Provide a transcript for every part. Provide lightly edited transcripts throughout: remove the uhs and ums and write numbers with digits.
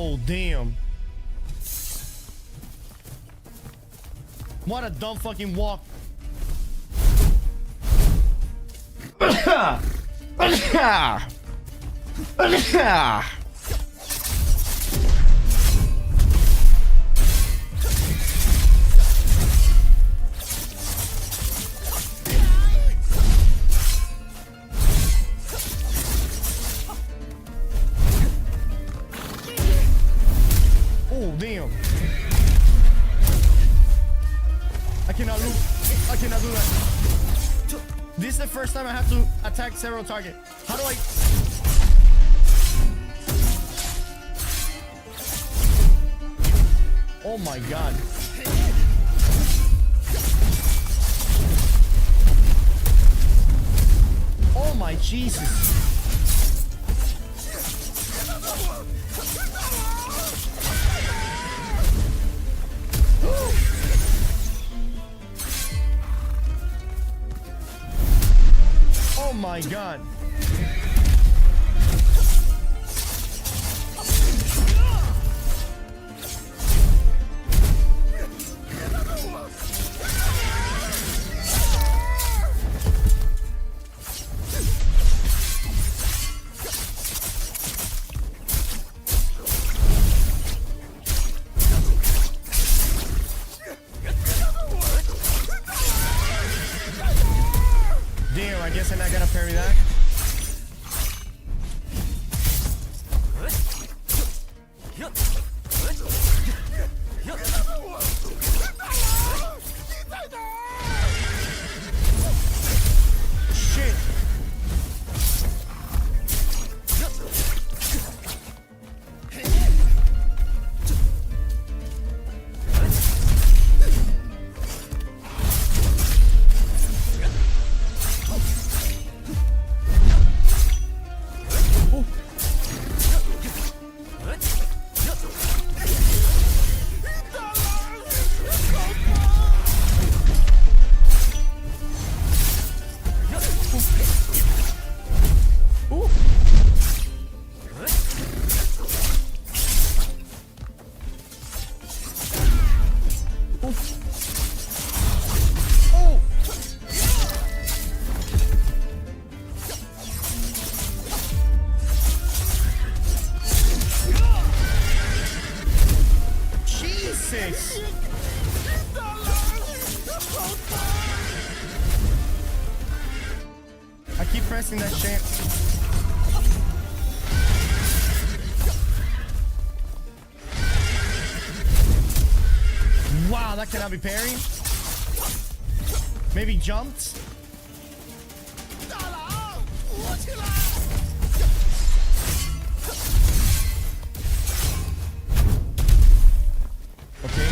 Oh, damn. What a dumb fucking walk. Oh, damn. I cannot lose. I cannot do that. This is the first time I have to attack several targets. How do I... Oh my god. Oh my Jesus. Oh my god. Damn, I guess I'm not gonna parry that. Shit. Jesus! I keep pressing that shit. Wow, that cannot be parried. Maybe jumped. Okay.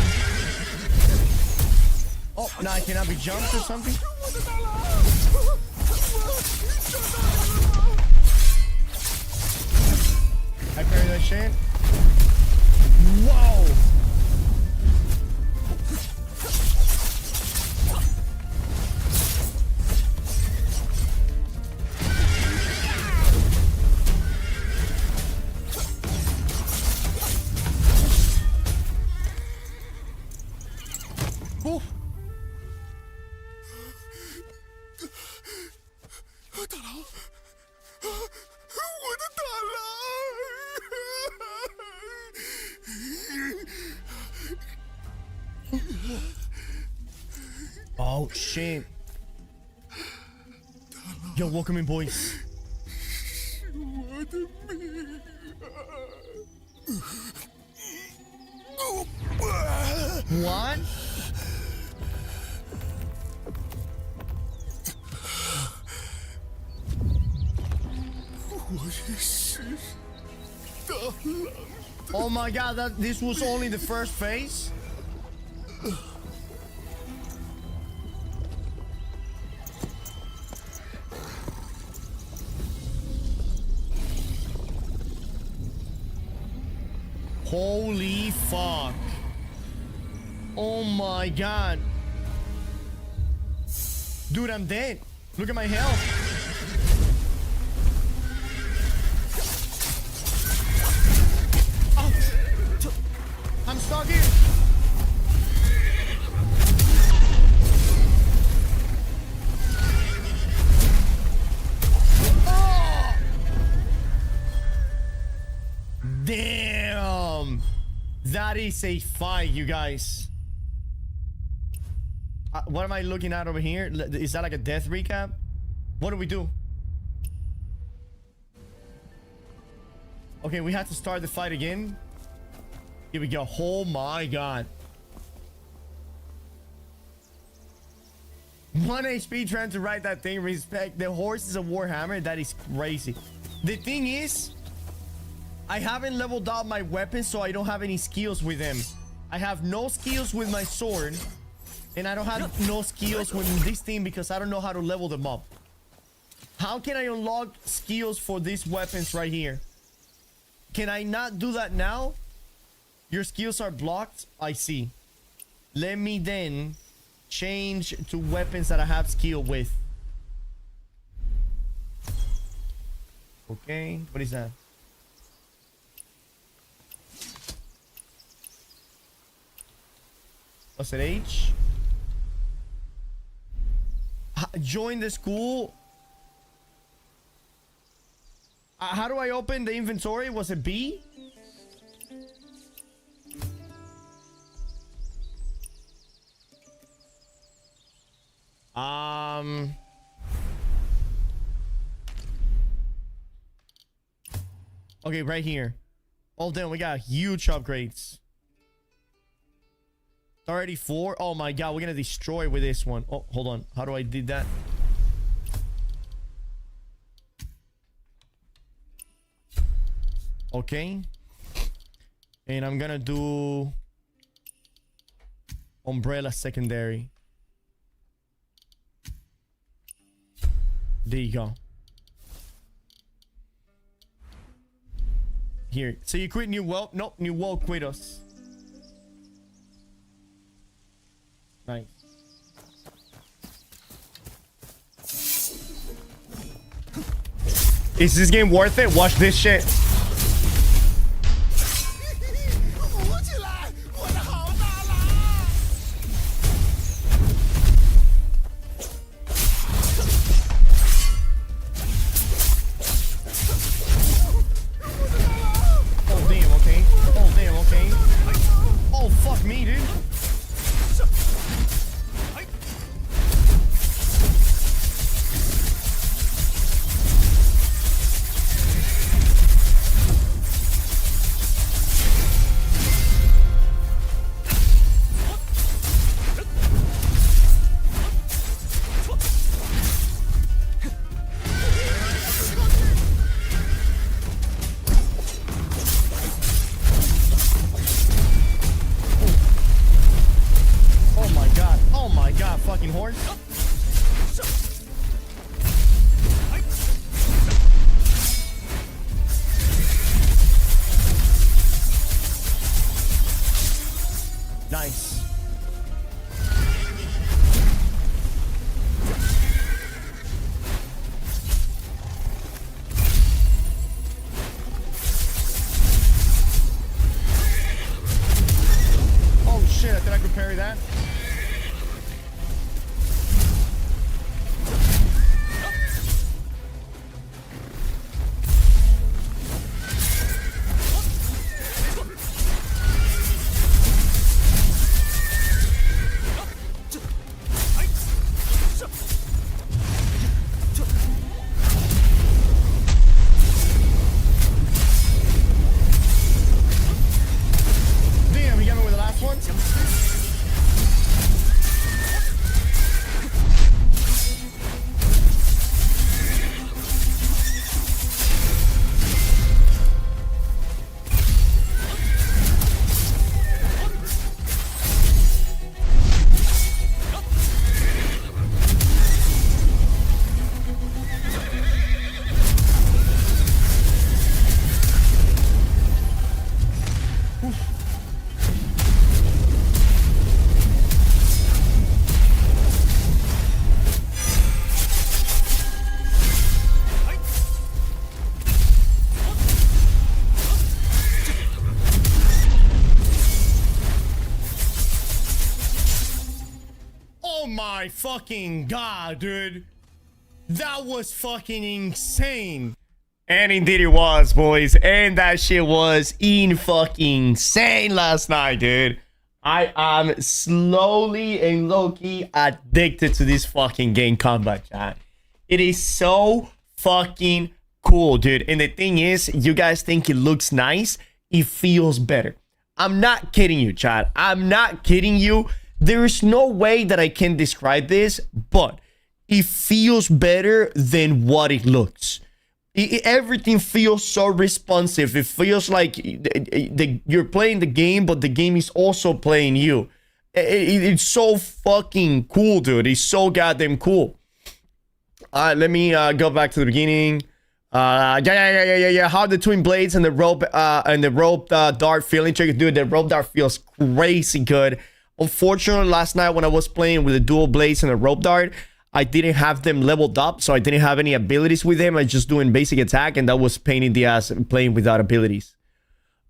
Oh, now I cannot be jumped or something. I parry that shit. Whoa! Ooh. Oh shit. Yo, welcome in, boys. What? Oh my god, this was only the first phase? Holy fuck. Oh my god. Dude, I'm dead. Look at my health. Oh. stuck here. Oh! Damn. That is a fight, you guys. What am I looking at over here? Is that like a death recap? What do we do? Okay, we have to start the fight again. Here we go. Oh my god. 1 HP trying to write that thing. Respect. The horse is a Warhammer. That is crazy. The thing is, I haven't leveled up my weapons, so I don't have any skills with them. I have no skills with my sword. And I don't have no skills with this thing because I don't know how to level them up. How can I unlock skills for these weapons right here? Can I not do that now? Your skills are blocked. I see. Let me then change to weapons that I have skill with. Okay. What is that? What's it? H? Join the school. How do I open the inventory? Was it B? Okay, right here. Oh, damn, we got huge upgrades. 34. Oh my god, we're gonna destroy with this one. Oh, hold on. How do I do that? Okay. And I'm gonna do umbrella secondary. There you go. Here. So you quit New World? Nope, New World quit us. Nice. Is this game worth it? Watch this shit. Oh damn, okay. Oh damn, okay. Oh fuck me, dude. Fucking horse. Nice. Oh shit, I thought I could parry that. Oh my fucking god, dude. That was fucking insane. And indeed it was, boys. And that shit was fucking insane last night, dude. I am slowly and low-key addicted to this fucking game combat, chat. It is so fucking cool, dude. And the thing is, you guys think it looks nice. It feels better. I'm not kidding you, chat. I'm not kidding you. There is no way that I can describe this, but it feels better than what it looks. Everything feels so responsive. It feels like you're playing the game, but the game is also playing you. It's so fucking cool, dude. It's so goddamn cool. All right, let me go back to the beginning. Yeah. How the twin blades and the rope dart feeling, check it, dude. The rope dart feels crazy good. Unfortunately, last night when I was playing with the dual blades and the rope dart, I didn't have them leveled up, so I didn't have any abilities with them. I was just doing basic attack, and that was pain in the ass playing without abilities.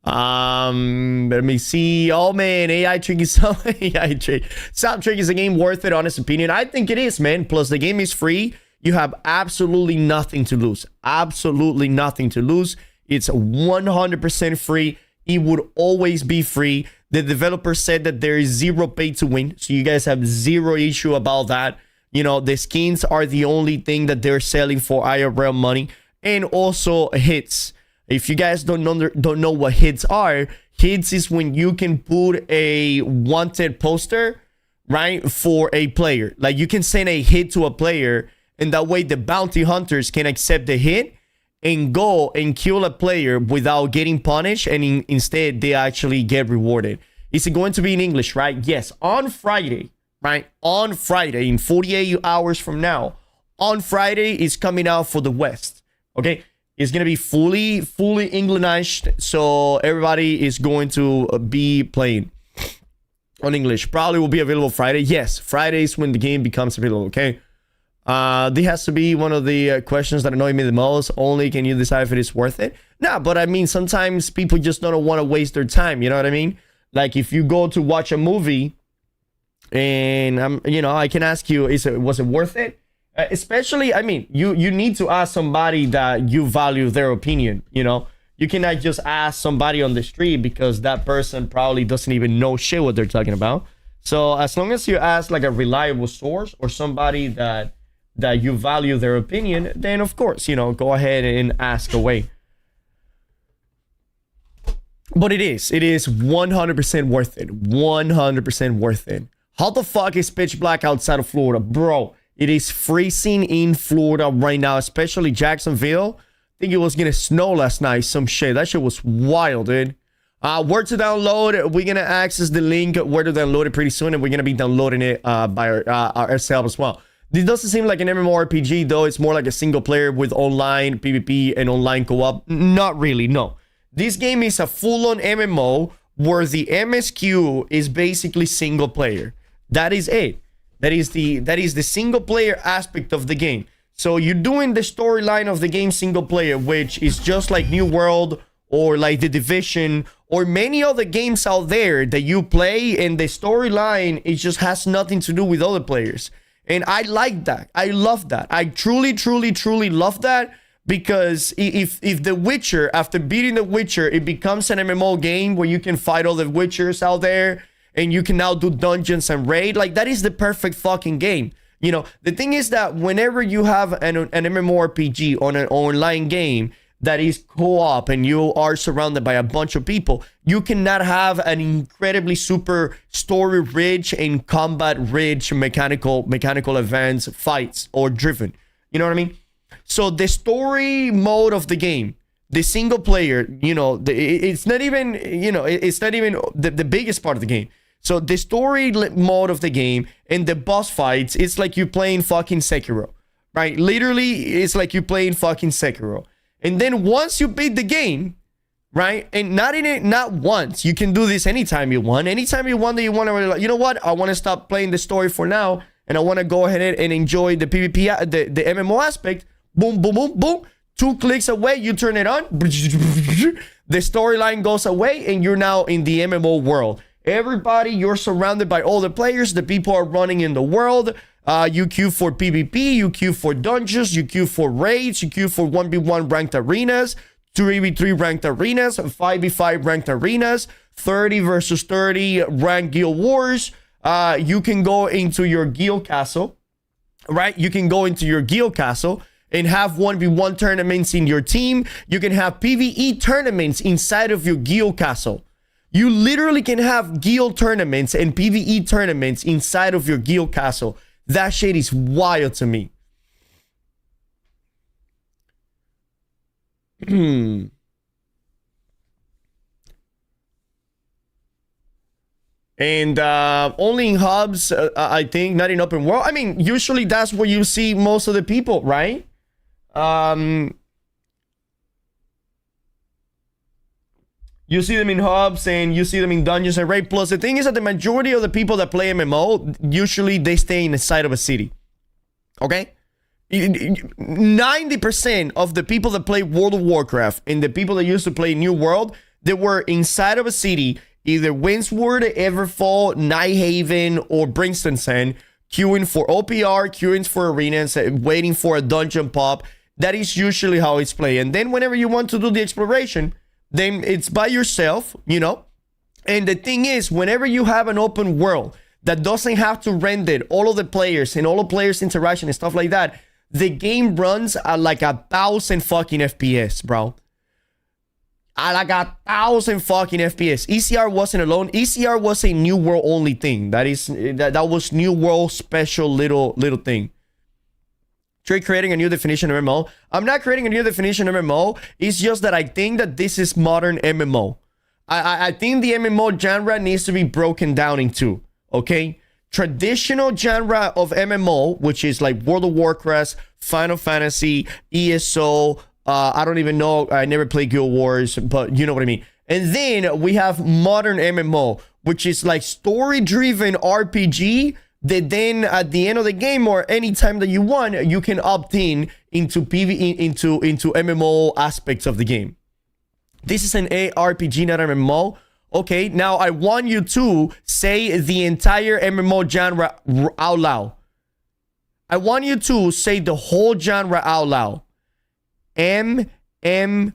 Let me see. Oh man, AI Trick is so AI Trick. Sound Trick is a game worth it, honest opinion. I think it is, man. Plus the game is free. You have absolutely nothing to lose. Absolutely nothing to lose. It's 100% free. It would always be free. The developer said that there is zero pay to win, so you guys have zero issue about that. You know, the skins are the only thing that they're selling for IRL money, and also hits. If you guys don't know what hits are, hits is when you can put a wanted poster, right, for a player. Like you can send a hit to a player, and that way the bounty hunters can accept the hit and go and kill a player without getting punished, and instead they actually get rewarded. Is it going to be in English, right? Yes, on Friday. Right, on Friday, in 48 hours from now, on Friday is coming out for the West. Okay, it's gonna be fully Englished, so everybody is going to be playing on English. Probably will be available Friday. Yes, Friday is when the game becomes available. Okay, this has to be one of the questions that annoy me the most. Only can you decide if it is worth it? Nah, but I mean, sometimes people just don't want to waste their time. You know what I mean? Like if you go to watch a movie. And you know, I can ask you, was it worth it? Especially, I mean, you need to ask somebody that you value their opinion. You know, you cannot just ask somebody on the street because that person probably doesn't even know shit what they're talking about. So as long as you ask like a reliable source or somebody that you value their opinion, then of course, you know, go ahead and ask away. But it is 100% worth it. 100% worth it. How the fuck is pitch black outside of Florida? Bro, it is freezing in Florida right now, especially Jacksonville. I think it was gonna snow last night, some shit. That shit was wild, dude. Where to download? We're gonna access the link where to download it pretty soon, and we're gonna be downloading it by ourselves as well. This doesn't seem like an MMORPG, though. It's more like a single player with online PvP and online co-op. Not really, no. This game is a full-on MMO where the MSQ is basically single player. That is it. That is the single player aspect of the game. So you're doing the storyline of the game single player, which is just like New World or like The Division or many other games out there that you play, and the storyline, it just has nothing to do with other players. And I like that. I love that. I truly love that, because if The Witcher, after beating The Witcher, it becomes an MMO game where you can fight all the Witchers out there, and you can now do dungeons and raid, like that is the perfect fucking game. You know, the thing is that whenever you have an MMORPG on an online game that is co-op and you are surrounded by a bunch of people, you cannot have an incredibly super story rich and combat rich mechanical events, fights, or driven. You know what I mean? So the story mode of the game, the single player, you know, it's not even, you know, it's not even the biggest part of the game. So the story mode of the game and the boss fights, it's like you're playing fucking Sekiro, right? Literally, it's like you're playing fucking Sekiro. And then once you beat the game, right? And not once, you can do this anytime you want. Anytime you want that you want to, you know what? I want to stop playing the story for now, and I want to go ahead and enjoy the PvP, the MMO aspect. Boom, boom, boom, boom. 2 clicks away, you turn it on. The storyline goes away, and you're now in the MMO world. Everybody, you're surrounded by all the players. The people are running in the world. You queue for PvP, you queue for dungeons, you queue for raids, you queue for 1v1 ranked arenas, 3v3 ranked arenas, 5v5 ranked arenas, 30 versus 30 ranked guild wars. You can go into your guild castle, right? You can go into your guild castle and have 1v1 tournaments in your team. You can have PvE tournaments inside of your guild castle. You literally can have guild tournaments and PvE tournaments inside of your guild castle. That shit is wild to me. And only in hubs, I think, not in open world. I mean, usually that's where you see most of the people, right? You see them in hubs and you see them in dungeons and raid. Plus, the thing is that the majority of the people that play MMO, usually they stay inside of a city. Okay? 90% of the people that play World of Warcraft and the people that used to play New World, they were inside of a city, either Windsward, Everfall, Nighthaven, or Brinston, queuing for OPR, queuing for arenas, waiting for a dungeon pop. That is usually how it's played. And then whenever you want to do the exploration, then it's by yourself, you know? And the thing is, whenever you have an open world that doesn't have to render all of the players and all the players' interaction and stuff like that, the game runs at like 1,000 fucking FPS, bro. At like 1,000 fucking FPS. ECR wasn't alone. ECR was a New World only thing. That was New World special little thing. Try creating a new definition of MMO. I'm not creating a new definition of MMO. It's just that I think that this is modern MMO. I think the MMO genre needs to be broken down in two, okay? Traditional genre of MMO, which is like World of Warcraft, Final Fantasy, ESO, I don't even know, I never played Guild Wars, but you know what I mean. And then we have modern MMO, which is like story-driven RPG that then at the end of the game or anytime that you want, you can opt in into PvE, into MMO aspects of the game. This is an ARPG, not an MMO. Okay, now I want you to say the entire MMO genre out loud. I want you to say the whole genre out loud. MMORPG.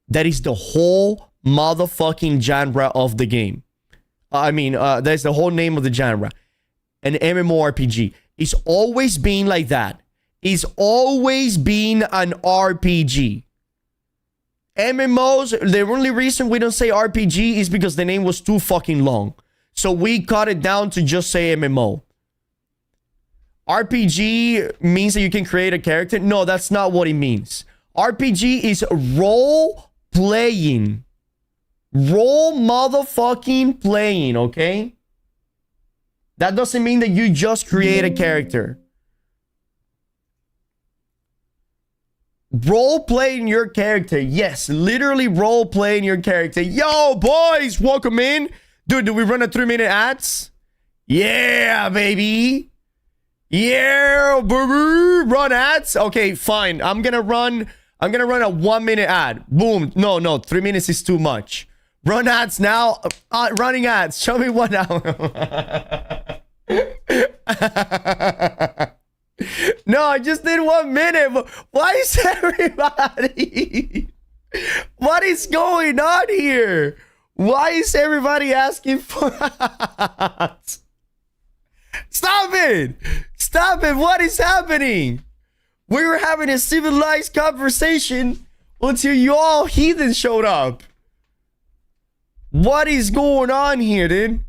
That is the whole motherfucking genre of the game. That's the whole name of the genre. An MMORPG. It's always been like that. It's always been an RPG. MMOs, the only reason we don't say RPG is because the name was too fucking long. So we cut it down to just say MMO. RPG means that you can create a character. No, that's not what it means. RPG is role playing. Role motherfucking playing, okay? That doesn't mean that you just create a character. Role playing your character. Yes, literally role playing your character. Yo, boys, welcome in. Dude, do we run a 3-minute ads? Yeah, baby. Yeah, baby. Run ads? Okay, fine. I'm gonna run a 1-minute ad. Boom. No, 3 minutes is too much. Run ads now. Running ads. Show me one now. No, I just did 1 minute. Why is everybody? What is going on here? Why is everybody asking for ads? Stop it! Stop it! What is happening? We were having a civilized conversation until you all heathens showed up. What is going on here, dude?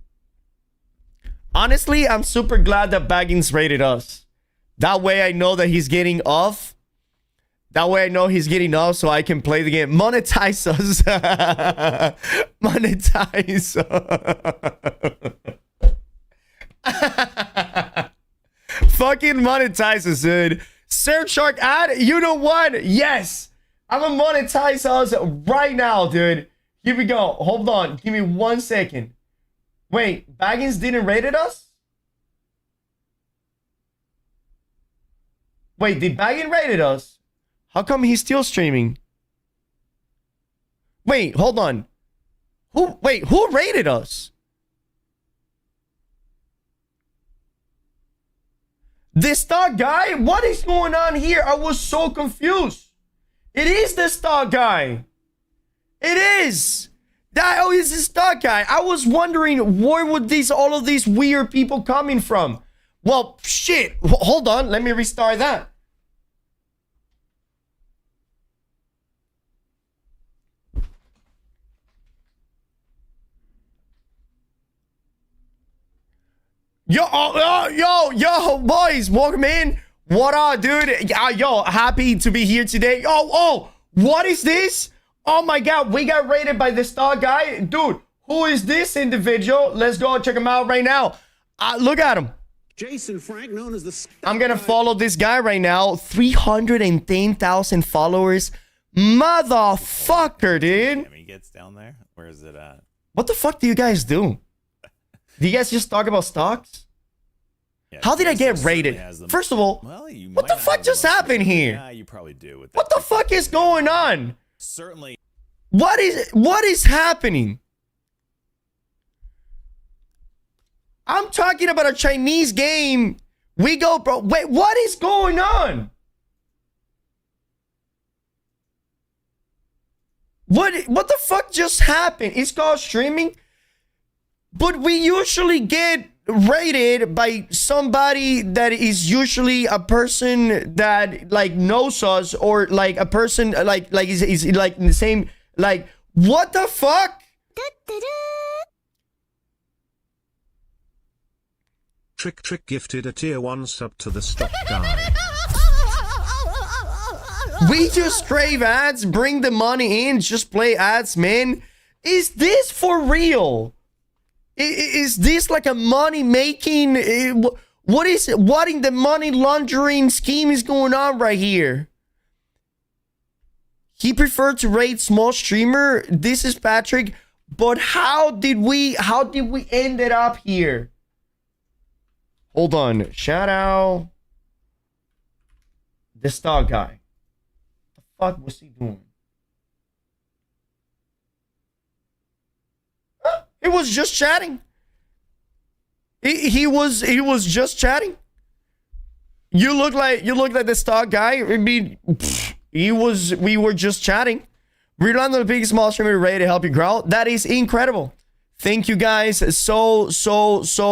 Honestly, I'm super glad that Baggins rated us. That way I know that he's getting off. That way I know he's getting off so I can play the game. Monetize us. Monetize. Fucking monetize us, dude. Surfshark ad? You know what? Yes. I'm gonna monetize us right now, dude. Here we go. Hold on. Give me 1 second. Wait, Baggins didn't rate us? Wait, did Baggins rated us? How come he's still streaming? Wait, hold on. Who rated us? This star guy? What is going on here? I was so confused. It is the star guy. It is. Oh, it's the star guy. I was wondering where would all of these weird people coming from? Well, shit. Hold on. Let me restart that. Yo, boys, welcome in. What up, dude? Yo, happy to be here today. Oh, what is this? Oh my God, we got raided by the star guy. Dude, who is this individual? Let's go check him out right now. Look at him. Jason Frank, known as the... I'm gonna follow this guy right now. 310,000 followers. Motherfucker, dude. When he gets down there, where is it at? What the fuck do you guys do? Do you guys just talk about stocks? Yeah, How did I get raided? First of all, what the fuck just happened here? Yeah, you probably do. With what the fuck is going on? Certainly. What is happening? I'm talking about a Chinese game. We go, bro. Wait, what is going on? What the fuck just happened? It's called streaming. But we usually get rated by somebody that is usually a person that like knows us, or like a person like is like in the same, like, what the fuck? Trick gifted a tier 1 sub to the stock guy. We just crave ads, bring the money in, just play ads, man. Is this for real? Is this like a money making? What in the money laundering scheme is going on right here? He preferred to rate small streamer. This is Patrick. But how did we end it up here? Hold on. Shout out the star guy. What the fuck was he doing? He was just chatting. He was just chatting. You look like the star guy. I mean, we were just chatting. Reland the biggest small streamer ready to help you grow. That is incredible. Thank you guys so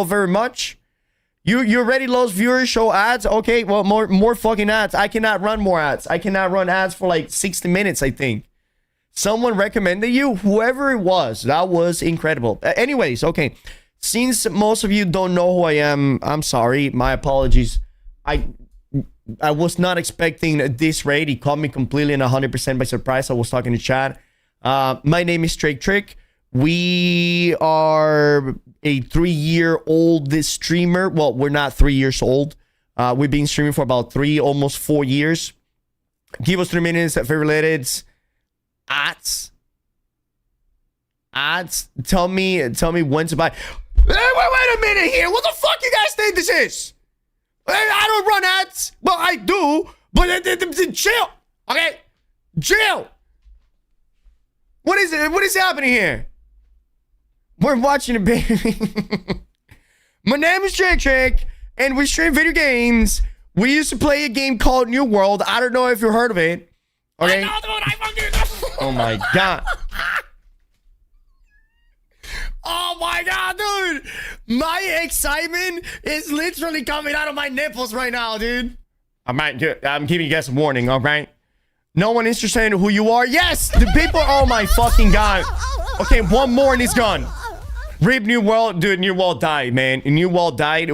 very much. You already lost viewers, show ads. Okay, well, more fucking ads. I cannot run more ads. I cannot run ads for like 60 minutes, I think. Someone recommended you, whoever it was. That was incredible. Anyways, okay. Since most of you don't know who I am, I'm sorry. My apologies. I was not expecting this raid. He caught me completely and 100% by surprise. I was talking to chat. My name is Trick. We are a 3-year-old streamer. Well, we're not 3 years old. We've been streaming for about 3, almost 4 years. Give us 3 minutes at favorite ads. Tell me when to buy. Wait a minute here. What the fuck you guys think this is? I don't run ads. Well, I do, but chill. Okay, chill. What is it? What is happening here? We're watching a baby. My name is Trick, and we stream video games. We used to play a game called New World. I don't know if you heard of it. Okay. Oh my god. Oh my god, dude. My excitement is literally coming out of my nipples right now, dude. I'm giving you guys a warning, all right? No one interested in who you are. Yes, the people. Oh my fucking god. Okay, one more and he's gone. RIP New World. Dude, New World died, man. New World died.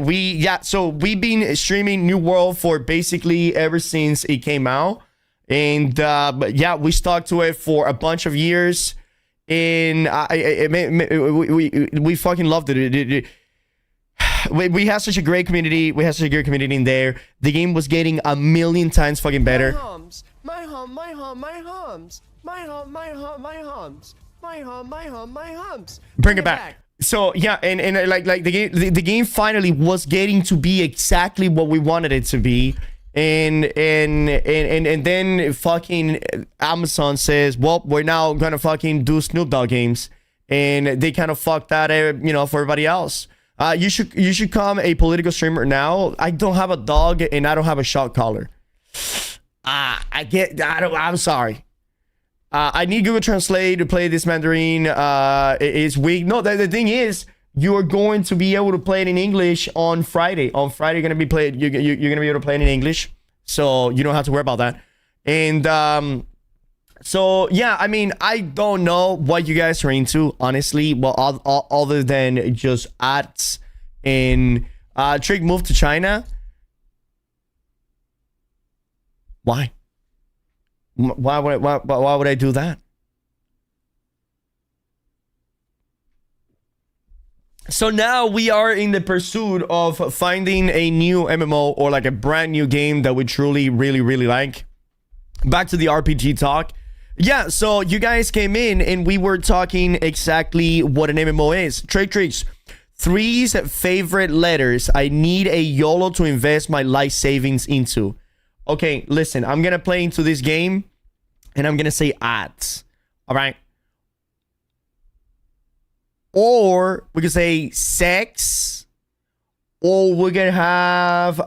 So we've been streaming New World for basically ever since it came out. And but yeah, we stuck to it for a bunch of years. And we fucking loved it. We had such a great community. We had such a great community in there. The game was getting a million times fucking better. My hums. Bring it back. So yeah, and like the game finally was getting to be exactly what we wanted it to be. And then fucking Amazon says, well, we're now gonna fucking do Snoop Dogg games, and they kind of fucked that, you know, for everybody else. You should come a political streamer now. I don't have a dog and I don't have a shot caller. I'm sorry. I need Google Translate to play this Mandarin. It's weak. No, the thing is, you are going to be able to play it in English on Friday. On Friday, you're gonna be playing. You're gonna be able to play it in English, so you don't have to worry about that. And so yeah, I mean, I don't know what you guys are into, honestly. Well, other than just ads and Trick moved to China. Why? Why would I do that? So now we are in the pursuit of finding a new MMO or like a brand new game that we truly really like. Back to the RPG talk. Yeah, so you guys came in and we were talking exactly what an MMO is. Tricks. 3's favorite letters I need a YOLO to invest my life savings into. Okay, listen, I'm gonna play into this game and I'm gonna say ads. All right. Or we could say sex, or we're gonna have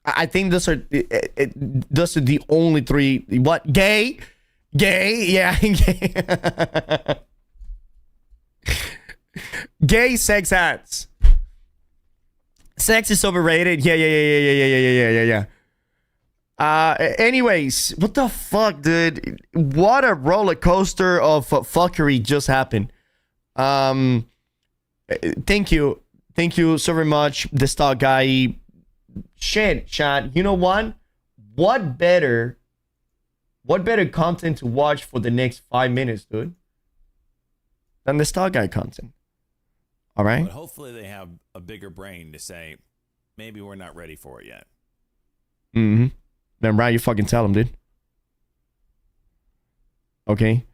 I think those are the only 3. What? Gay, yeah, gay. Gay sex ads. Sex is overrated. Yeah. Anyways, what the fuck, dude? What a roller coaster of fuckery just happened. Thank you so very much, the stock guy. Shit, chat. You know what? What better content to watch for the next 5 minutes, dude, than the stock guy content? All right. But hopefully they have a bigger brain to say, maybe we're not ready for it yet. Mm-hmm. Then Brian, you fucking tell him, dude. Okay.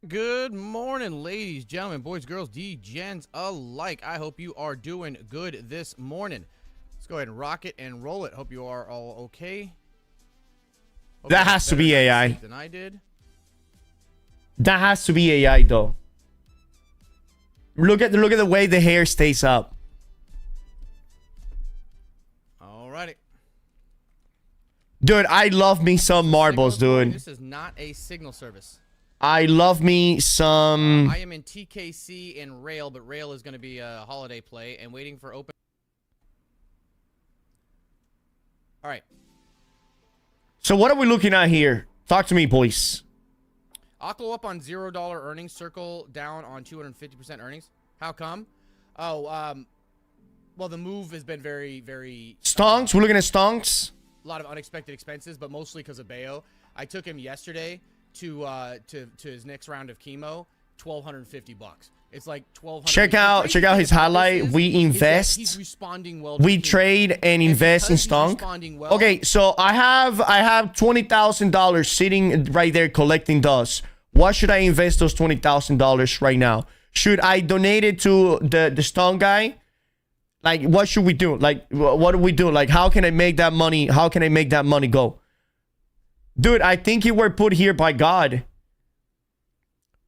Good morning, ladies, gentlemen, boys, girls, D-gens alike. I hope you are doing good this morning. Let's go ahead and rock it and roll it. Hope you are all okay. Hope that has to be AI. Than I did. That has to be AI, though. Look at the way the hair stays up. Alrighty. Dude, I love me some marbles, dude. This is not a signal service. I love me some... I am in TKC and Rail, but Rail is going to be a holiday play and waiting for open... Alright. So what are we looking at here? Talk to me, boys. Oclo up on $0 earnings, Circle down on 250% earnings. How come? Oh, well, the move has been very... Stonks? We're looking at stonks? A lot of unexpected expenses, but mostly because of Bayo. I took him yesterday to his next round of chemo, $1,250. It's like $1,200. Check out his highlight. We invest. He's responding well. We trade and invest in stonk. Well, okay, so I have $20,000 sitting right there collecting dust. What should I invest those $20,000 right now? Should I donate it to the stonk guy? Like, what should we do? Like, what do we do? Like, how can I make that money? How can I make that money go? Dude, I think you were put here by God.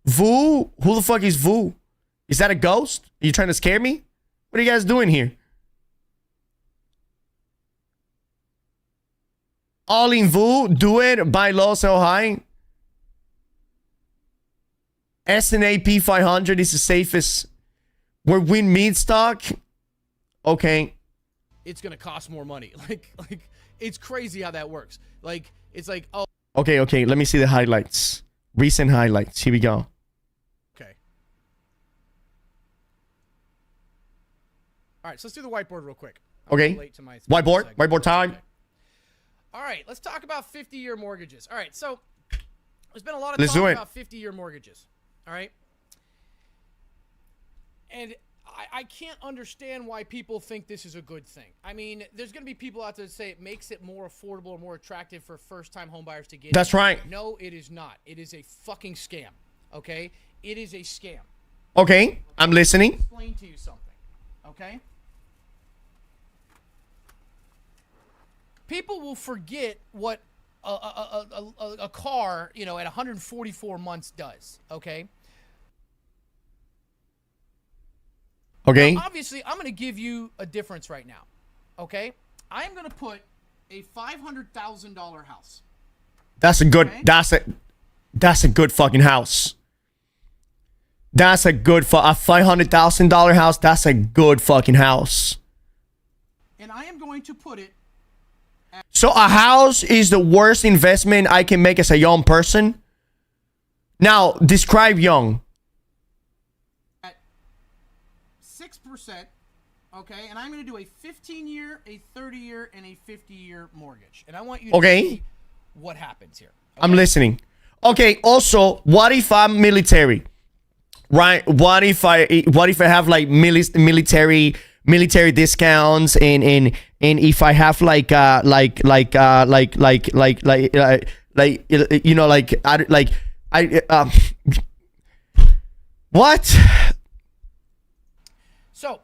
Vu? Who the fuck is Vu? Is that a ghost? Are you trying to scare me? What are you guys doing here? All in Vu? Do it. Buy low, sell high. S&AP 500 is the safest. We're win mid stock. Okay. It's gonna cost more money. Like it's crazy how that works. Like it's like, oh. Okay. Let me see the highlights. Recent highlights. Here we go. Okay. All right, so let's do the whiteboard real quick. Okay. Whiteboard time. Okay. All right, let's talk about 50-year mortgages. All right, so there's been a lot of Let's talk do it. about 50-year mortgages. All right. And I can't understand why people think this is a good thing. I mean, there's going to be people out there that say it makes it more affordable or more attractive for first-time homebuyers to get That's in. right. No, it is not. It is a fucking scam. Okay? It is a scam. Okay, I'm listening. Explain to you something. Okay? People will forget what a car, you know, at 144 months does. Okay? Okay. Obviously, I'm going to give you a difference right now. Okay? I'm going to put a $500,000 house. That's a good. Okay. That's a good fucking house. That's a good for a $500,000 house. That's a good fucking house. And I am going to put it. So a house is the worst investment I can make as a young person. Now describe young. At 6%. Okay, and I'm going to do a 15-year, a 30-year, and a 50-year mortgage. And I want you to see what happens here. Okay? I'm listening. Okay, also, what if I'm military? Right? What if I have like military discounts and if I have like you know, what? So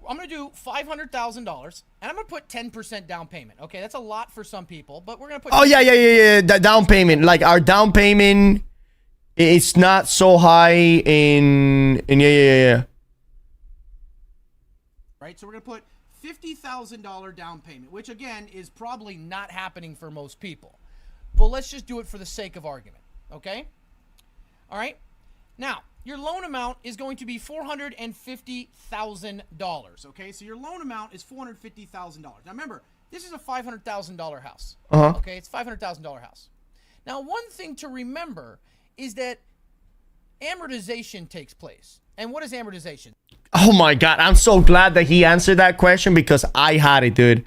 I'm going to do $500,000, and I'm going to put 10% down payment. Okay, that's a lot for some people, but we're going to put. Oh yeah. The down payment, like our down payment, it's not so high in yeah. Right, so we're going to put $50,000 down payment, which again is probably not happening for most people. But let's just do it for the sake of argument. Okay. All right. Now, your loan amount is going to be $450,000. Okay, so your loan amount is $450,000. Now, remember, this is a $500,000 house. Okay, it's a $500,000 house. Now, one thing to remember is that amortization takes place. And what is amortization? Oh my God, I'm so glad that he answered that question because I had it, dude.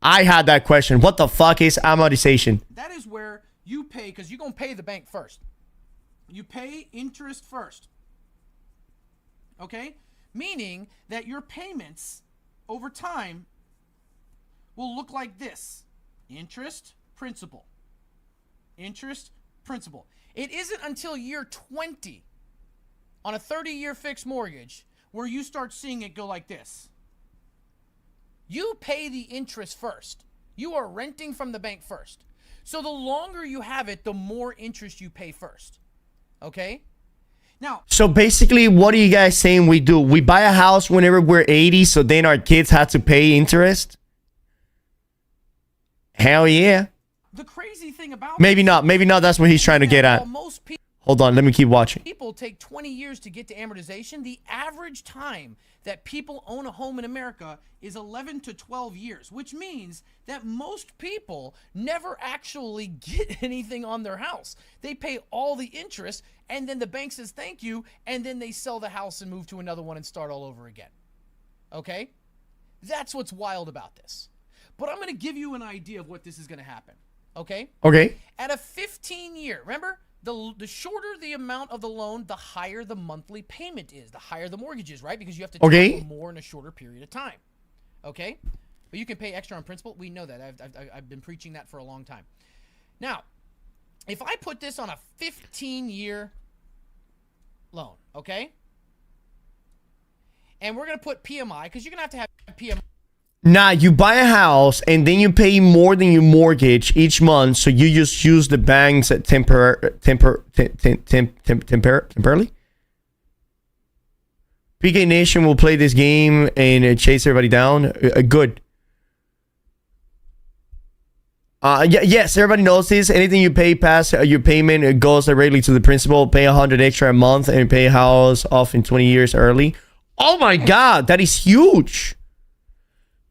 I had that question. What the fuck is amortization? That is where you pay, because you're going to pay the bank first. You pay interest first. Okay? Meaning that your payments over time will look like this. Interest, principal. Interest, principal. It isn't until year 20 on a 30-year fixed mortgage where you start seeing it go like this. You pay the interest first. You are renting from the bank first. So the longer you have it, the more interest you pay first. Okay? Now, so basically, what are you guys saying we do? We buy a house whenever we're 80, so then our kids have to pay interest? Hell yeah. the crazy thing about Maybe not. Maybe not. That's what he's trying to get at. most people Hold on. Let me keep watching. take 20 years to get to amortization. The average time that people own a home in America is 11 to 12 years, which means that most people never actually get anything on their house. They pay all the interest, and then the bank says thank you, and then they sell the house and move to another one and start all over again. Okay? That's what's wild about this. But I'm going to give you an idea of what this is going to happen. Okay? Okay. At a 15-year, remember, the shorter the amount of the loan, the higher the monthly payment is, the higher the mortgage is, right? Because you have to tackle more in a shorter period of time. Okay? But you can pay extra on principal. We know that. I've been preaching that for a long time. Now, if I put this on a 15-year loan, okay? And we're going to put PMI, because you're going to have PMI. Nah, you buy a house and then you pay more than your mortgage each month, so you just use the banks temporarily. PK Nation will play this game and chase everybody down. Good. Yes, everybody knows this. Anything you pay past your payment, it goes directly to the principal. Pay $100 extra a month and pay a house off in 20 years early. Oh my God, that is huge.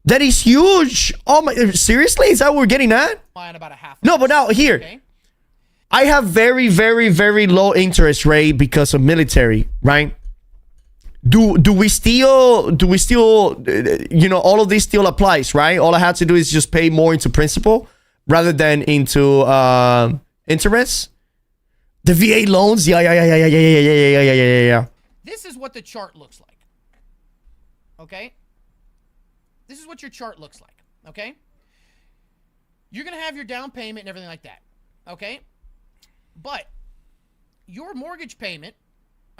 That is huge. Oh my, seriously? Is that what we're getting at? About a half. No, but now here, okay. I have very, very, very low interest rate because of military, right? Do we still, you know, all of this still applies, right? All I have to do is just pay more into principal rather than into interest. The VA loans, yeah. This is what the chart looks like. Okay? This is what your chart looks like, okay? You're going to have your down payment and everything like that, okay? But your mortgage payment,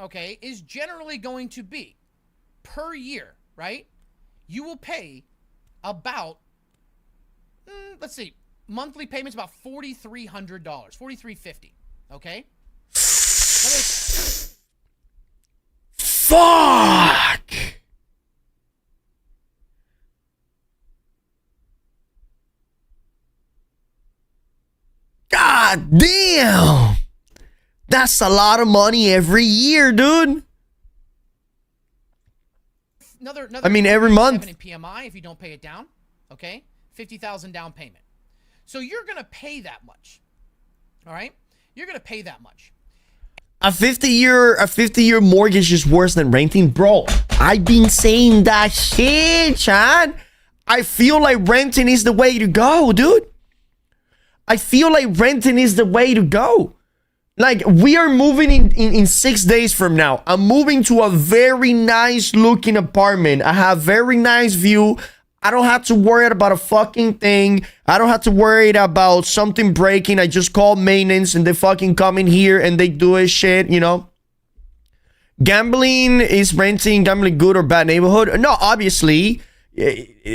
okay, is generally going to be per year, right? You will pay about, let's see, monthly payments about $4,300, $4,350, okay? Fuck! God damn! That's a lot of money every year, dude. Another I mean, every month. in PMI if you don't pay it down, okay? 50,000 down payment. So you're gonna pay that much, all right? You're gonna pay that much. A 50-year mortgage is worse than renting, bro. I've been saying that shit, Chad. I feel like renting is the way to go, dude. I feel like renting is the way to go. Like, we are moving in 6 days from now. I'm moving to a very nice looking apartment. I have very nice view. I don't have to worry about a fucking thing. I don't have to worry about something breaking. I just call maintenance and they fucking come in here and they do a shit, you know? Gambling good or bad neighborhood? No, obviously,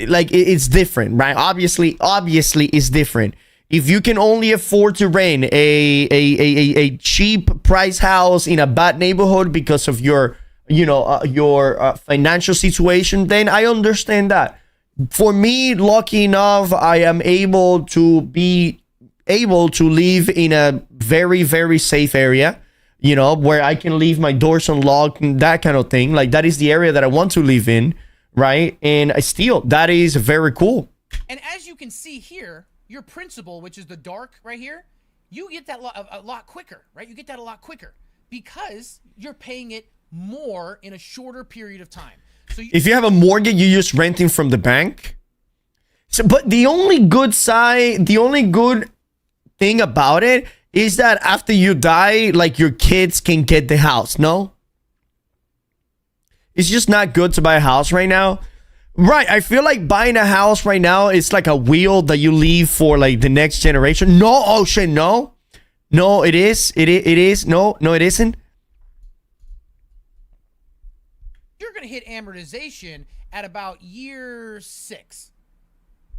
like, it's different, right? Obviously, it's different. If you can only afford to rent a cheap price house in a bad neighborhood because of your financial situation, then I understand that. For me, lucky enough, I am able to live in a very, very safe area, you know, where I can leave my doors unlocked and that kind of thing. Like, that is the area that I want to live in, right? And that is very cool. And as you can see here, your principal, which is the dark right here, you get that a lot quicker, right? You get that a lot quicker because you're paying it more in a shorter period of time. So if you have a mortgage, you're just renting from the bank. So, but the only good thing about it is that after you die, like, your kids can get the house. No, it's just not good to buy a house right now. Right, I feel like buying a house right now is like a wheel that you leave for like the next generation. No, oh shit, no, it is. It is. No, it isn't. You're gonna hit amortization at about year 6.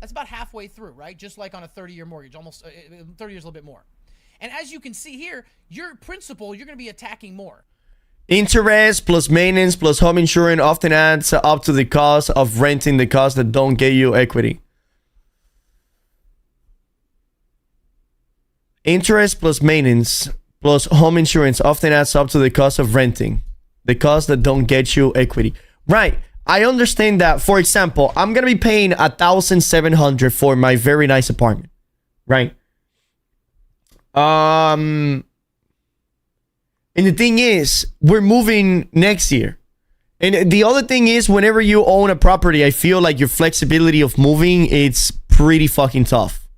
That's about halfway through, right? Just like on a 30-year mortgage, almost 30 years, a little bit more. And as you can see here, your principal, you're gonna be attacking more. Interest plus maintenance plus home insurance often adds up to the cost of renting, the cost that don't get you equity. Interest plus maintenance plus home insurance often adds up to the cost of renting, the cost that don't get you equity. Right. I understand that. For example, I'm going to be paying $1,700 for my very nice apartment. Right. And the thing is, we're moving next year. And the other thing is, whenever you own a property, I feel like your flexibility of moving, it's pretty fucking tough.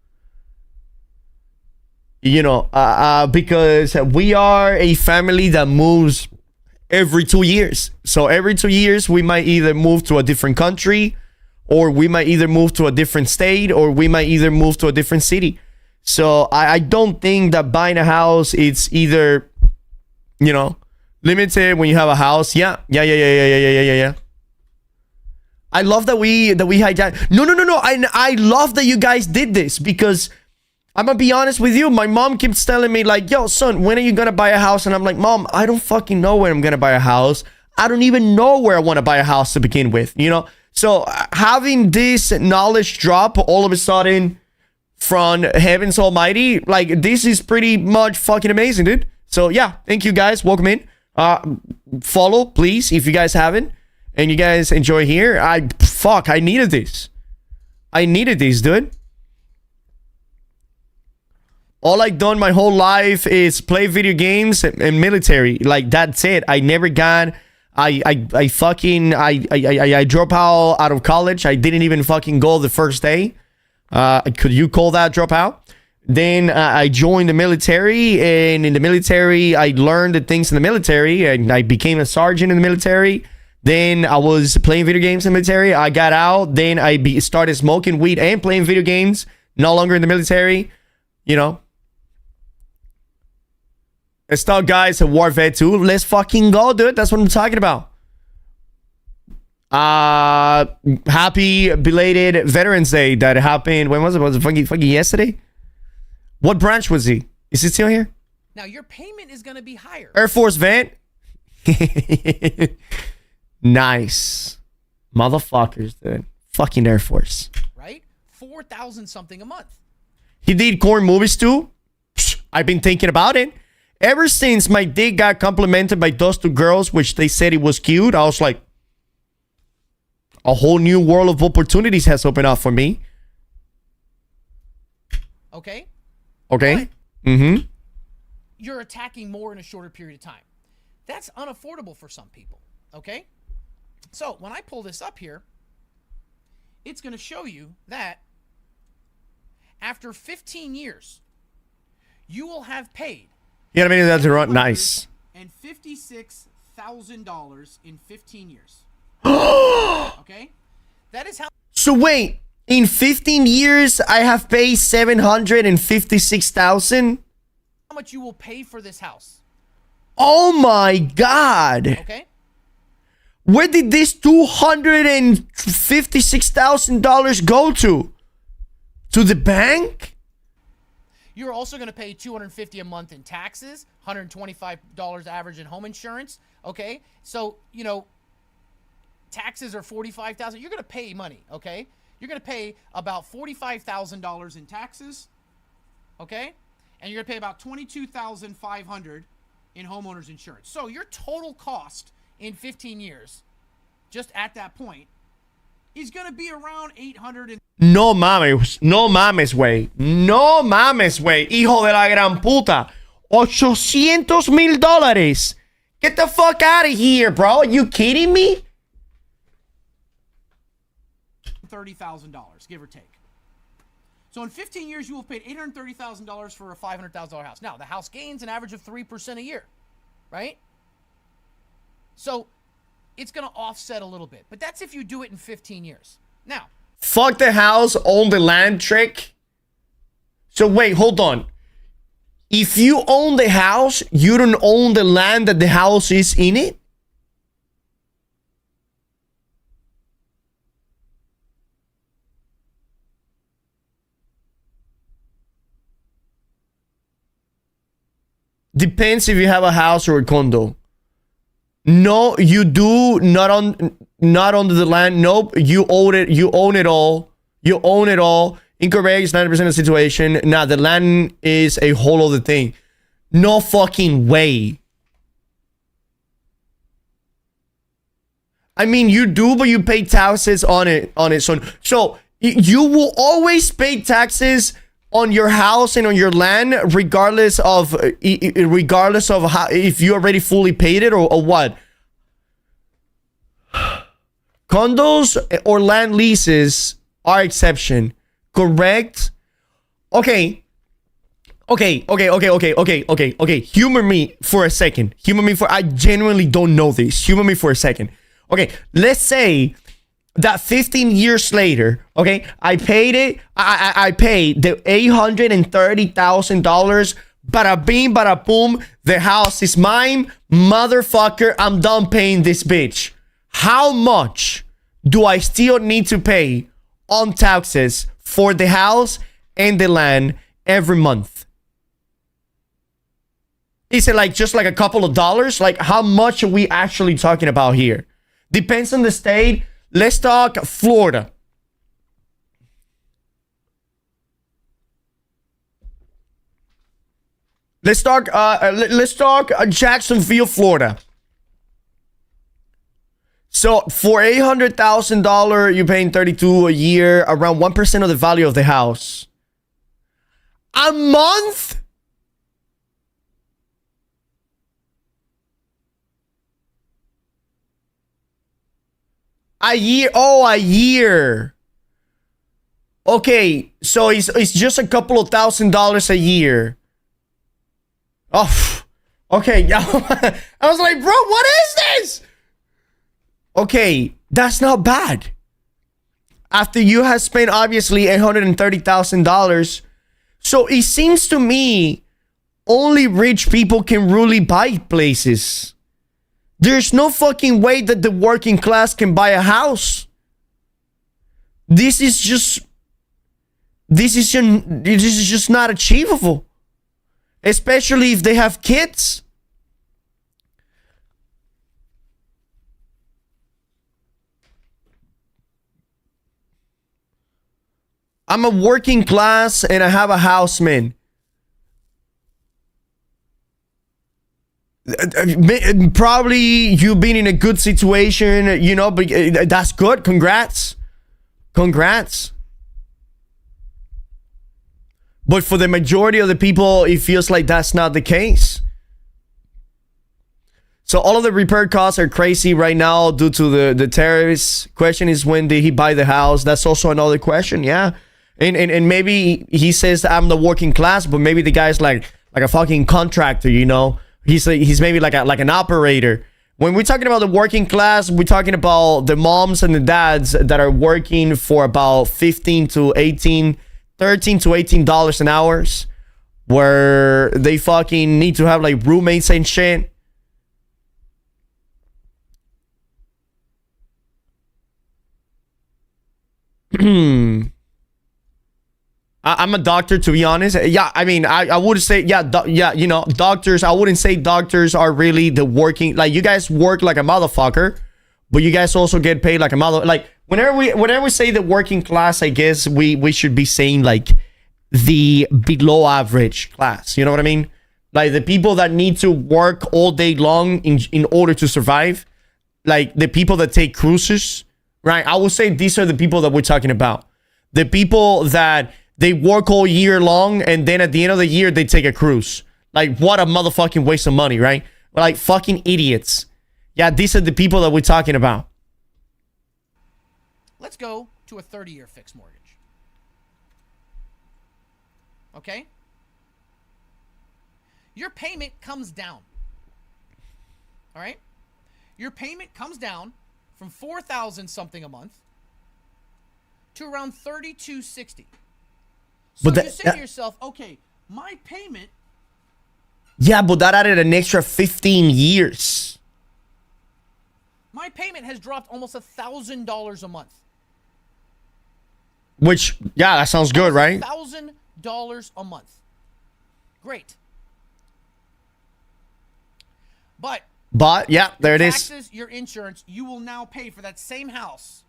You know, because we are a family that moves every 2 years. So every 2 years, we might either move to a different country, or we might either move to a different state, or we might either move to a different city. So I don't think that buying a house, it's either, you know, limited when you have a house. Yeah. I love that we hijacked. No. I love that you guys did this, because I'm gonna be honest with you. My mom keeps telling me like, yo, son, when are you gonna buy a house? And I'm like, Mom, I don't fucking know when I'm gonna buy a house. I don't even know where I want to buy a house to begin with, you know? So having this knowledge drop all of a sudden from heavens almighty, like, this is pretty much fucking amazing, dude. So yeah, thank you guys. Welcome in. Follow, please, if you guys haven't, and you guys enjoy here. I needed this. Dude. All I've done my whole life is play video games and military. Like, that's it. I never got. I dropped out of college. I didn't even fucking go the first day. Could you call that drop out? Then I joined the military, and in the military, I learned the things in the military, and I became a sergeant in the military. Then I was playing video games in the military. I got out. Then I started smoking weed and playing video games. No longer in the military, you know. Stock guys at War Vet 2. Let's fucking go, dude. That's what I'm talking about. Happy belated Veterans Day that happened. When was it? Was it fucking yesterday? What branch was he? Is he still here? Now your payment is going to be higher. Air Force Vet. Nice. Motherfuckers, dude. Fucking Air Force. Right? 4,000 something a month. He did corn movies too. I've been thinking about it. Ever since my dick got complimented by those two girls, which they said it was cute, I was like, a whole new world of opportunities has opened up for me. Okay? Okay? Mm-hmm. You're attacking more in a shorter period of time. That's unaffordable for some people. Okay? So when I pull this up here, it's going to show you that after 15 years, you will have paid. You know what I mean? That's right. Nice. And $56,000 in 15 years. Okay? That is how. So wait, in 15 years, I have paid $756,000. How much you will pay for this house. Oh my God. Okay? Where did this $256,000 go to? To the bank? You're also going to pay $250 a month in taxes, $125 average in home insurance. Okay? So, you know, taxes are $45,000. You're going to pay money, okay? You're going to pay about $45,000 in taxes, okay? And you're going to pay about $22,500 in homeowners insurance. So your total cost in 15 years, just at that point, is going to be around $800. No mames, no mames, güey. No mames, güey. Hijo de la gran puta. $800,000. Get the fuck out of here, bro. Are you kidding me? $30,000, give or take. So in 15 years, you will have paid $830,000 for a $500,000 house. Now, the house gains an average of 3% a year, right? So it's going to offset a little bit. But that's if you do it in 15 years. Now, Fuck the house, own the land trick. So wait, hold on. If you own the house, you don't own the land that the house is in it? Depends if you have a house or a condo. No, you do not under the land. Nope, you own it. You own it all. You own it all. Incorrect is 90% of the situation. Nah, the land is a whole other thing. No fucking way. I mean, you do, but you pay taxes on it. So you will always pay taxes on your house and on your land, regardless of how, if you already fully paid it or what. Condos or land leases are exception, correct? Okay. Humor me for a second. I genuinely don't know this. Humor me for a second. Okay, let's say that 15 years later, okay, I paid it. I paid the $830,000. Bada bing, bada boom. The house is mine, motherfucker. I'm done paying this bitch. How much do I still need to pay on taxes for the house and the land every month? Is it like just like a couple of dollars? Like how much are we actually talking about here? Depends on the state. Let's talk Florida. Let's talk Jacksonville, Florida. So for $800,000, you're paying $32,000 a year, around 1% of the value of the house. A month? A year? Oh, a year. Okay, so it's just a couple of $1,000s a year. Oh, okay. I was like, bro, what is this? Okay, that's not bad. After you have spent obviously $830,000. So it seems to me only rich people can really buy places. There's no fucking way that the working class can buy a house. This is just not achievable. Especially if they have kids. I'm a working class and I have a house, man. Probably you've been in a good situation, you know, but that's good. Congrats. Congrats. But for the majority of the people, it feels like that's not the case. So all of the repair costs are crazy right now due to the tariffs. Question is, when did he buy the house? That's also another question. Yeah. And maybe he says I'm the working class, but maybe the guy's like a fucking contractor, you know? He's maybe like an operator. When we're talking about the working class, we're talking about the moms and the dads that are working for about $13 to $18 an hour, where they fucking need to have like roommates and shit. I'm a doctor, to be honest. Yeah, I mean, I would say, yeah, you know, doctors, I wouldn't say doctors are really the working, like, you guys work like a motherfucker, but you guys also get paid like a mother, like, whenever we say the working class, I guess we should be saying, like, the below average class, you know what I mean? Like, the people that need to work all day long in order to survive, like, the people that take cruises, right? I would say these are the people that we're talking about. The people that they work all year long, and then at the end of the year, they take a cruise. Like, what a motherfucking waste of money, right? Like, fucking idiots. Yeah, these are the people that we're talking about. Let's go to a 30-year fixed mortgage. Okay? Your payment comes down. All right? Your payment comes down from $4,000 something a month to around $3,260. So you say to yourself, okay, my payment... Yeah, but that added an extra 15 years. My payment has dropped almost $1,000 a month. Which, yeah, that sounds good, right? $1,000 a month. Great. But, yeah, there it is. Taxes, your insurance, you will now pay for that same house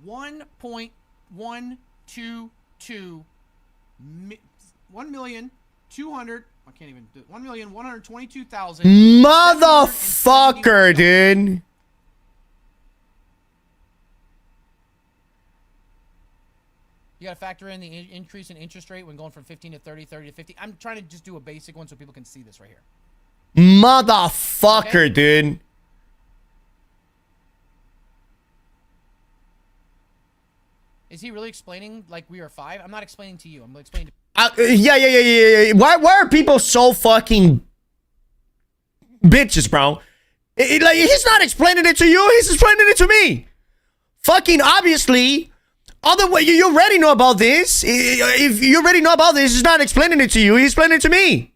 $1.122 $1,122,000. Motherfucker, dude. You got to factor in the increase in interest rate when going from 15 to 30, 30 to 50. I'm trying to just do a basic one so people can see this right here. Motherfucker, okay, dude. Is he really explaining like we are 5? I'm not explaining to you. I'm explaining to... Yeah. Why are people so fucking bitches, bro? Like, he's not explaining it to you. He's explaining it to me. Fucking obviously. Other way, you already know about this. If you already know about this, he's not explaining it to you. He's explaining it to me.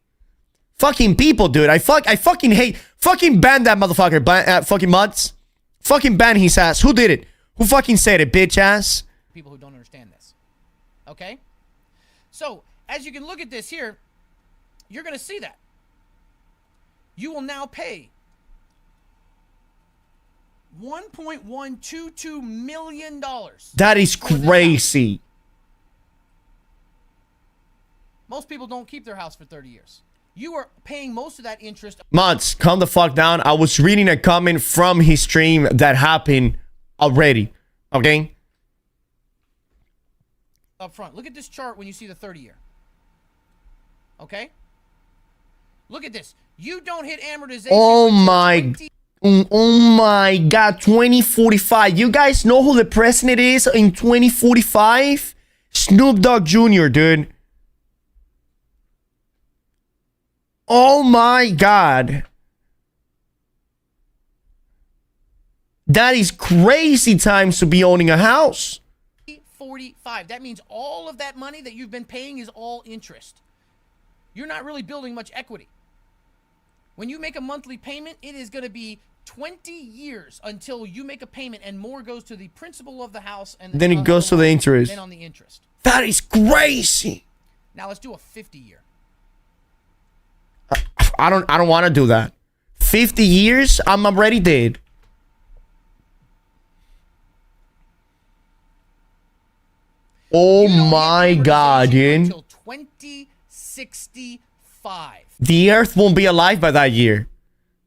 Fucking people, dude. I fucking hate. Fucking ban that motherfucker. Fucking mutts. Fucking ban his ass. Who did it? Who fucking said it, bitch ass? People who don't understand this. Okay? So, as you can look at this here, you're going to see that. You will now pay $1.122 million. That is crazy. Most people don't keep their house for 30 years. You are paying most of that interest. Mods, calm the fuck down. I was reading a comment from his stream that happened already. Okay? Up front. Look at this chart when you see the 30-year. Okay? Look at this. You don't hit amortization. Oh my God, 2045. You guys know who the president is in 2045? Snoop Dogg Jr., dude. Oh my God. That is crazy times to be owning a house. 45. That means all of that money that you've been paying is all interest. you're not really building much equity. When you make a monthly payment, it is going to be 20 years until you make a payment and more goes to the principal of the house and Then it goes to the interest. Then on the interest. That is crazy. Now let's do a 50-year. I don't want to do that. 50 years, I'm already dead. Oh You don't my get god, amortization dude. Until 2065. The earth won't be alive by that year.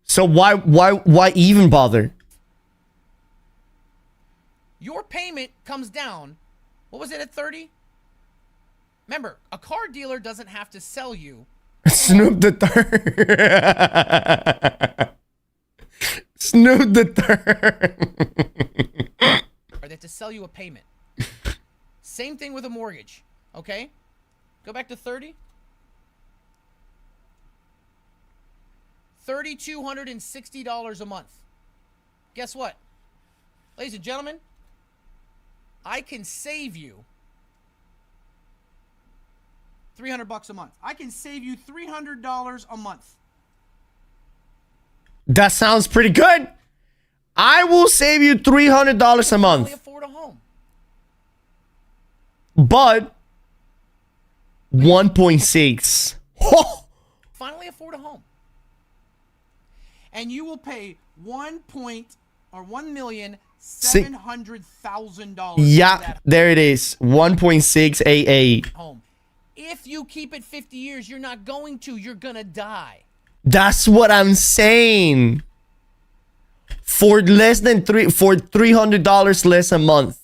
So why even bother? Your payment comes down. What was it at 30? Remember, a car dealer doesn't have to sell you. Snoop the Third. Snoop the Third. Or they have to sell you a payment. Same thing with a mortgage. Okay? Go back to 30. $3,260 a month. Guess what? Ladies and gentlemen, I can save you $300 a month. I can save you $300 a month. That sounds pretty good. I will save you $300 a Only month. afford a home. But 1.6. Oh, Finally afford a home. And you will pay $1,700,000 yeah, there it is. 1.688. home. If you keep it 50 years, you're not going to. You're gonna die. That's what I'm saying. For less than for $300 less a month.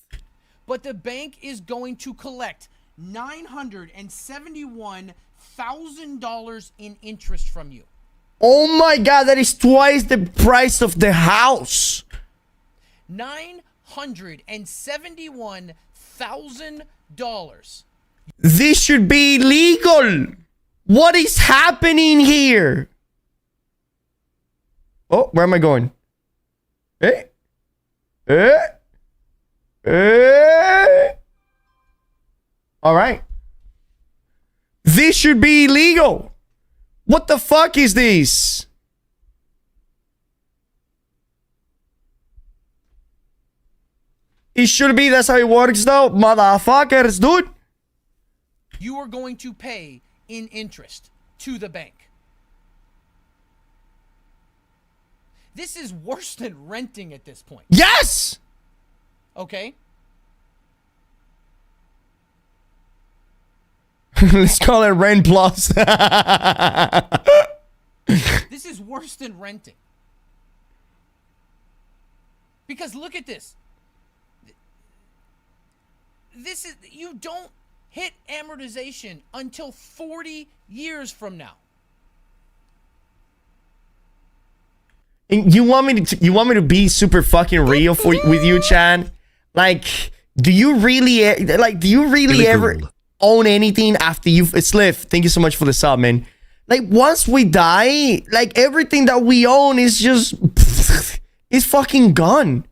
But the bank is going to collect $971,000 in interest from you. Oh my god, that is twice the price of the house. $971,000. This should be illegal. What is happening here? Oh, where am I going? Eh? Eh? Eh? All right. This should be illegal. What the fuck is this? It should be. That's how it works though, motherfuckers, dude. You are going to pay in interest to the bank. This is worse than renting at this point. Yes. Okay? Let's call it Rent Plus. This is worse than renting. Because look at this. This is, you don't hit amortization until 40 years from now. And you want me to be super fucking real with you, Chan? Like, do you really ever own anything after you've Sliff? Thank you so much for the sub, man. Like, once we die, like everything that we own is just is fucking gone.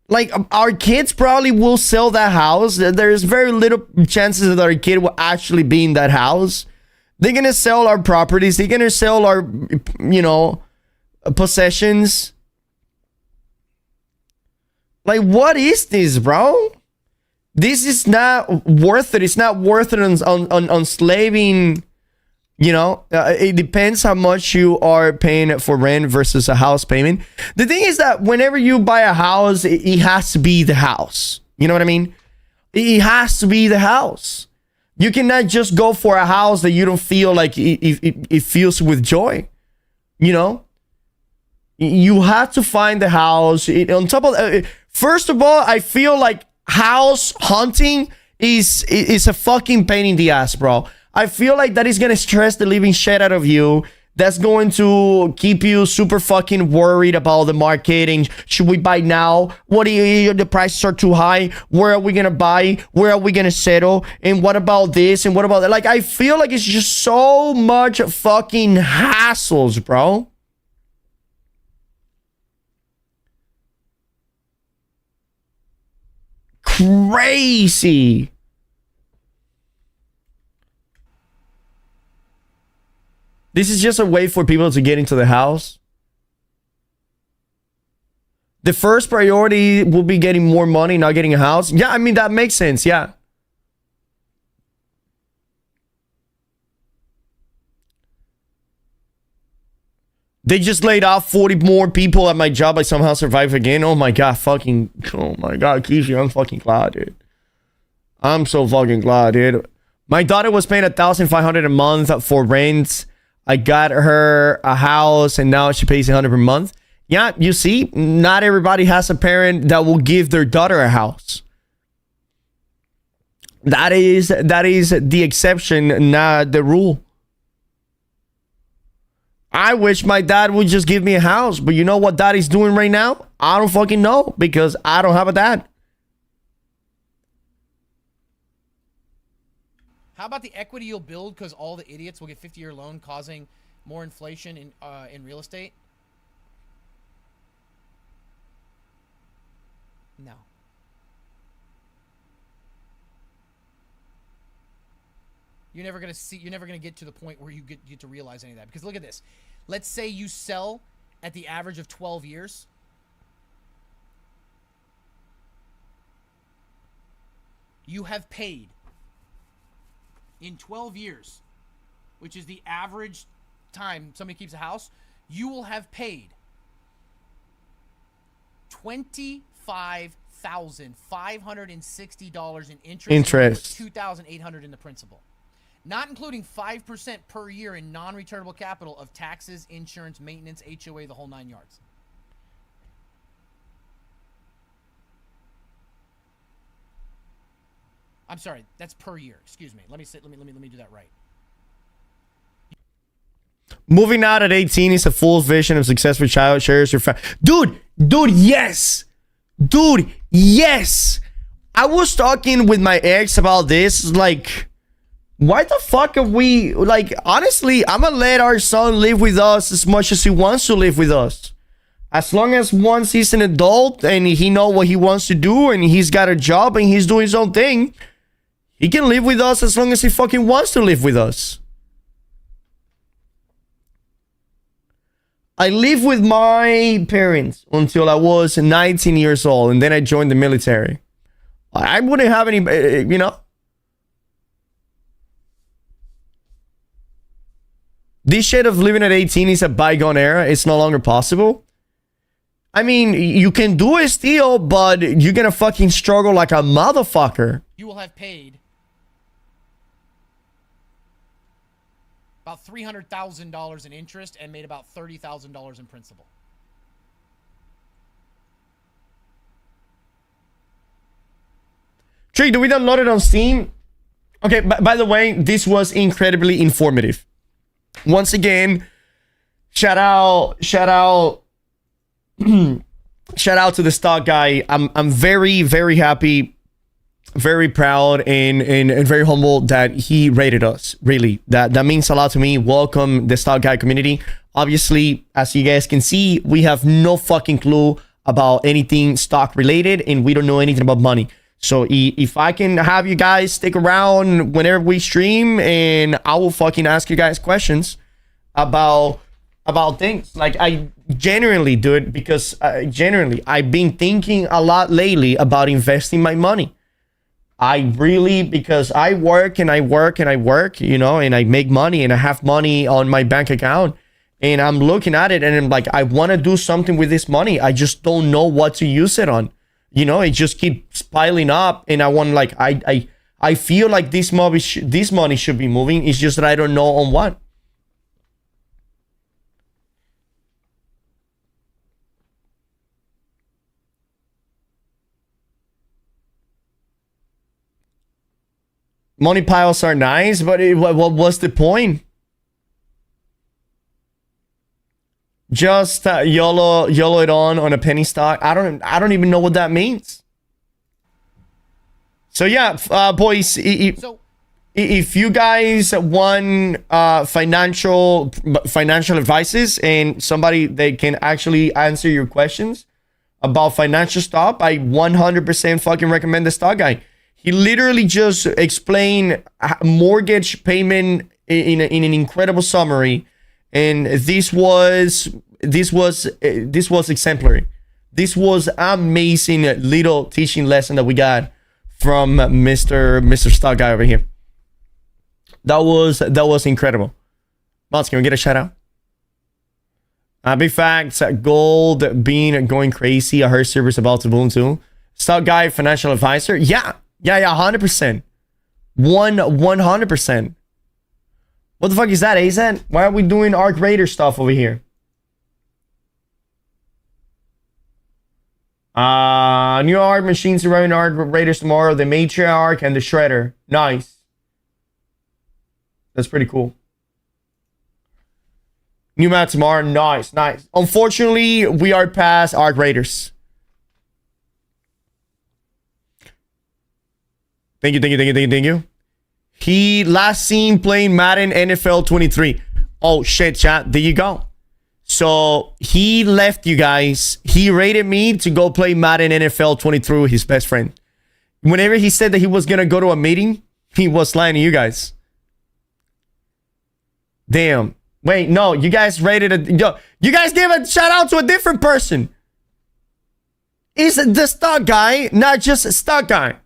Like, our kids probably will sell that house. There's very little chances that our kid will actually be in that house. They're gonna sell our properties. They're gonna sell our, you know, possessions. Like, what is this, bro? This is not worth it. It's not worth it on slaving. You know, it depends how much you are paying for rent versus a house payment. The thing is that whenever you buy a house, it has to be the house. You know what I mean? It has to be the house. You cannot just go for a house that you don't feel like it fills with joy. You know? You have to find the house. On top of first of all, I feel like house hunting is a fucking pain in the ass, bro. I feel like that is gonna stress the living shit out of you. That's going to keep you super fucking worried about the marketing. Should we buy now? What do you, the prices are too high? Where are we gonna buy? Where are we gonna settle? And what about this? And what about that? Like, I feel like it's just so much fucking hassles, bro. Crazy. This is just a way for people to get into the house. The first priority will be getting more money, not getting a house. Yeah, I mean, that makes sense. Yeah. They just laid off 40 more people at my job. I somehow survived again. Oh my God, Kishi, I'm fucking glad, dude. I'm so fucking glad, dude. My daughter was paying $1,500 a month for rent. I got her a house and now she pays $100 per month. Yeah, you see, not everybody has a parent that will give their daughter a house. That is the exception, not the rule. I wish my dad would just give me a house, but you know what daddy's doing right now? I don't fucking know because I don't have a dad. How about the equity you'll build because all the idiots will get 50-year loan, causing more inflation in real estate? No. You're never gonna get to the point where you get to realize any of that. Because look at this. Let's say you sell at the average of 12 years. You have paid in 12 years, which is the average time somebody keeps a house, you will have paid $25,560 in interest. $2,800 in the principal. Not including 5% per year in non-returnable capital of taxes, insurance, maintenance, HOA, the whole 9 yards. I'm sorry, that's per year. Excuse me. Let me do that right. Moving out at 18 is a full vision of success for child. Shares your dude, yes. Dude, yes. I was talking with my ex about this, like, why the fuck are we, like, honestly, I'm gonna let our son live with us as much as he wants to live with us. As long as once he's an adult and he know what he wants to do and he's got a job and he's doing his own thing, he can live with us as long as he fucking wants to live with us. I lived with my parents until I was 19 years old and then I joined the military. I wouldn't have any, you know. This shit of living at 18 is a bygone era. It's no longer possible. I mean, you can do it still, but you're gonna fucking struggle like a motherfucker. You will have paid about $300,000 in interest and made about $30,000 in principal. Trey, do we download it on Steam? Okay, by the way, this was incredibly informative. Once again, shout out shout out to the stock guy. I'm very, very happy, very proud and very humble that he rated us. Really, that means a lot to me. Welcome the stock guy community. Obviously, as you guys can see, we have no fucking clue about anything stock related and we don't know anything about money. So if I can have you guys stick around whenever we stream, and I will fucking ask you guys questions about things. Like, I genuinely do it because I've been thinking a lot lately about investing my money. Because I work and I work and I work, you know, and I make money and I have money on my bank account, and I'm looking at it and I'm like, I want to do something with this money. I just don't know what to use it on. You know, it just keeps piling up, and I want, like, I feel like this money should be moving. It's just that I don't know on what. Money piles are nice, but what was the point? Just YOLO it on a penny stock. I don't even know what that means. So yeah, boys, if you guys want financial advices and somebody that can actually answer your questions about financial stuff, I 100% fucking recommend the stock guy. He literally just explained mortgage payment in an incredible summary. and this was exemplary. This was amazing little teaching lesson that we got from Mr. Stock Guy over here. That was incredible. Mods, can we get a shout out? Big facts. Gold being going crazy. I heard servers about to boom too. Stock Guy, financial advisor. Yeah, 100%. 100%. What the fuck is that, AZ? Why are we doing Arc Raider stuff over here? New Arc machines arriving Arc Raiders tomorrow. The Matriarch and the Shredder. Nice. That's pretty cool. New map tomorrow. Nice. Unfortunately, we are past Arc Raiders. Thank you. He last seen playing Madden NFL 23. Oh shit, chat. There you go. So he left you guys. He rated me to go play Madden NFL 23 with his best friend. Whenever he said that he was gonna go to a meeting, he was lying to you guys. Damn. Wait, no, you guys rated you guys gave a shout out to a different person. Is the Stock Guy, not just a Stock Guy.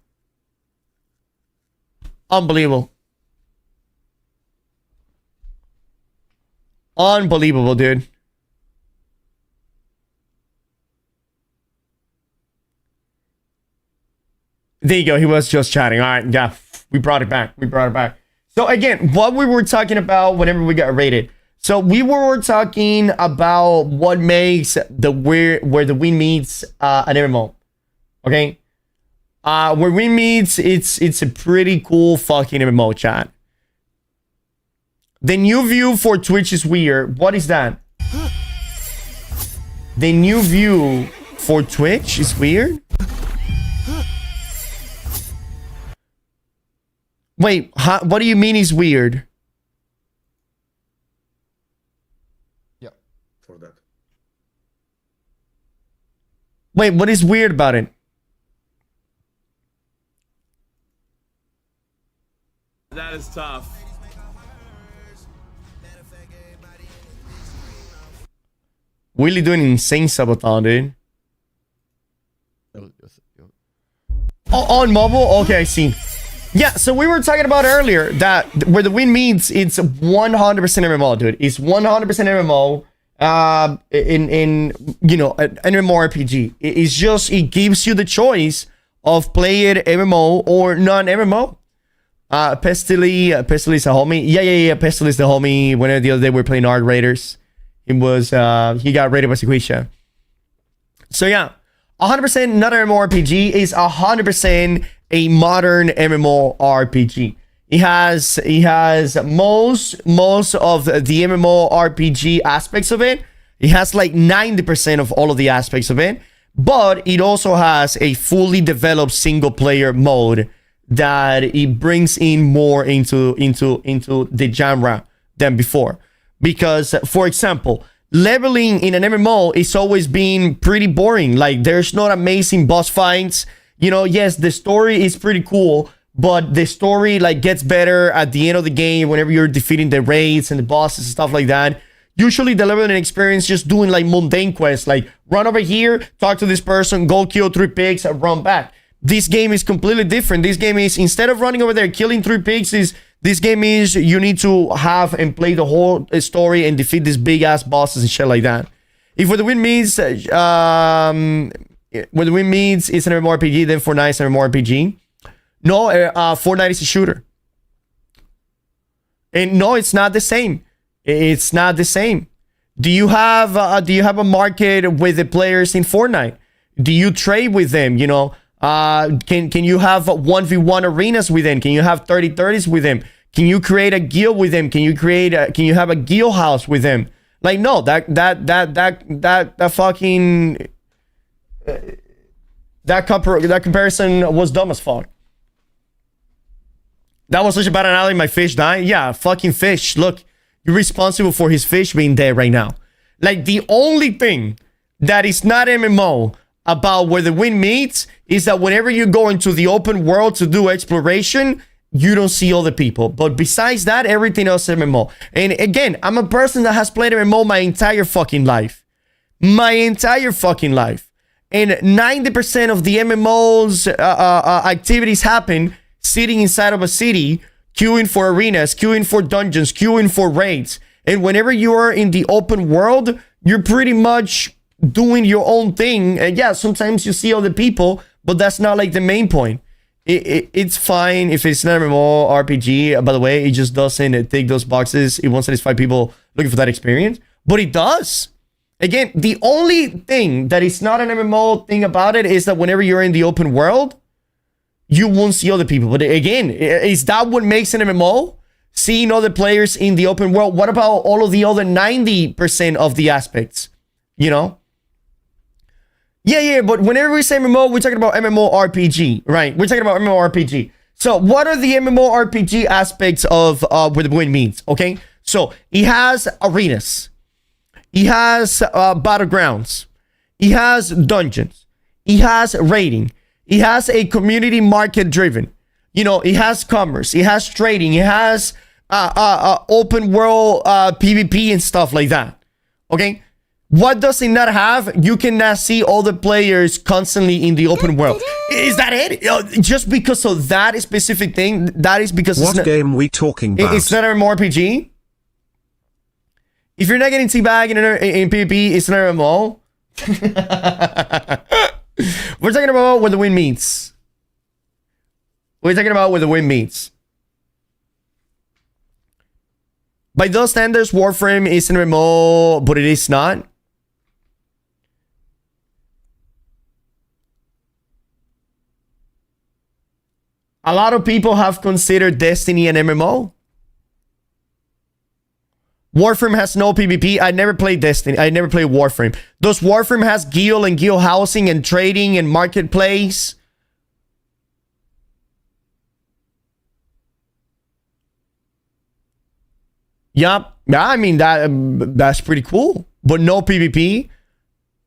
Unbelievable. Unbelievable, dude. There you go. He was just chatting. All right. Yeah. We brought it back. So again, what we were talking about whenever we got rated. So we were talking about what makes the where the win meets an MMO. Okay. Where win meets, it's a pretty cool fucking MMO, chat. The new view for Twitch is weird. What is that? The new view for Twitch is weird? Wait, what do you mean is weird? Yeah, for that. Wait, what is weird about it? That is tough. Willie doing insane subathon, dude. Oh, on mobile? Okay, I see. Yeah, so we were talking about earlier that where the win meets, it's 100% MMO, dude. It's 100% MMO. In you know, an MMORPG. It's just, it gives you the choice of playing MMO or non-MMO. Pestily is a homie. Yeah. Pestily is the homie. Whenever the other day we were playing Arc Raiders, it was he got raided by Sequisha. So yeah, 100% not an MMORPG is 100% a modern MMORPG. It has most of the MMORPG aspects of it. It has like 90% of all of the aspects of it, but it also has a fully developed single player mode that it brings in more into the genre than before. Because, for example, leveling in an MMO is always been pretty boring. Like, there's not amazing boss fights. You know, yes, the story is pretty cool, but the story like gets better at the end of the game whenever you're defeating the raids and the bosses and stuff like that. Usually the leveling experience just doing like mundane quests, like run over here, talk to this person, go kill 3 pigs, and run back. This game is completely different. This game is, instead of running over there killing 3 pigs, this game is you need to have and play the whole story and defeat these big ass bosses and shit like that. If where the win means it's an MMORPG, then Fortnite is an MMORPG. No, Fortnite is a shooter. And no, it's not the same. It's not the same. Do you have a market with the players in Fortnite? Do you trade with them? You know, can you have 1v1 arenas with them? Can you have 30-30s with them? Can you create a guild with them? Can you have a guild house with them? Like, no, that fucking that comparison was dumb as fuck. That was such a bad analogy. My fish died. Yeah, fucking fish. Look, you're responsible for his fish being dead right now. Like, the only thing that is not MMO about where the win meets is that whenever you go into the open world to do exploration, you don't see other people. But besides that, everything else is MMO. And again, I'm a person that has played MMO my entire fucking life. My entire fucking life. And 90% of the MMO's activities happen sitting inside of a city, queuing for arenas, queuing for dungeons, queuing for raids. And whenever you are in the open world, you're pretty much doing your own thing. And yeah, sometimes you see other people, but that's not like the main point. It's fine if it's an MMO RPG. By the way, it just doesn't tick those boxes. It won't satisfy people looking for that experience, but it does. Again, the only thing that is not an MMO thing about it is that whenever you're in the open world, you won't see other people. But again, is that what makes an MMO? Seeing other players in the open world. What about all of the other 90% of the aspects? You know? Yeah, but whenever we say MMO, we're talking about MMORPG, right? We're talking about MMORPG. So what are the MMORPG aspects of what the win means, okay? So it has arenas. He has battlegrounds. He has dungeons. He has raiding. He has a community market driven. You know, he has commerce. He has trading. He has open world PvP and stuff like that. Okay? What does it not have? You cannot see all the players constantly in the open world. Is that it? Just because of that specific thing, that is because what game we talking about? It's not an MMORPG. If you're not getting teabag in PvP, it's an MMO. We're talking about where the win meets. We're talking about where the win meets. By those standards, Warframe is an MMO, but it is not. A lot of people have considered Destiny an MMO. Warframe has no PvP. I never played Destiny. I never played Warframe. Does Warframe has guild and guild housing and trading and marketplace? Yeah, I mean that's pretty cool. But no PvP.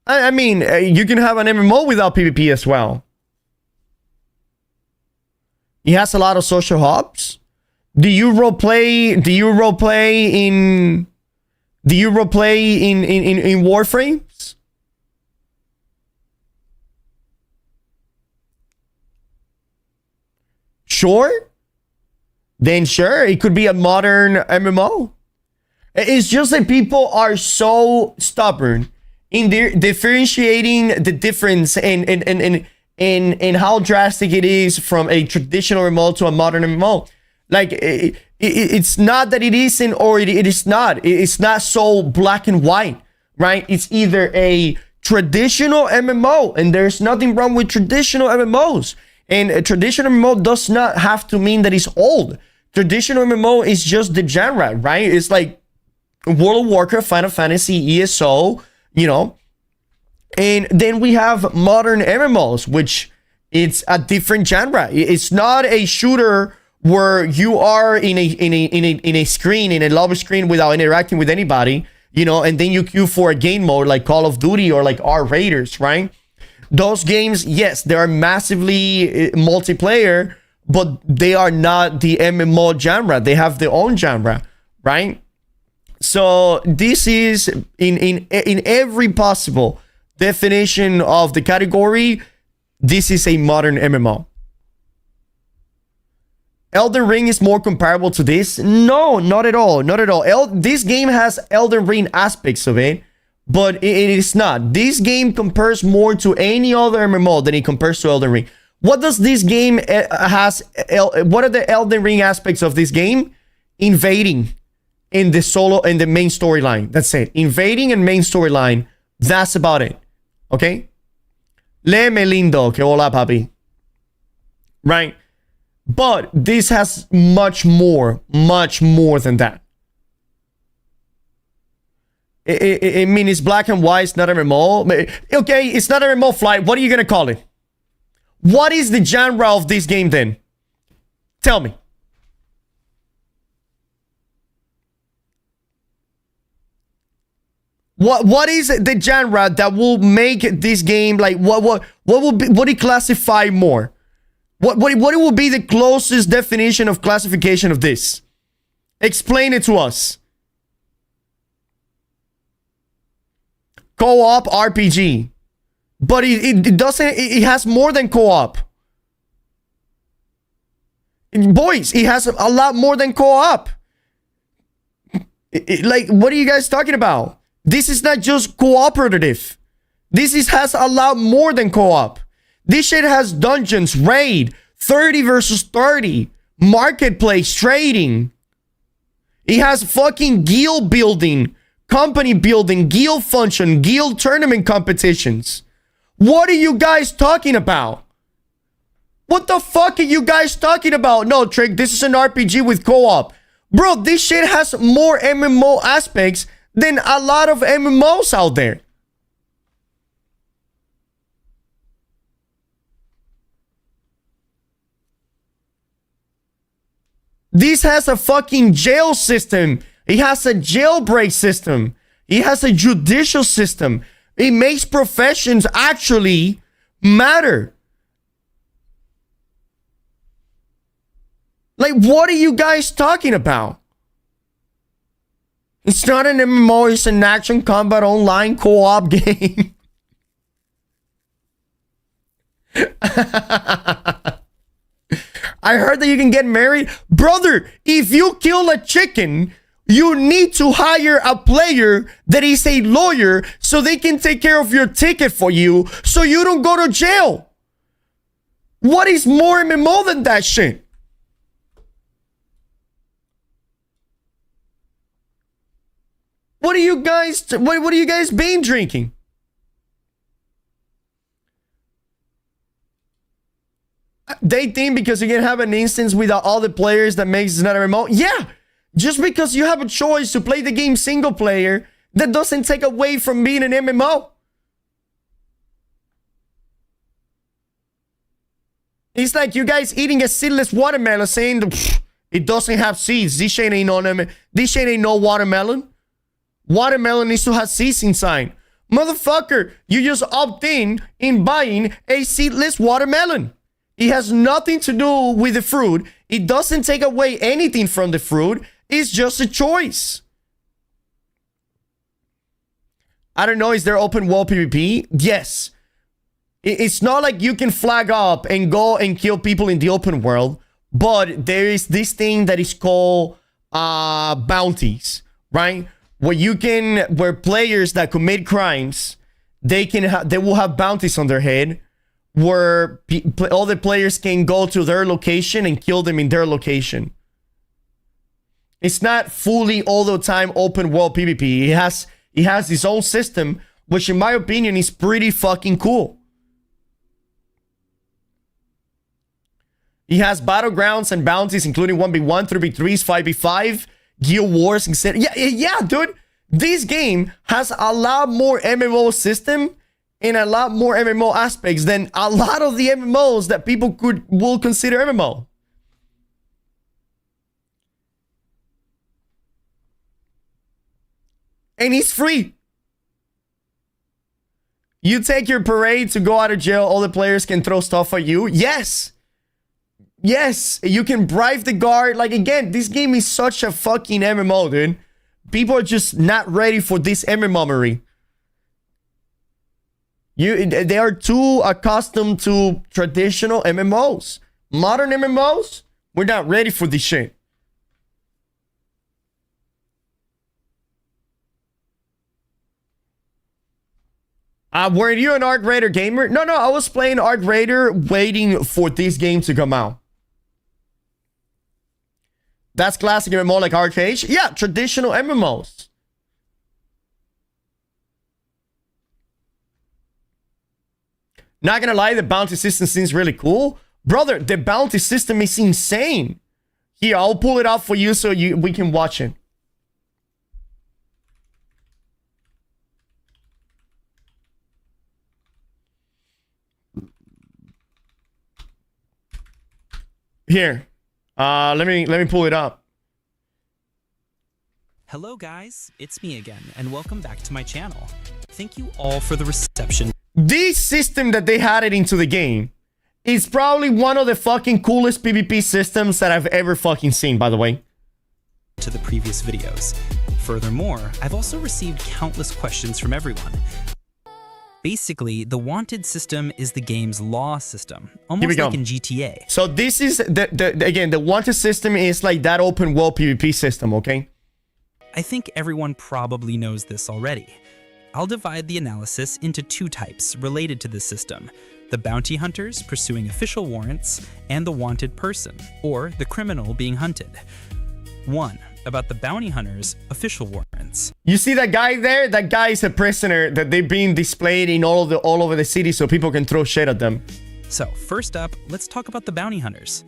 I mean, you can have an MMO without PvP as well. It has a lot of social hubs. Do you roleplay in Warframes? Sure. Then sure, it could be a modern MMO. It's just that people are so stubborn in differentiating the difference and how drastic it is from a traditional MMO to a modern MMO. Like, it's not that it isn't or it is not. It's not so black and white, right? It's either a traditional MMO, and there's nothing wrong with traditional MMOs. And a traditional MMO does not have to mean that it's old. Traditional MMO is just the genre, right? It's like World of Warcraft, Final Fantasy, ESO, you know. And then we have modern MMOs, which it's a different genre. It's not a shooter where you are in a screen, in a lobby screen without interacting with anybody, you know, and then you queue for a game mode like Call of Duty or like R-Raiders, right? Those games, yes, they are massively multiplayer, but they are not the MMO genre. They have their own genre, right? So this is in every possible definition of the category, this is a modern MMO. Elden Ring is more comparable to this? No, not at all. Not at all. This game has Elden Ring aspects of it, but it is not. This game compares more to any other MMO than it compares to Elden Ring. What does this game has? What are the Elden Ring aspects of this game? Invading in the main storyline. That's it. Invading and main storyline. That's about it. Okay? Léeme lindo, que hola papi. Right? But this has much more than that. I mean, it's black and white, it's not a MMO. Okay, it's not a MMO flight. What are you going to call it? What is the genre of this game then? Tell me. What is the genre that will make this game like what would it classify more? What will be the closest definition of classification of this? Explain it to us. Co-op RPG. But it doesn't, it has more than co-op. Boys, it has a lot more than co-op. Like, what are you guys talking about? This is not just cooperative. Has a lot more than co-op. This shit has dungeons, raid, 30 versus 30, marketplace, trading. It has fucking guild building, company building, guild function, guild tournament competitions. What are you guys talking about? What the fuck are you guys talking about? No, Trick, this is an RPG with co-op. Bro, this shit has more MMO aspects than a lot of MMOs out there. This has a fucking jail system. It has a jailbreak system. It has a judicial system. It makes professions actually matter. Like, what are you guys talking about? It's not an MMO, it's an action combat online co-op game. I heard that you can get married. Brother, if you kill a chicken, you need to hire a player that is a lawyer so they can take care of your ticket for you so you don't go to jail. What is more MMO than that shit? What are you guys been drinking? They think because you can have an instance without all the players that makes it not a MMO. Yeah, just because you have a choice to play the game single player, that doesn't take away from being an MMO. It's like you guys eating a seedless watermelon saying it doesn't have seeds. This shit ain't no watermelon. Watermelon needs to have seeds inside. Motherfucker, you just opt in buying a seedless watermelon. It has nothing to do with the fruit. It doesn't take away anything from the fruit. It's just a choice. I don't know, is there open world PvP? Yes. It's not like you can flag up and go and kill people in the open world, but there is this thing that is called bounties, right? Where players that commit crimes, they will have bounties on their head, where all the players can go to their location and kill them in their location. It's not fully all the time open world PvP. It has its own system, which in my opinion is pretty fucking cool. It has battlegrounds and bounties, including 1v1, 3v3s, 5v5, guild wars, etc. Yeah, dude. This game has a lot more MMO system and a lot more MMO aspects than a lot of the MMOs that people will consider MMO. And it's free. You take your parade to go out of jail, all the players can throw stuff at you. Yes. Yes, you can bribe the guard. Like, again, this game is such a fucking MMO, dude. People are just not ready for this MMO-mery. They are too accustomed to traditional MMOs. Modern MMOs, we're not ready for this shit. Weren't you an Arc Raider gamer? No, I was playing Arc Raider waiting for this game to come out. That's classic MMO like Arcade. Yeah, traditional MMOs. Not gonna lie, the bounty system seems really cool. Brother, the bounty system is insane. Here, I'll pull it out for you so we can watch it. Here. Let me pull it up. Hello guys, it's me again, and welcome back to my channel. Thank you all for the reception. This system that they had it into the game It's probably one of the fucking coolest PvP systems that I've ever fucking seen, by the way. To the previous videos. Furthermore, I've also received countless questions from everyone. Basically, the Wanted system is the game's law system, almost like in GTA. So this is, again, the Wanted system is like that open world PvP system, okay? I think everyone probably knows this already. I'll divide the analysis into two types related to this system: the bounty hunters pursuing official warrants, and the wanted person, or the criminal being hunted. 1. About the bounty hunters' official warrants. You see that guy there? That guy is a prisoner that they're being displayed in all over the city so people can throw shit at them. So, first up, let's talk about the bounty hunters.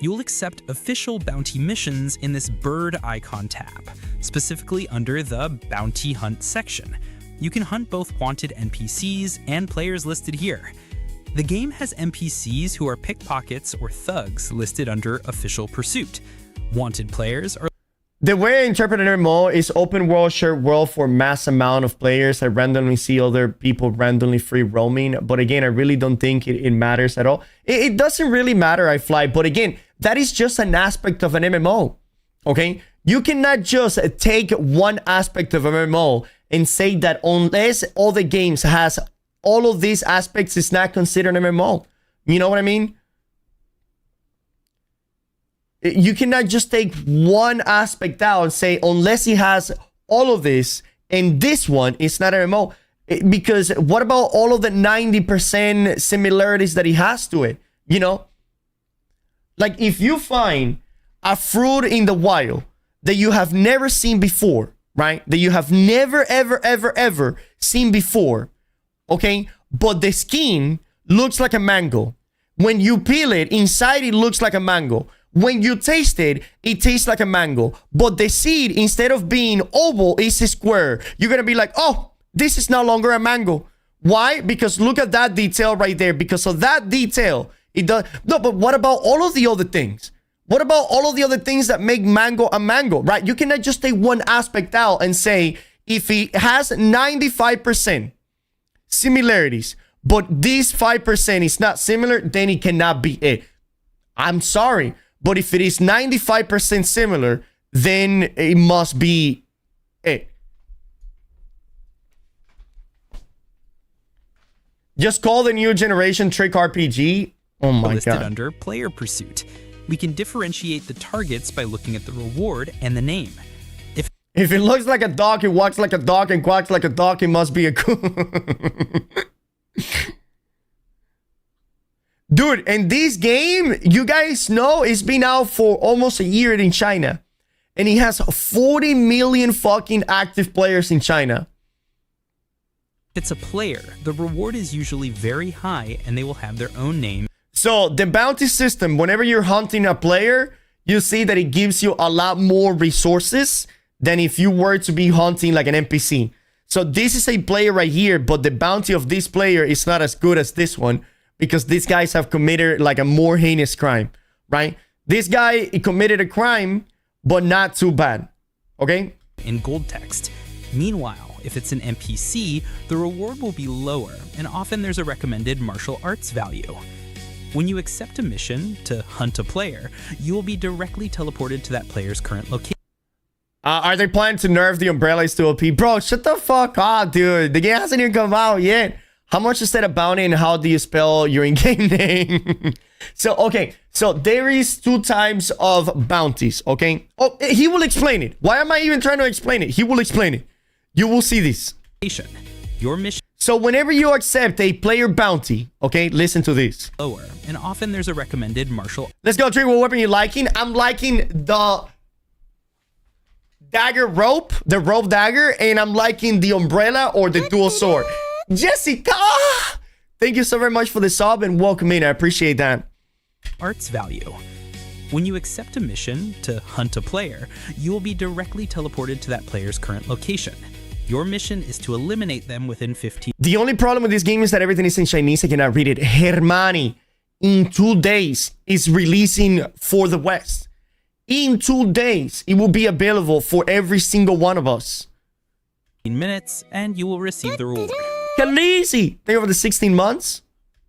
You'll accept official bounty missions in this bird icon tab, specifically under the Bounty Hunt section. You can hunt both wanted NPCs and players listed here. The game has NPCs who are pickpockets or thugs listed under Official Pursuit. Wanted players are... The way I interpret an MMO is open world, shared world for mass amount of players. I randomly see other people randomly free roaming. But again, I really don't think it matters at all. It doesn't really matter, I fly. But again, that is just an aspect of an MMO. Okay? You cannot just take one aspect of an MMO and say that unless all the games has all of these aspects, it's not considered an MMO. You know what I mean? You cannot just take one aspect out and say, unless it has all of this, and this one is not an MMO. Because what about all of the 90% similarities that it has to it? You know? Like, if you find a fruit in the wild that you have never seen before, right? That you have never, ever seen before, okay? But the skin looks like a mango. When you peel it, inside it looks like a mango. When you taste it, it tastes like a mango. But the seed, instead of being oval, is square. You're going to be like, oh, this is no longer a mango. Why? Because look at that detail right there. Because of that detail, it does. No, but what about all of the other things? What about all of the other things that make mango a mango, right? You cannot just take one aspect out and say, if it has 95% similarities, but this 5% is not similar, then it cannot be it. I'm sorry. But if it is 95% similar, then it must be it. Just call the new generation Trick RPG. Oh my listed god. Under Player Pursuit. We can differentiate the targets by looking at the reward and the name. If it looks like a dog, it walks like a dog, and quacks like a dog, it must be a Dude, and this game, you guys know, it's been out for almost a year in China. And it has 40 million fucking active players in China. If it's a player, the reward is usually very high and they will have their own name. So, the bounty system, whenever you're hunting a player, you see that it gives you a lot more resources than if you were to be hunting like an NPC. So, this is a player right here, but the bounty of this player is not as good as this one. Because these guys have committed like a more heinous crime, right? This guy committed a crime, but not too bad, okay? In gold text. Meanwhile, if it's an NPC, the reward will be lower, and often there's a recommended martial arts value. When you accept a mission to hunt a player, you will be directly teleported to that player's current location. Are they planning to nerf the umbrellas to OP? Bro, shut the fuck up, dude. The game hasn't even come out yet. How much is that a bounty and how do you spell your in-game name? So, okay. So, there is 2 types of bounties, okay? Oh, he will explain it. Why am I even trying to explain it? He will explain it. You will see this. Your mission... So, whenever you accept a player bounty, okay? Listen to this. Lower, and often there's a recommended martial... Let's go, Trick. What weapon you liking? I'm liking the dagger rope, the rope dagger, and I'm liking the umbrella or the dual sword. Jessica! Thank you so very much for the sub and welcome in. I appreciate that. Arts value. When you accept a mission to hunt a player, you will be directly teleported to that player's current location. Your mission is to eliminate them within 15... The only problem with this game is that everything is in Chinese. I cannot read it. Hermani, in 2 days, is releasing for the West. In 2 days, it will be available for every single one of us. minutes, and you will receive the reward. Easy. Think over the 16 months.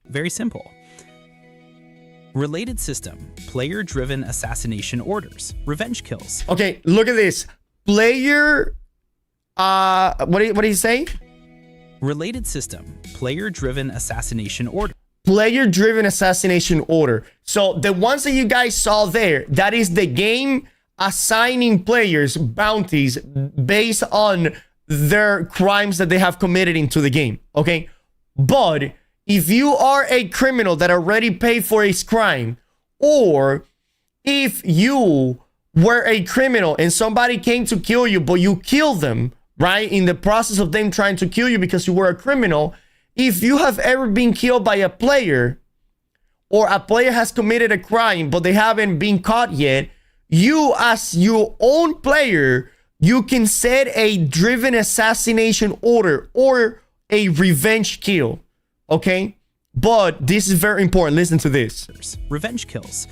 Very simple. Related system, player-driven assassination orders, revenge kills. Okay, look at this. Player, what did he say? Related system, player-driven assassination order. Player-driven assassination order. So the ones that you guys saw there, that is the game assigning players bounties based on their crimes that they have committed into the game, okay? But if you are a criminal that already paid for his crime, or if you were a criminal and somebody came to kill you, but you killed them, right? In the process of them trying to kill you because you were a criminal, if you have ever been killed by a player, or a player has committed a crime, but they haven't been caught yet, you as your own player, you can set a driven assassination order or a revenge kill. Okay, but this is very important. Listen to this. Revenge kills.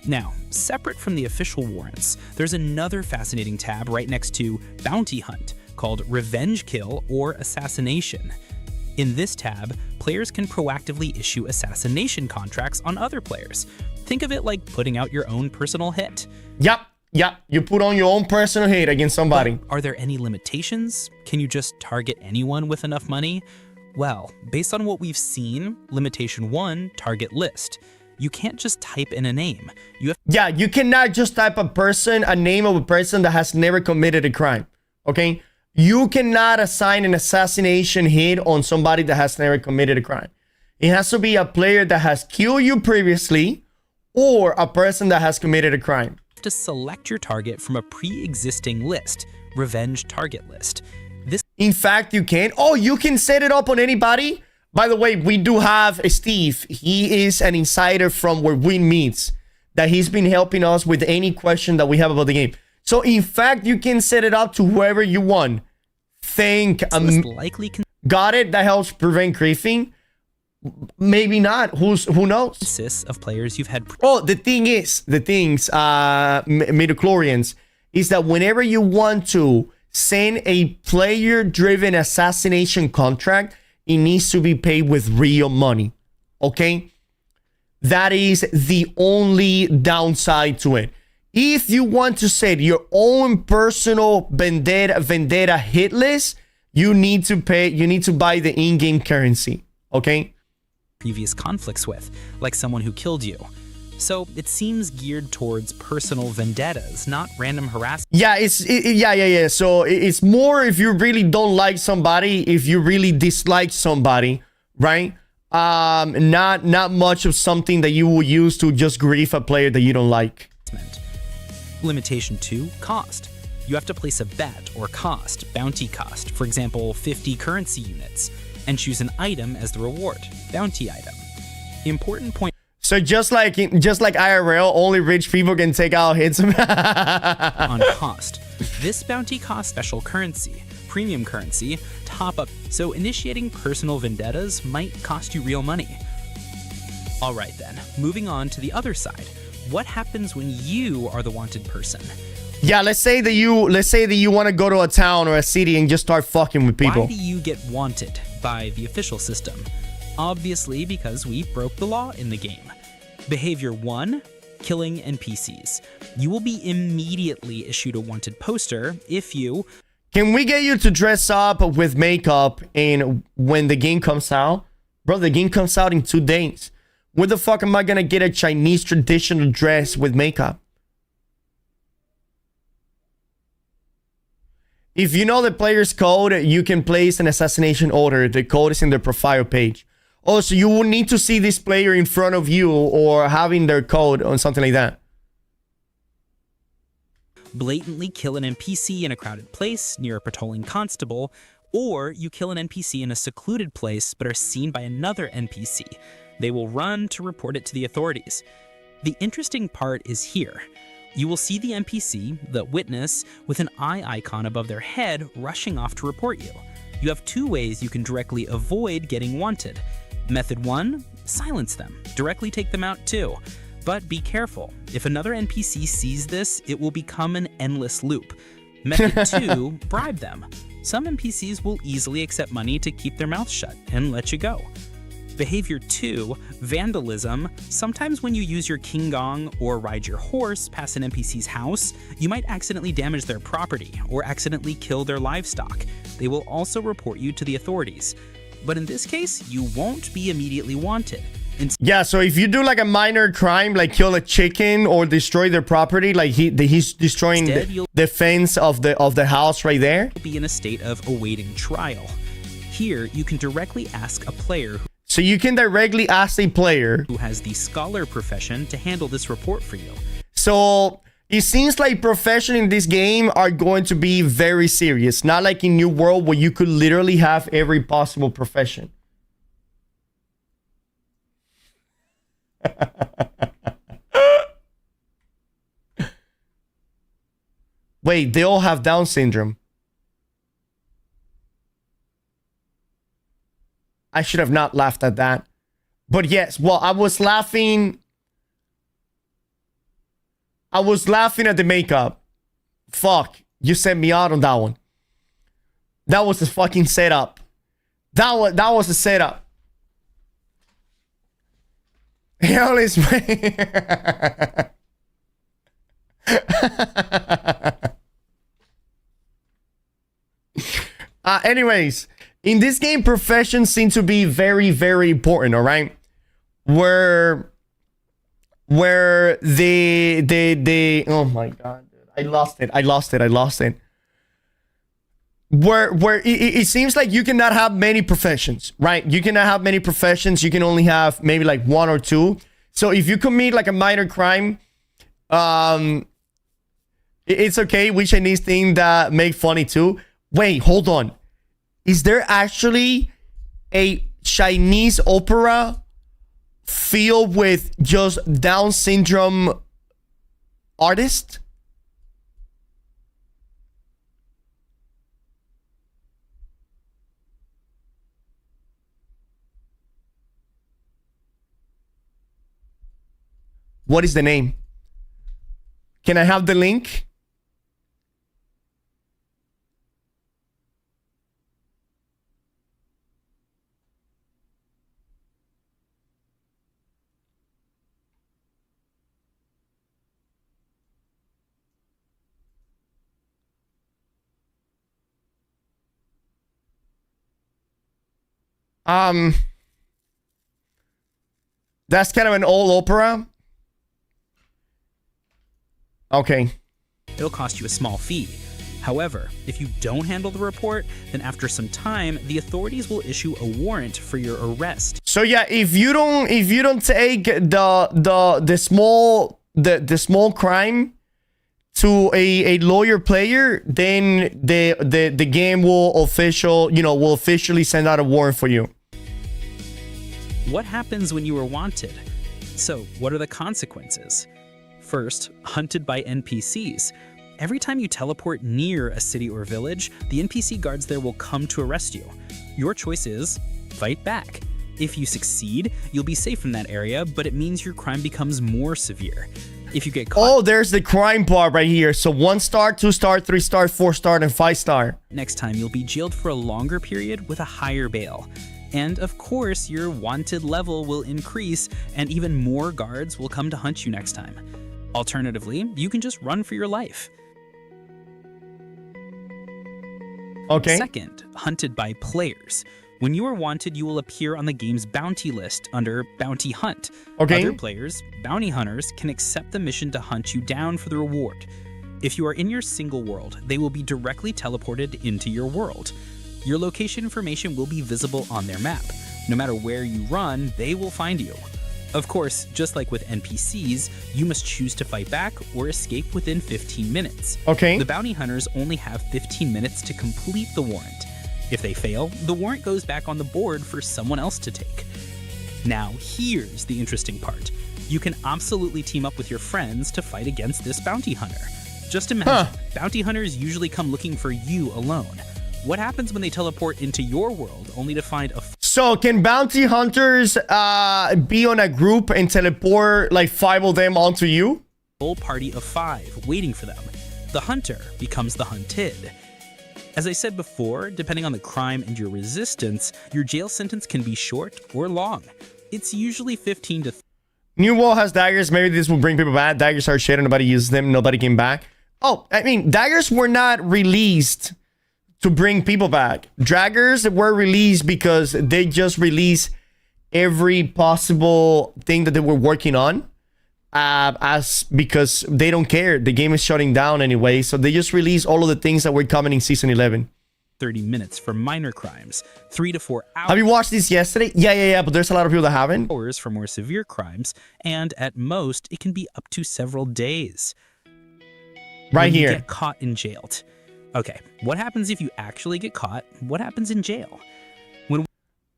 Now, separate from the official warrants, there's another fascinating tab right next to Bounty Hunt called Revenge Kill or Assassination. In this tab, players can proactively issue assassination contracts on other players. Think of it like putting out your own personal hit. Yep. You put on your own personal hit against somebody. But are there any limitations? Can you just target anyone with enough money? Well, based on what we've seen, limitation 1, target list. You can't just type in a name. You cannot just type a name of a person that has never committed a crime, okay? You cannot assign an assassination hit on somebody that has never committed a crime. It has to be a player that has killed you previously or a person that has committed a crime. You have to select your target from a pre-existing list, revenge target list. In fact, you can. Oh, you can set it up on anybody. By the way, we do have Steve. He is an insider from Where Win Meets, that he's been helping us with any question that we have about the game. So, in fact, you can set it up to whoever you want. Got it? That helps prevent griefing. Maybe not. Who knows? Of players you've had. Oh, the things, midichlorians, is that whenever you want to send a player-driven assassination contract, it needs to be paid with real money, okay? That is the only downside to it. If you want to set your own personal vendetta hit list, you need to buy the in-game currency, okay? Previous conflicts with, like someone who killed you. So it seems geared towards personal vendettas, not random harassment. Yeah, So it's more if you really don't like somebody, if you really dislike somebody, right? Not much of something that you will use to just grief a player that you don't like. Limitation 2, cost. You have to place a bet or cost, bounty cost, for example, 50 currency units, and choose an item as the reward, bounty item. Important point. So just like IRL, only rich people can take out hits. On cost. This bounty costs special currency, premium currency, top up. So initiating personal vendettas might cost you real money. All right then, moving on to the other side. What happens when you are the wanted person? Yeah, let's say that you want to go to a town or a city and just start fucking with people. Why do you get wanted by the official system? Obviously because we broke the law in the game. Behavior 1, killing NPCs. You will be immediately issued a wanted poster if you... Can we get you to dress up with makeup and when the game comes out? Bro, the game comes out in 2 days. Where the fuck am I gonna get a Chinese traditional dress with makeup? If you know the player's code, you can place an assassination order. The code is in the profile page. Oh, so you will need to see this player in front of you or having their code or something like that. Blatantly kill an NPC in a crowded place near a patrolling constable, or you kill an NPC in a secluded place but are seen by another NPC. They will run to report it to the authorities. The interesting part is here. You will see the NPC, the witness, with an eye icon above their head rushing off to report you. You have 2 ways you can directly avoid getting wanted. Method 1, silence them. Directly take them out too. But be careful. If another NPC sees this, it will become an endless loop. Method 2, bribe them. Some NPCs will easily accept money to keep their mouth shut and let you go. Behavior 2, vandalism. Sometimes when you use your King Gong or ride your horse past an NPC's house, you might accidentally damage their property or accidentally kill their livestock. They will also report you to the authorities. But in this case, you won't be immediately wanted. Yeah, so if you do like a minor crime, like kill a chicken or destroy their property, like he's destroying the fence of the house right there, You'll be in a state of awaiting trial. Here, you can directly ask a player so you can directly ask a player who has the scholar profession to handle this report for you. So it seems like profession in this game are going to be very serious. Not like in New World where you could literally have every possible profession. Wait, they all have Down syndrome. I should have not laughed at that. But yes, well, I was laughing at the makeup. Fuck, you sent me out on that one. That was a fucking setup. That was a setup. Hell is anyways, in this game, professions seem to be very, very important, all right? Where they oh my god, dude. I lost it. Where it seems like you cannot have many professions, right? You cannot have many professions. You can only have maybe like one or two. So if you commit like a minor crime, it's okay. We Chinese thing that make funny too. Wait, hold on. Is there actually a Chinese opera filled with just Down syndrome artists? What is the name? Can I have the link? That's kind of an old opera. Okay. It'll cost you a small fee. However, if you don't handle the report, then after some time, the authorities will issue a warrant for your arrest. So yeah, if you don't take the small crime to a lawyer player, then the game will officially send out a warrant for you. What happens when you are wanted? So, what are the consequences? First, hunted by NPCs. Every time you teleport near a city or village, the NPC guards there will come to arrest you. Your choice is fight back. If you succeed, you'll be safe in that area, but it means your crime becomes more severe. If you get caught... Oh, there's the crime bar right here. So 1 star, 2 star, 3 star, 4 star, and 5 star. Next time, you'll be jailed for a longer period with a higher bail. And of course, your wanted level will increase, and even more guards will come to hunt you next time. Alternatively, you can just run for your life. Okay. Second, hunted by players. When you are wanted, you will appear on the game's bounty list under Bounty Hunt. Okay. Other players, bounty hunters, can accept the mission to hunt you down for the reward. If you are in your single world, they will be directly teleported into your world. Your location information will be visible on their map. No matter where you run, they will find you. Of course, just like with NPCs, you must choose to fight back or escape within 15 minutes. Okay. The bounty hunters only have 15 minutes to complete the warrant. If they fail, the warrant goes back on the board for someone else to take. Now, here's the interesting part. You can absolutely team up with your friends to fight against this bounty hunter. Just imagine, bounty hunters usually come looking for you alone. What happens when they teleport into your world only to find a... So can bounty hunters be on a group and teleport like 5 of them onto you? Full party of 5 waiting for them. The hunter becomes the hunted. As I said before, depending on the crime and your resistance, your jail sentence can be short or long. It's usually 15 to New Wall has daggers. Maybe this will bring people back. Daggers are shit and nobody uses them. Nobody came back. Oh, I mean, daggers were not released to bring people back. Daggers were released because they just released every possible thing that they were working on. Because they don't care. The game is shutting down anyway. So they just released all of the things that were coming in Season 11. 30 minutes for minor crimes, 3 to 4 hours. Have you watched this yesterday? Yeah. But there's a lot of people that haven't. Hours for more severe crimes, and at most, it can be up to several days. Right When here. You get caught and jailed. Okay, what happens if you actually get caught? What happens in jail?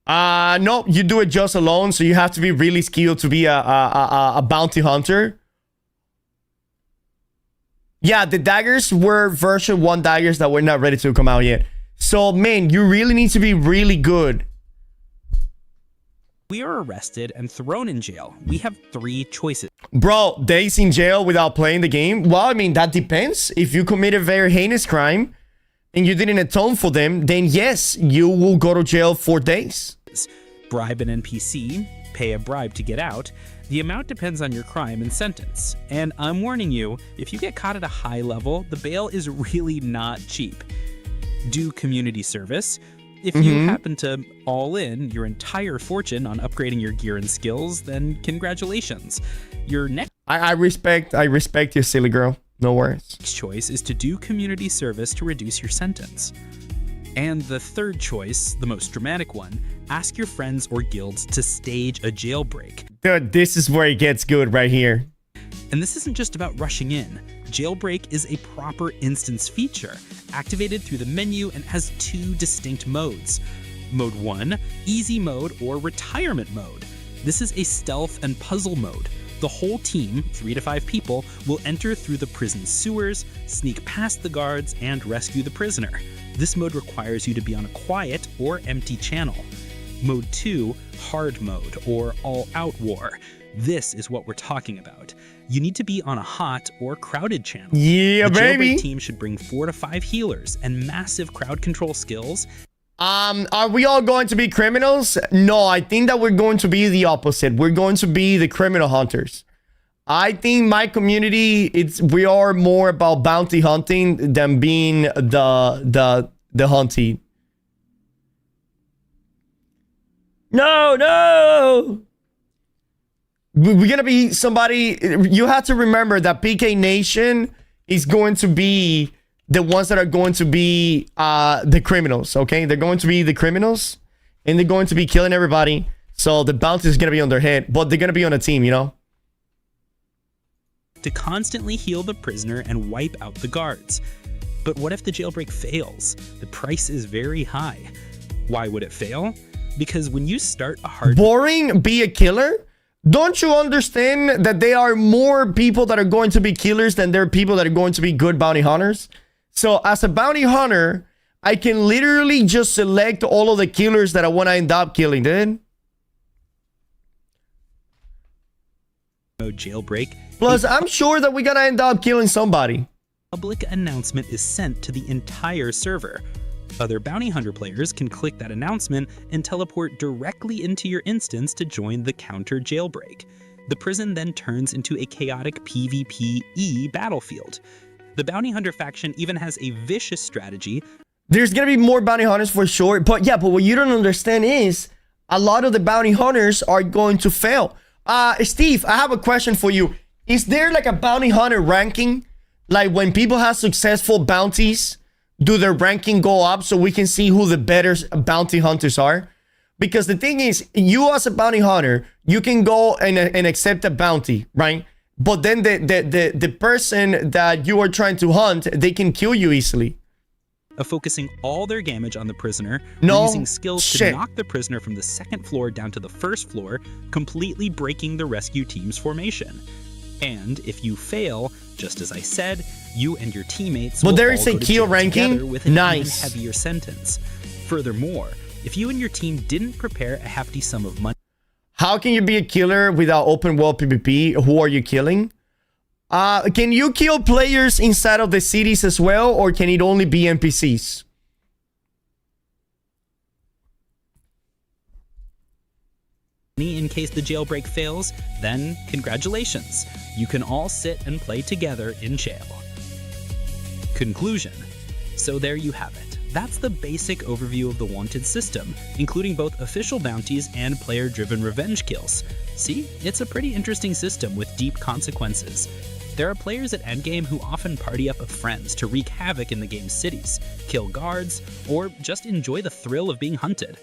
No, you do it just alone. So you have to be really skilled to be a bounty hunter. Yeah, the daggers were version 1 daggers that were not ready to come out yet. So, man, you really need to be really good. We are arrested and thrown in jail. We have 3 choices. Bro, days in jail without playing the game? Well, I mean, that depends. If you commit a very heinous crime and you didn't atone for them, then yes, you will go to jail for days. Bribe an NPC, pay a bribe to get out. The amount depends on your crime and sentence. And I'm warning you, if you get caught at a high level, the bail is really not cheap. Do community service. If you happen to all in your entire fortune on upgrading your gear and skills, then congratulations. Your next I respect you, silly girl. No worries. choice is to do community service to reduce your sentence. And the third choice, the most dramatic one, ask your friends or guilds to stage a jailbreak. Dude, this is where it gets good right here. And this isn't just about rushing in. Jailbreak is a proper instance feature, activated through the menu and has 2 distinct modes. Mode 1, Easy Mode or Retirement Mode. This is a stealth and puzzle mode. The whole team, 3 to 5 people, will enter through the prison sewers, sneak past the guards, and rescue the prisoner. This mode requires you to be on a quiet or empty channel. Mode 2, Hard Mode or All-Out War. This is what we're talking about. You need to be on a hot or crowded channel. Yeah, the baby. jailbreak team should bring 4 to 5 healers and massive crowd control skills. Are we all going to be criminals? No, I think that we're going to be the opposite. We're going to be the criminal hunters. I think my community, we are more about bounty hunting than being the huntee. No. We're gonna be somebody. You have to remember that PK Nation is going to be the ones that are going to be the criminals. Okay, they're going to be the criminals, and they're going to be killing everybody. So the bounty is gonna be on their head, but they're gonna be on a team, you know. To constantly heal the prisoner and wipe out the guards. But what if the jailbreak fails? The price is very high. Why would it fail? Because when you start a hard... Boring, be a killer? Don't you understand that there are more people that are going to be killers than there are people that are going to be good bounty hunters? So as a bounty hunter, I can literally just select all of the killers that I want to end up killing, dude. Jailbreak. Plus, I'm sure that we're gonna end up killing somebody. Public announcement is sent to the entire server. Other bounty hunter players can click that announcement and teleport directly into your instance to join the counter jailbreak. The prison then turns into a chaotic PvPe battlefield. The bounty hunter faction even has a vicious strategy. There's gonna be more bounty hunters for sure, but what you don't understand is a lot of the bounty hunters are going to fail. Steve, I have a question for you. Is there like a bounty hunter ranking? Like when people have successful bounties, do their ranking go up so we can see who the better bounty hunters are? Because the thing is, you as a bounty hunter, you can go and accept a bounty, right? But then the person that you are trying to hunt, they can kill you easily. Of focusing all their damage on the prisoner, No using skills shit. to knock the prisoner from the 2nd floor down to the 1st floor, completely breaking the rescue team's formation. And if you fail, just as I said, you and your teammates will there all is a go to kill jail ranking? together with an Nice. even heavier sentence. Furthermore, if you and your team didn't prepare a hefty sum of money, How can you be a killer without open world PvP? Who are you killing? Can you kill players inside of the cities as well, or can it only be NPCs? in case the jailbreak fails, then congratulations. You can all sit and play together in jail. Conclusion. So there you have it. That's the basic overview of the Wanted system, including both official bounties and player-driven revenge kills. See, it's a pretty interesting system with deep consequences. There are players at endgame who often party up with friends to wreak havoc in the game's cities, kill guards, or just enjoy the thrill of being hunted.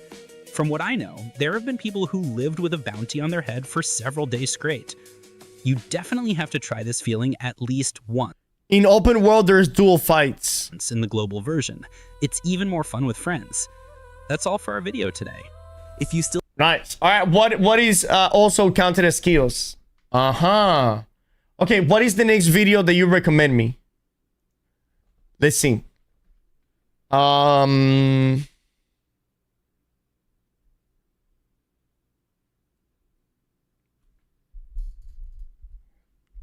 From what I know, there have been people who lived with a bounty on their head for several days straight. You definitely have to try this feeling at least once. In open world, there's dual fights. In the global version. It's even more fun with friends. That's all for our video today. If you still... Nice. All right, what is also counted as skills? Uh-huh. Okay, what is the next video that you recommend me? Let's see. Let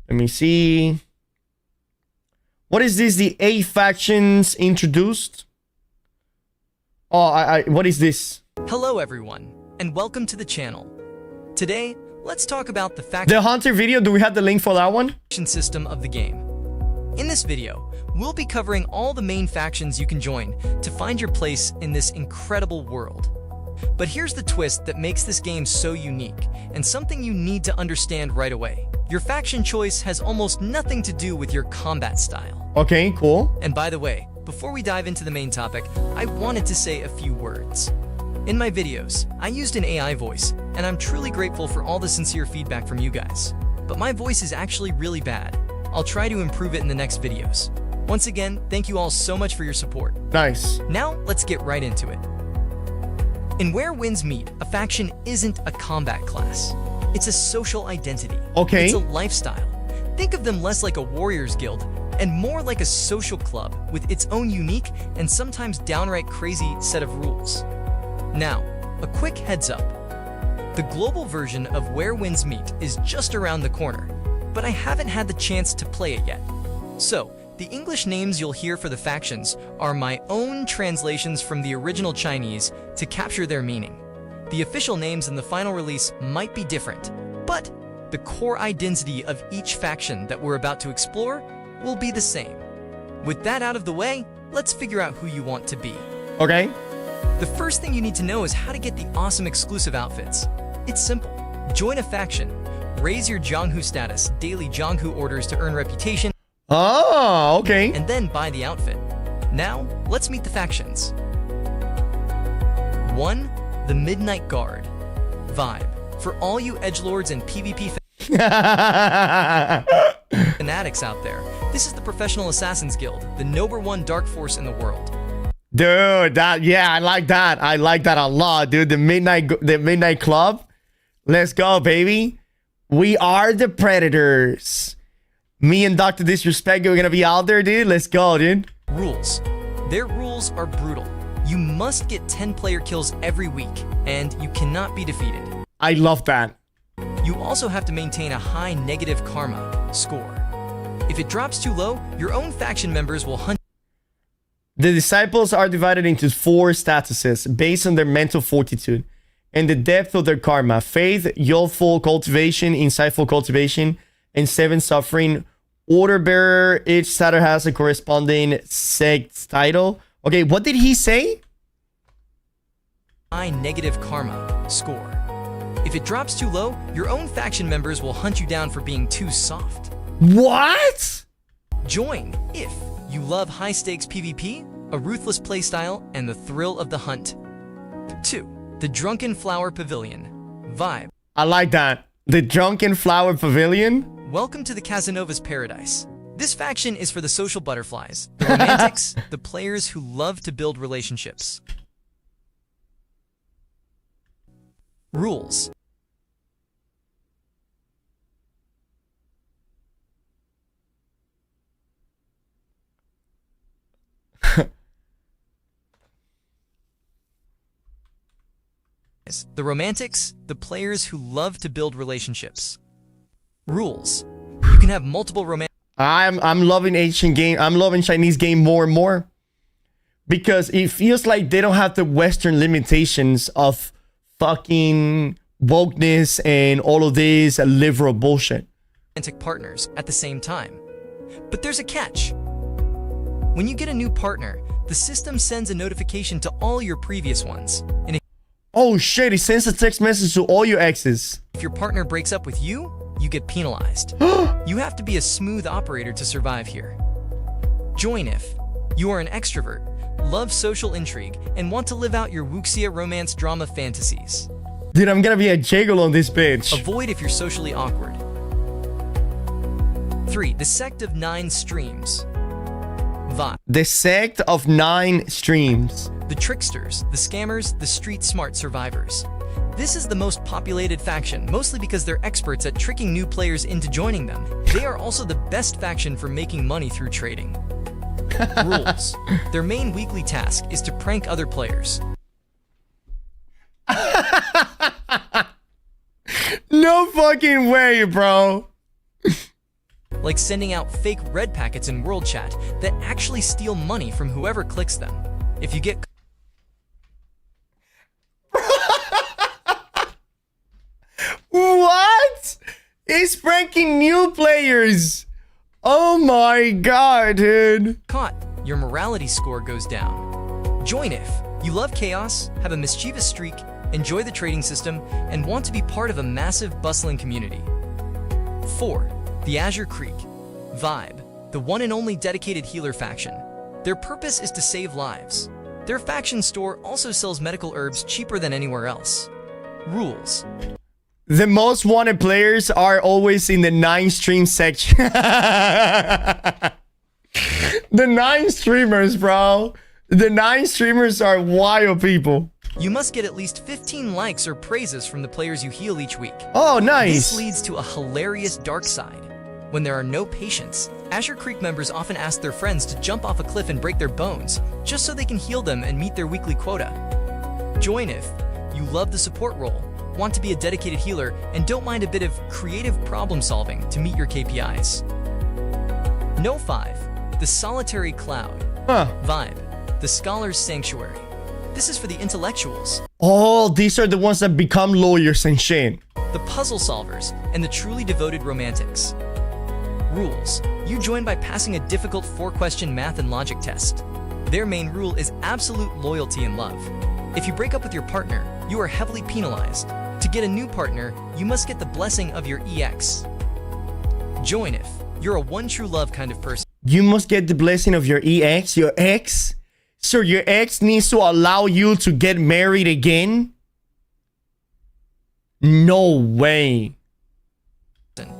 me see. What is this? The 8 factions introduced? Oh, what is this? Hello everyone, and welcome to the channel. Today, let's talk about the The faction Hunter video, do we have the link for that one? system of the game. In this video, we'll be covering all the main factions you can join to find your place in this incredible world. But here's the twist that makes this game so unique, and something you need to understand right away. Your faction choice has almost nothing to do with your combat style. Okay, cool. And by the way, before we dive into the main topic, I wanted to say a few words. In my videos, I used an AI voice, and I'm truly grateful for all the sincere feedback from you guys. But my voice is actually really bad. I'll try to improve it in the next videos. Once again, thank you all so much for your support. Nice. Now, let's get right into it. In Where Winds Meet, a faction isn't a combat class. It's a social identity. Okay. It's a lifestyle. Think of them less like a warriors guild and more like a social club with its own unique and sometimes downright crazy set of rules. Now, a quick heads up. The global version of Where Winds Meet is just around the corner, but I haven't had the chance to play it yet. So, the English names you'll hear for the factions are my own translations from the original Chinese to capture their meaning. The official names in the final release might be different, but the core identity of each faction that we're about to explore will be the same. With that out of the way, let's figure out who you want to be. Okay. The first thing you need to know is how to get the awesome exclusive outfits. It's simple. Join a faction, raise your Jianghu status, daily Jianghu orders to earn reputation, Oh, okay. and then buy the outfit. Now, let's meet the factions. 1. The Midnight Guard. Vibe. For all you edgelords and PvP fanatics out there, this is the Professional Assassins Guild, the #1 dark force in the world. Dude, I like that. I like that a lot, dude. The Midnight Club. Let's go, baby. We are the Predators. Me and Dr. Disrespect, we're gonna be out there, dude. Let's go, dude. Rules. Their rules are brutal. You must get 10-player kills every week, and you cannot be defeated. I love that. You also have to maintain a high negative karma score. If it drops too low, your own faction members will hunt. The disciples are divided into 4 statuses based on their mental fortitude and the depth of their karma: faith, youthful cultivation, insightful cultivation, and 7 suffering. Order bearer, each status has a corresponding sect title. Okay, what did he say? High negative karma score. If it drops too low, your own faction members will hunt you down for being too soft. What? Join if you love high-stakes PvP, a ruthless playstyle, and the thrill of the hunt. 2. The Drunken Flower Pavilion. Vibe. I like that. The Drunken Flower Pavilion. Welcome to the Casanova's Paradise. This faction is for the social butterflies, the romantics, the players who love to build relationships. Rules. The romantics, the players who love to build relationships. Rules. You can have multiple romantic. I'm loving Asian game. I'm loving Chinese game more and more because it feels like they don't have the Western limitations of fucking wokeness and all of this liberal bullshit. Romantic partners at the same time. But there's a catch. When you get a new partner, the system sends a notification to all your previous ones. And Oh shit, he sends a text message to all your exes. if your partner breaks up with you, you get penalized. You have to be a smooth operator to survive here. Join if you are an extrovert, love social intrigue, and want to live out your wuxia romance drama fantasies. Dude, I'm gonna be a jiggle on this bitch. Avoid if you're socially awkward. 3. The Sect of 9 Streams. Vibe. The Sect of 9 Streams. The tricksters, the scammers, the street smart survivors. This is the most populated faction, mostly because they're experts at tricking new players into joining them. They are also the best faction for making money through trading. Rules. Their main weekly task is to prank other players. No fucking way, bro. Like sending out fake red packets in World Chat that actually steal money from whoever clicks them. If you get What? He's pranking new players. Oh my god, dude. caught, your morality score goes down. Join if you love chaos, have a mischievous streak, enjoy the trading system, and want to be part of a massive, bustling community. 4. The Azure Creek. Vibe. The one and only dedicated healer faction. Their purpose is to save lives. Their faction store also sells medical herbs cheaper than anywhere else. Rules. The most wanted players are always in the 9 stream section. The 9 streamers, bro. The 9 streamers are wild people. You must get at least 15 likes or praises from the players you heal each week. Oh, This nice. leads to a hilarious dark side. When there are no patients, Azure Creek members often ask their friends to jump off a cliff and break their bones, just so they can heal them and meet their weekly quota. Join if you love the support role, want to be a dedicated healer, and don't mind a bit of creative problem solving to meet your KPIs. No 5. The Solitary Cloud. Huh. Vibe. The Scholar's Sanctuary. This is for the intellectuals, Oh, these are the ones that become lawyers and shit. the puzzle solvers, and the truly devoted romantics. Rules. You join by passing a difficult 4-question math and logic test. Their main rule is absolute loyalty and love. If you break up with your partner, you are heavily penalized. To get a new partner, you must get the blessing of your EX. Join if you're a one true love kind of person. You must get the blessing of your EX, your ex. So your ex needs to allow you to get married again? No way.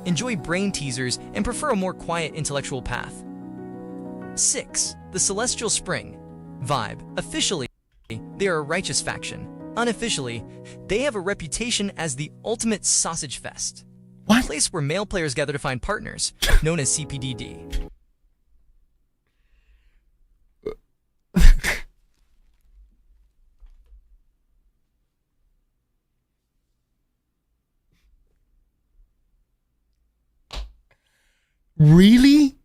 Enjoy brain teasers and prefer a more quiet intellectual path. 6. The Celestial Spring. Vibe. Officially, they are a righteous faction. Unofficially, they have a reputation as the ultimate sausage fest. What? A place where male players gather to find partners, known as CPDD. Really?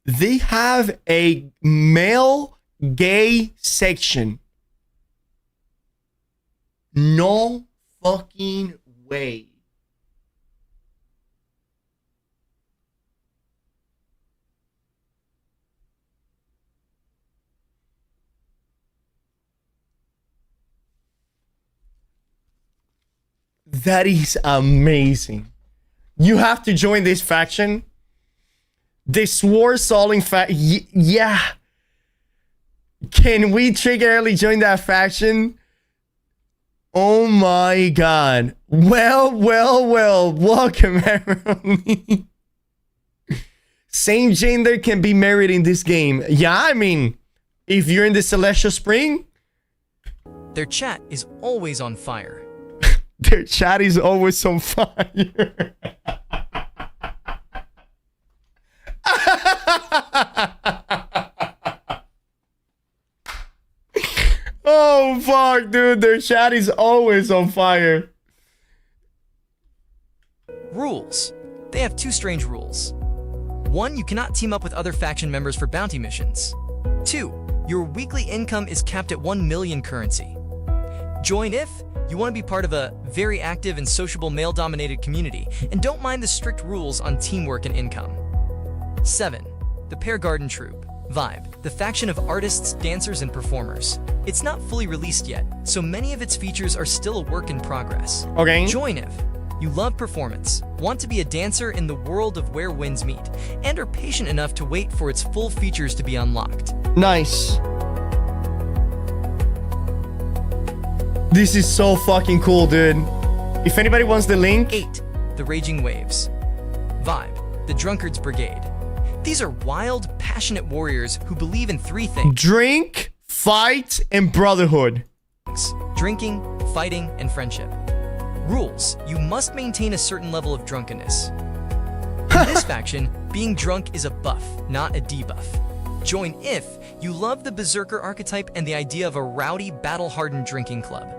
They have a male gay section. No fucking way. That is amazing. You have to join this faction. The Sword Stalling yeah. Can we triggerly join that faction? Oh my god. Well. Welcome, everyone. Same gender can be married in this game. Yeah, I mean, if you're in the Celestial Spring, Their chat is always on fire. their chat is always on fire. Oh fuck, dude, their chat is always on fire. Rules. They have 2 strange rules. 1. You cannot team up with other faction members for bounty missions. 2. Your weekly income is capped at 1 million currency. Join if you want to be part of a very active and sociable male-dominated community and don't mind the strict rules on teamwork and income. 7. The Pear Garden Troupe. Vibe, the faction of artists, dancers, and performers. It's not fully released yet, so many of its features are still a work in progress. Okay. Join if you love performance, want to be a dancer in the world of Where Winds Meet, and are patient enough to wait for its full features to be unlocked. Nice. This is so fucking cool, dude. If anybody wants the link. 8. The Raging Waves. Vibe, the Drunkards Brigade. These are wild, passionate warriors who believe in 3 things: Drink, fight, and brotherhood. drinking, fighting, and friendship. Rules: you must maintain a certain level of drunkenness. In this faction, being drunk is a buff, not a debuff. Join if you love the Berserker archetype and the idea of a rowdy, battle-hardened drinking club.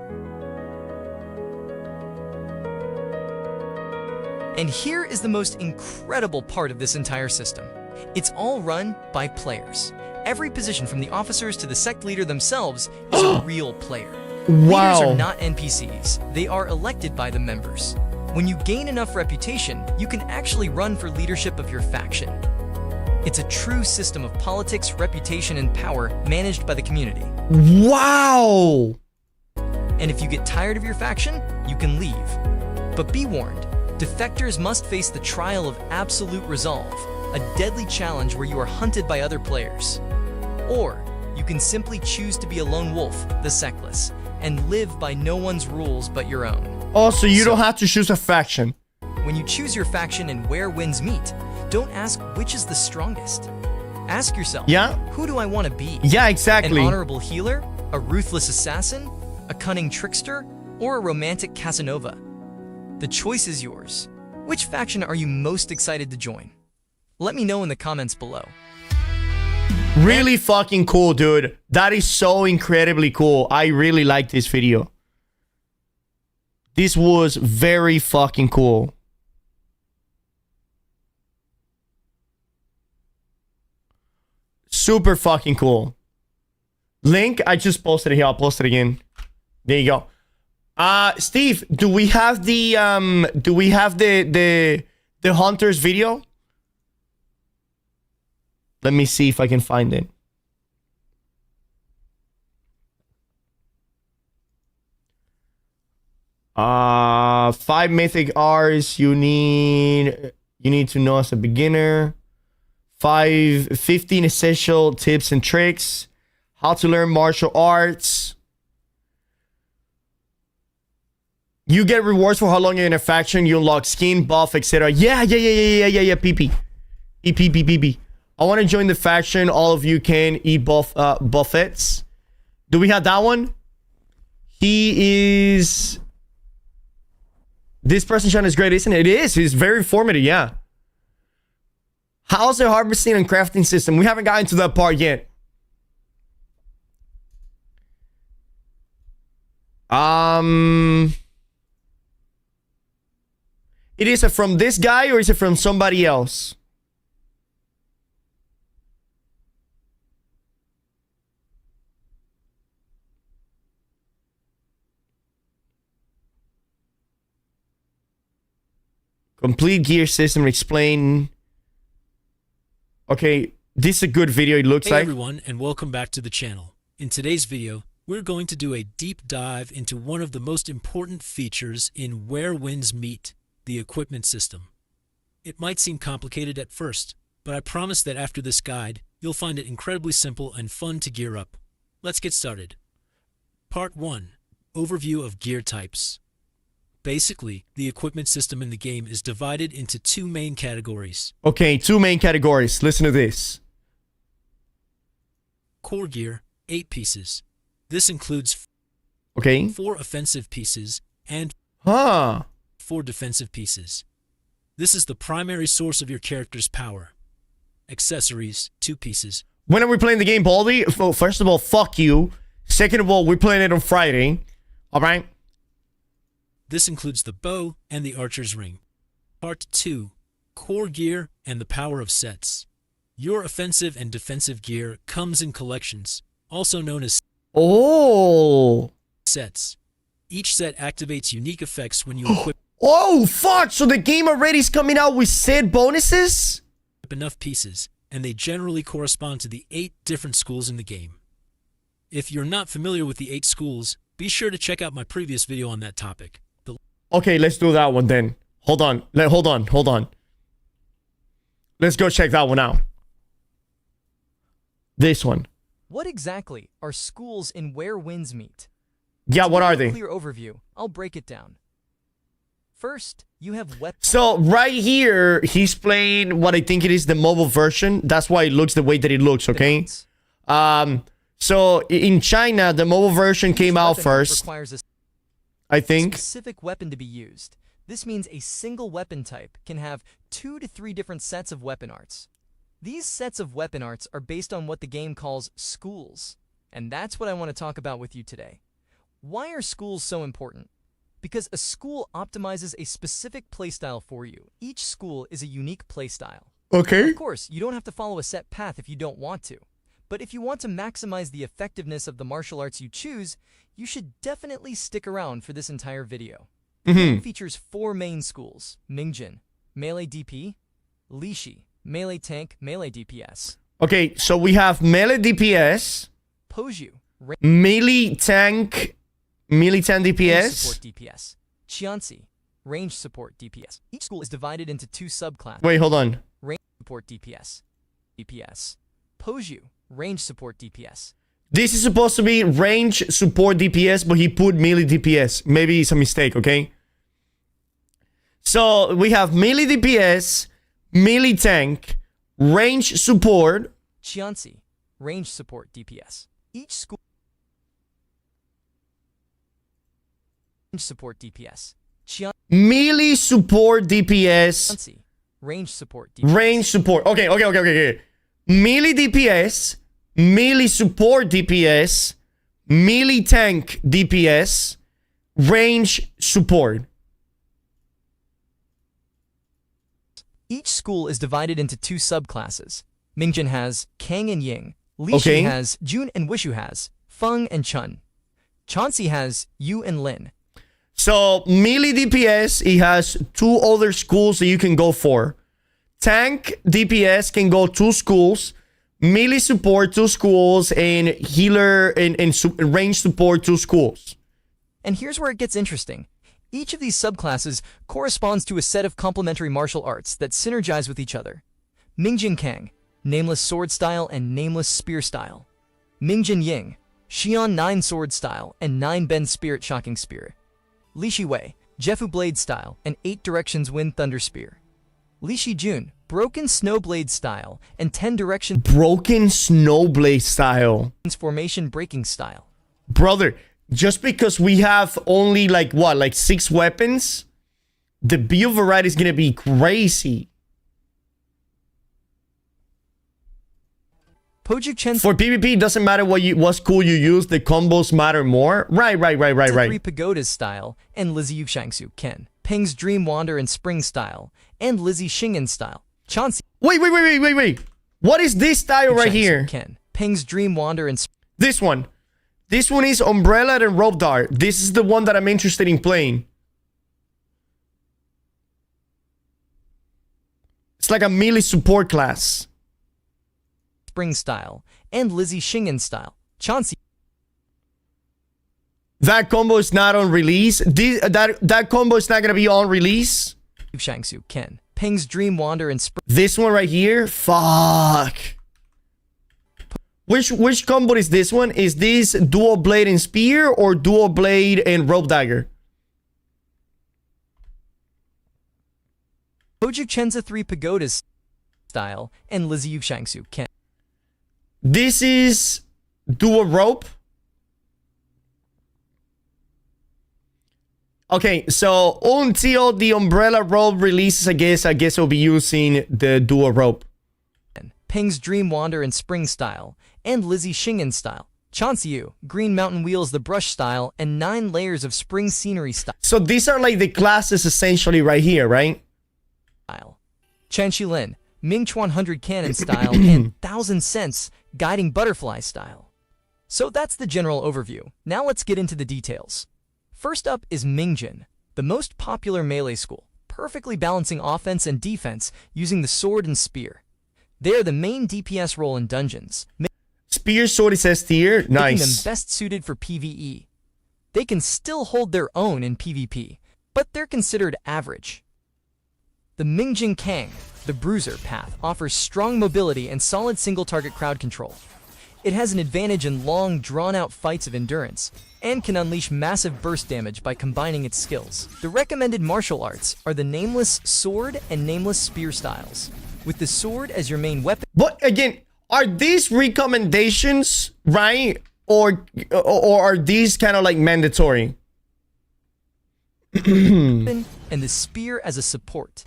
And here is the most incredible part of this entire system. It's all run by players. Every position from the officers to the sect leader themselves is a real player. Wow. Leaders are not NPCs. They are elected by the members. When you gain enough reputation, you can actually run for leadership of your faction. It's a true system of politics, reputation, and power managed by the community. Wow. And if you get tired of your faction, you can leave. But be warned, defectors must face the trial of absolute resolve, a deadly challenge where you are hunted by other players. Or you can simply choose to be a lone wolf, the Sectless, and live by no one's rules but your own. Also, you don't have to choose a faction. When you choose your faction and Where Winds Meet, don't ask which is the strongest. Ask yourself, Yeah? who do I want to be? Yeah, exactly. An honorable healer, a ruthless assassin, a cunning trickster, or a romantic Casanova? The choice is yours. Which faction are you most excited to join? Let me know in the comments below. Really fucking cool, dude. That is so incredibly cool. I really like this video. This was very fucking cool. Super fucking cool. Link, I just posted it here. I'll post it again. There you go. Steve, do we have the Hunters video? Let me see if I can find it. Five mythic R's you need to know as a beginner. 15 essential tips and tricks. How to learn martial arts. You get rewards for how long you're in a faction. You unlock skin, buff, etc. Yeah. PP. I want to join the faction. All of you can eat buffets. Do we have that one? He is... This presentation is great, isn't it? It is. It's very informative, yeah. How's the harvesting and crafting system? We haven't gotten to that part yet. Is it from this guy or is it from somebody else? Complete gear system explain. Okay, this is a good video, it looks Hey like. everyone, and welcome back to the channel. In today's video, we're going to do a deep dive into one of the most important features in Where Winds Meet, the equipment system. It might seem complicated at first, but I promise that after this guide, you'll find it incredibly simple and fun to gear up. Let's get started. Part 1. Overview of gear types. Basically, the equipment system in the game is divided into 2 main categories. Okay, 2 main categories. Listen to this. Core gear, 8 pieces. This includes Okay. 4 offensive pieces and 4 defensive pieces. This is the primary source of your character's power. Accessories, 2 pieces. When are we playing the game, Baldy? Well, first of all, fuck you. Second of all, we're playing it on Friday. Alright? This includes the bow and the archer's ring. Part 2. Core gear and the power of sets. Your offensive and defensive gear comes in collections, also known as Oh. sets. Each set activates unique effects when you equip Oh, fuck! So the game already is coming out with said bonuses? enough pieces, and they generally correspond to the 8 different schools in the game. If you're not familiar with the 8 schools, be sure to check out my previous video on that topic. Okay, let's do that one then. Hold on. Hold on. Let's go check that one out. This one. What exactly are schools in Where Winds Meet? Yeah, what are they? Clear overview. I'll break it down. First, you have weapons. So right here, he's playing what I think it is the mobile version. That's why it looks the way that it looks, okay? So in China, the mobile version came out first, Requires a I think. specific weapon to be used. This means a single weapon type can have 2 to 3 different sets of weapon arts. These sets of weapon arts are based on what the game calls schools, and that's what I want to talk about with you today. Why are schools so important? Because a school optimizes a specific playstyle for you. Each school is a unique playstyle. Okay. Of course, you don't have to follow a set path if you don't want to. But if you want to maximize the effectiveness of the martial arts you choose, you should definitely stick around for this entire video. The game features 4 main schools: Mingjin, Melee DP, Lishi, Melee Tank, Melee DPS, Okay, so we have melee DPS, Poju, melee tank Range DPS. Support DPS, Qianxi, Range Support DPS. Each school is divided into 2 subclasses. Wait, hold on. Range Support DPS, Poju, Range Support DPS. This is supposed to be range support DPS, but he put melee DPS. Maybe it's a mistake, okay? So we have melee DPS, melee tank, range support. Qianxi, Range Support DPS. Each school Range Support DPS. Melee support DPS. Qianxi, Range Support DPS. Range support. Okay. Melee DPS, melee support DPS, melee tank DPS, range support. Each school is divided into 2 subclasses. Mingjin has Kang and Ying. Lishi has Jun and Wishu has Feng and Chun. Qianxi has Yu and Lin. So melee DPS, it has 2 other schools that you can go for. Tank DPS can go 2 schools. Melee support 2 schools, and healer and range support 2 schools. And here's where it gets interesting. Each of these subclasses corresponds to a set of complementary martial arts that synergize with each other. Mingjin Kang, Nameless Sword Style and Nameless Spear Style. Mingjin Ying, Xian 9 Sword Style and 9 Bend Spirit Shocking Spear. Lishi Wei, Jefu Blade Style and 8 Directions Wind Thunder Spear. Lishi Jun, Broken Snowblade Style and 10 Directions Broken Snowblade Style. Formation Breaking Style. Brother, just because we have only like 6 weapons, the build variety is gonna be crazy. Poju Chen For PvP, it doesn't matter what school you use, the combos matter more. Right. 3 Pagodas Style and Lizzie Yu Shangsu Ken. Peng's Dream Wander and Spring Style and Lizzie Shingen Style. Qianxi Wait. What is this style right here? Ken. Peng's Dream Wander and This one. This one is Umbrella and Rope Dart. This is the one that I'm interested in playing. It's like a melee support class. Spring Style and Lizzie Shingen Style. Qianxi That combo is not on release. That combo is not gonna be on release. Shangsu Ken. Peng's Dream Wander and Spring. This one right here? Fuck. Which combo is this one? Is this Dual Blade and Spear or Dual Blade and Rope Dagger? Poju Chenza 3 Pagodas Style and Lizzie Yu Shangsu Ken. This is Dual Rope. Okay, so until the Umbrella Rope releases, I guess I'll be using the Dual Rope. Peng's Dream Wander and Spring Style and Lizzie Shingen Style. Qianxi Yu, Green Mountain Wheels the Brush Style and 9 Layers of Spring Scenery Style. So these are like the classes essentially right here, right? Chen Shilin, Ming Chuan 100 Cannon Style and 1000 Cents Guiding Butterfly Style. So that's the general overview. Now let's get into the details. First up is Mingjin, the most popular melee school, perfectly balancing offense and defense using the sword and spear. They are the main DPS role in dungeons, Spear, sword, it says tier. making them Nice. best suited for PvE. They can still hold their own in PvP, but they're considered average. The Mingjin Kang, the Bruiser path, offers strong mobility and solid single-target crowd control. It has an advantage in long, drawn-out fights of endurance, and can unleash massive burst damage by combining its skills. The recommended martial arts are the Nameless Sword and Nameless Spear styles, with the sword as your main weapon But again, are these recommendations, right? Or are these kind of like mandatory? and the spear as a support.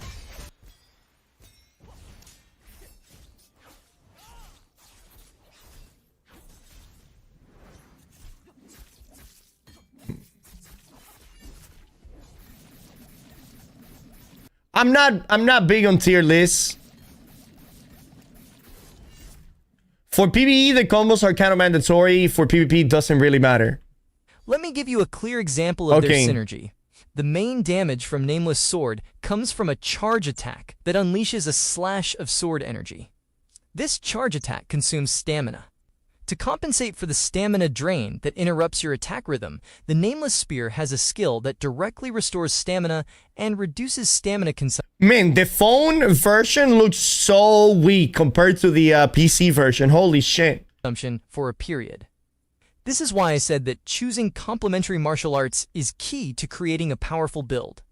I'm not big on tier lists. For PvE, the combos are kind of mandatory. For PvP, it doesn't really matter. Let me give you a clear example of Okay. their synergy. The main damage from Nameless Sword comes from a charge attack that unleashes a slash of sword energy. This charge attack consumes stamina. To compensate for the stamina drain that interrupts your attack rhythm, the Nameless Spear has a skill that directly restores stamina and reduces stamina Man, the phone version looks so weak compared to the PC version. Holy shit. consumption for a period. This is why I said that choosing complementary martial arts is key to creating a powerful build.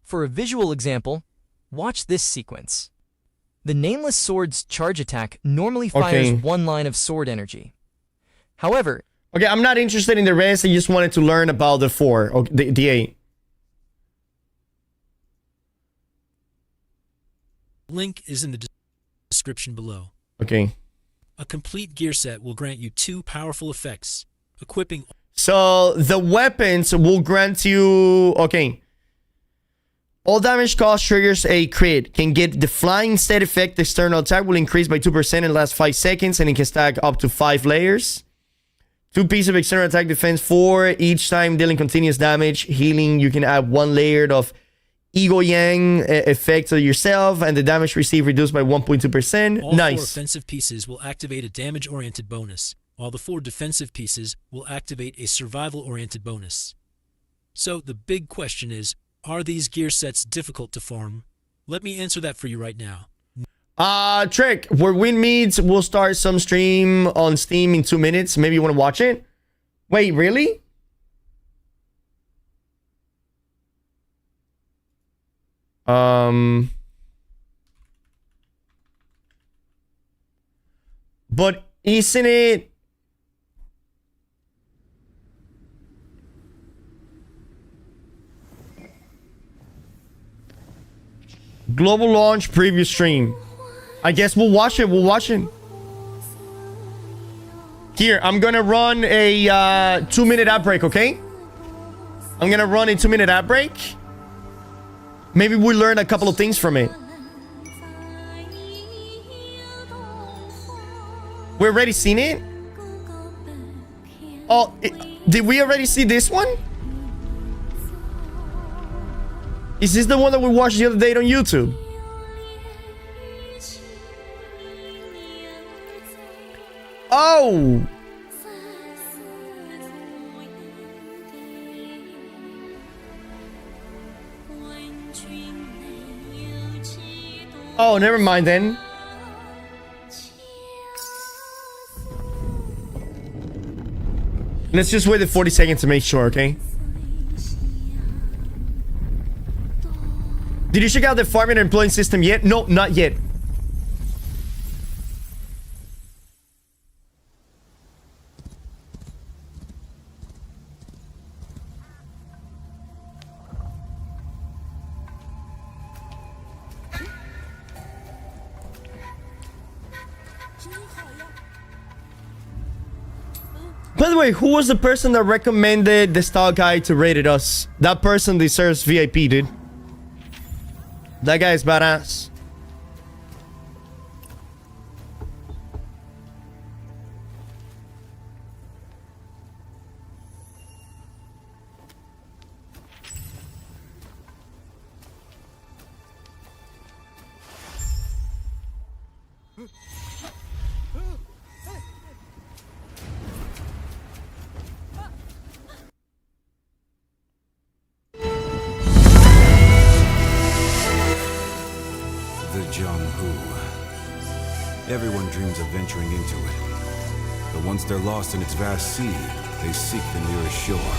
For a visual example, watch this sequence. The Nameless Sword's charge attack normally fires Okay. one line of sword energy. However, Okay, I'm not interested in the rest. I just wanted to learn about the 4. Okay, the 8. Link is in the description below. Okay. A complete gear set will grant you 2 powerful effects, equipping So the weapons will grant you... Okay. All damage cost triggers a crit. Can get the flying stat effect. The external attack will increase by 2% in the last 5 seconds, and it can stack up to 5 layers. 2 pieces of external attack defense 4. Each time dealing continuous damage. Healing, you can add 1 layer of Ego Yang effect to yourself, and the damage received reduced by 1.2%. all 4 Nice. offensive pieces will activate a damage-oriented bonus, while the 4 defensive pieces will activate a survival-oriented bonus. So the big question is, are these gear sets difficult to farm? Let me answer that for you right now. Trick, where Win meets, we'll start some stream on Steam in 2 minutes. Maybe you want to watch it? Wait, really? But isn't it... Global launch preview stream. I guess we'll watch it. We'll watch it. Here, I'm gonna run a 2-minute ad break, okay? I'm gonna run a 2-minute ad break. Maybe we learn a couple of things from it. We already seen it? Oh, did we already see this one? Is this the one that we watched the other day on YouTube? Oh! Oh, never mind then. Let's just wait the 40 seconds to make sure, okay? Did you check out the farming and employing system yet? No, not yet. By the way, who was the person that recommended the style guide to rated us? That person deserves VIP, dude. That guy is badass. Jiang-Hu. Everyone dreams of venturing into it. But once they're lost in its vast sea, they seek the nearest shore.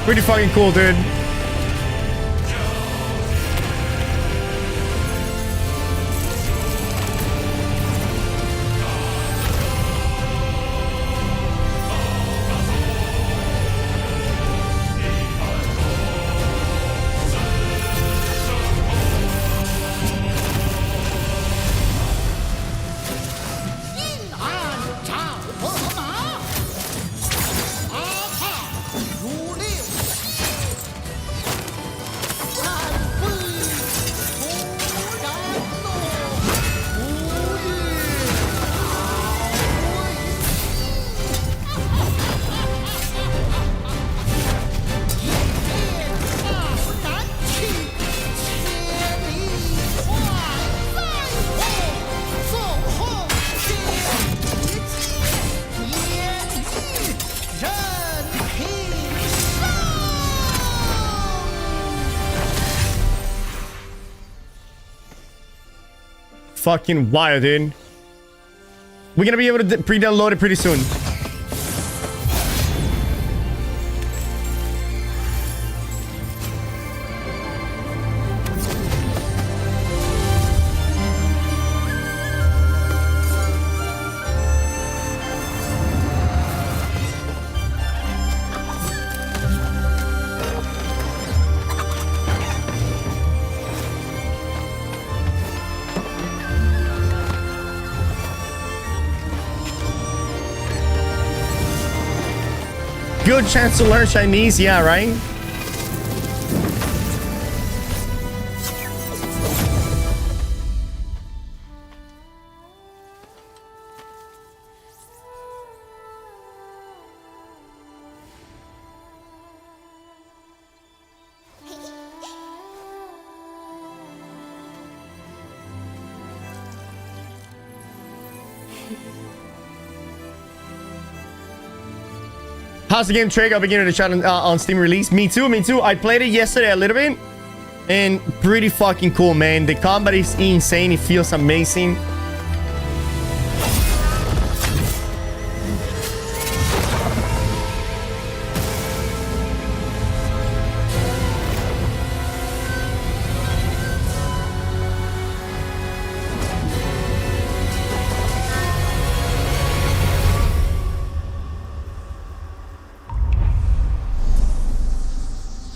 Pretty fucking cool, dude. Fucking wild, dude. We're gonna be able to pre-download it pretty soon. Good chance to learn Chinese, yeah, right? How's the game, Trey? I'll begin to chat on Steam release. Me too, me too. I played it yesterday a little bit. And pretty fucking cool, man. The combat is insane. It feels amazing.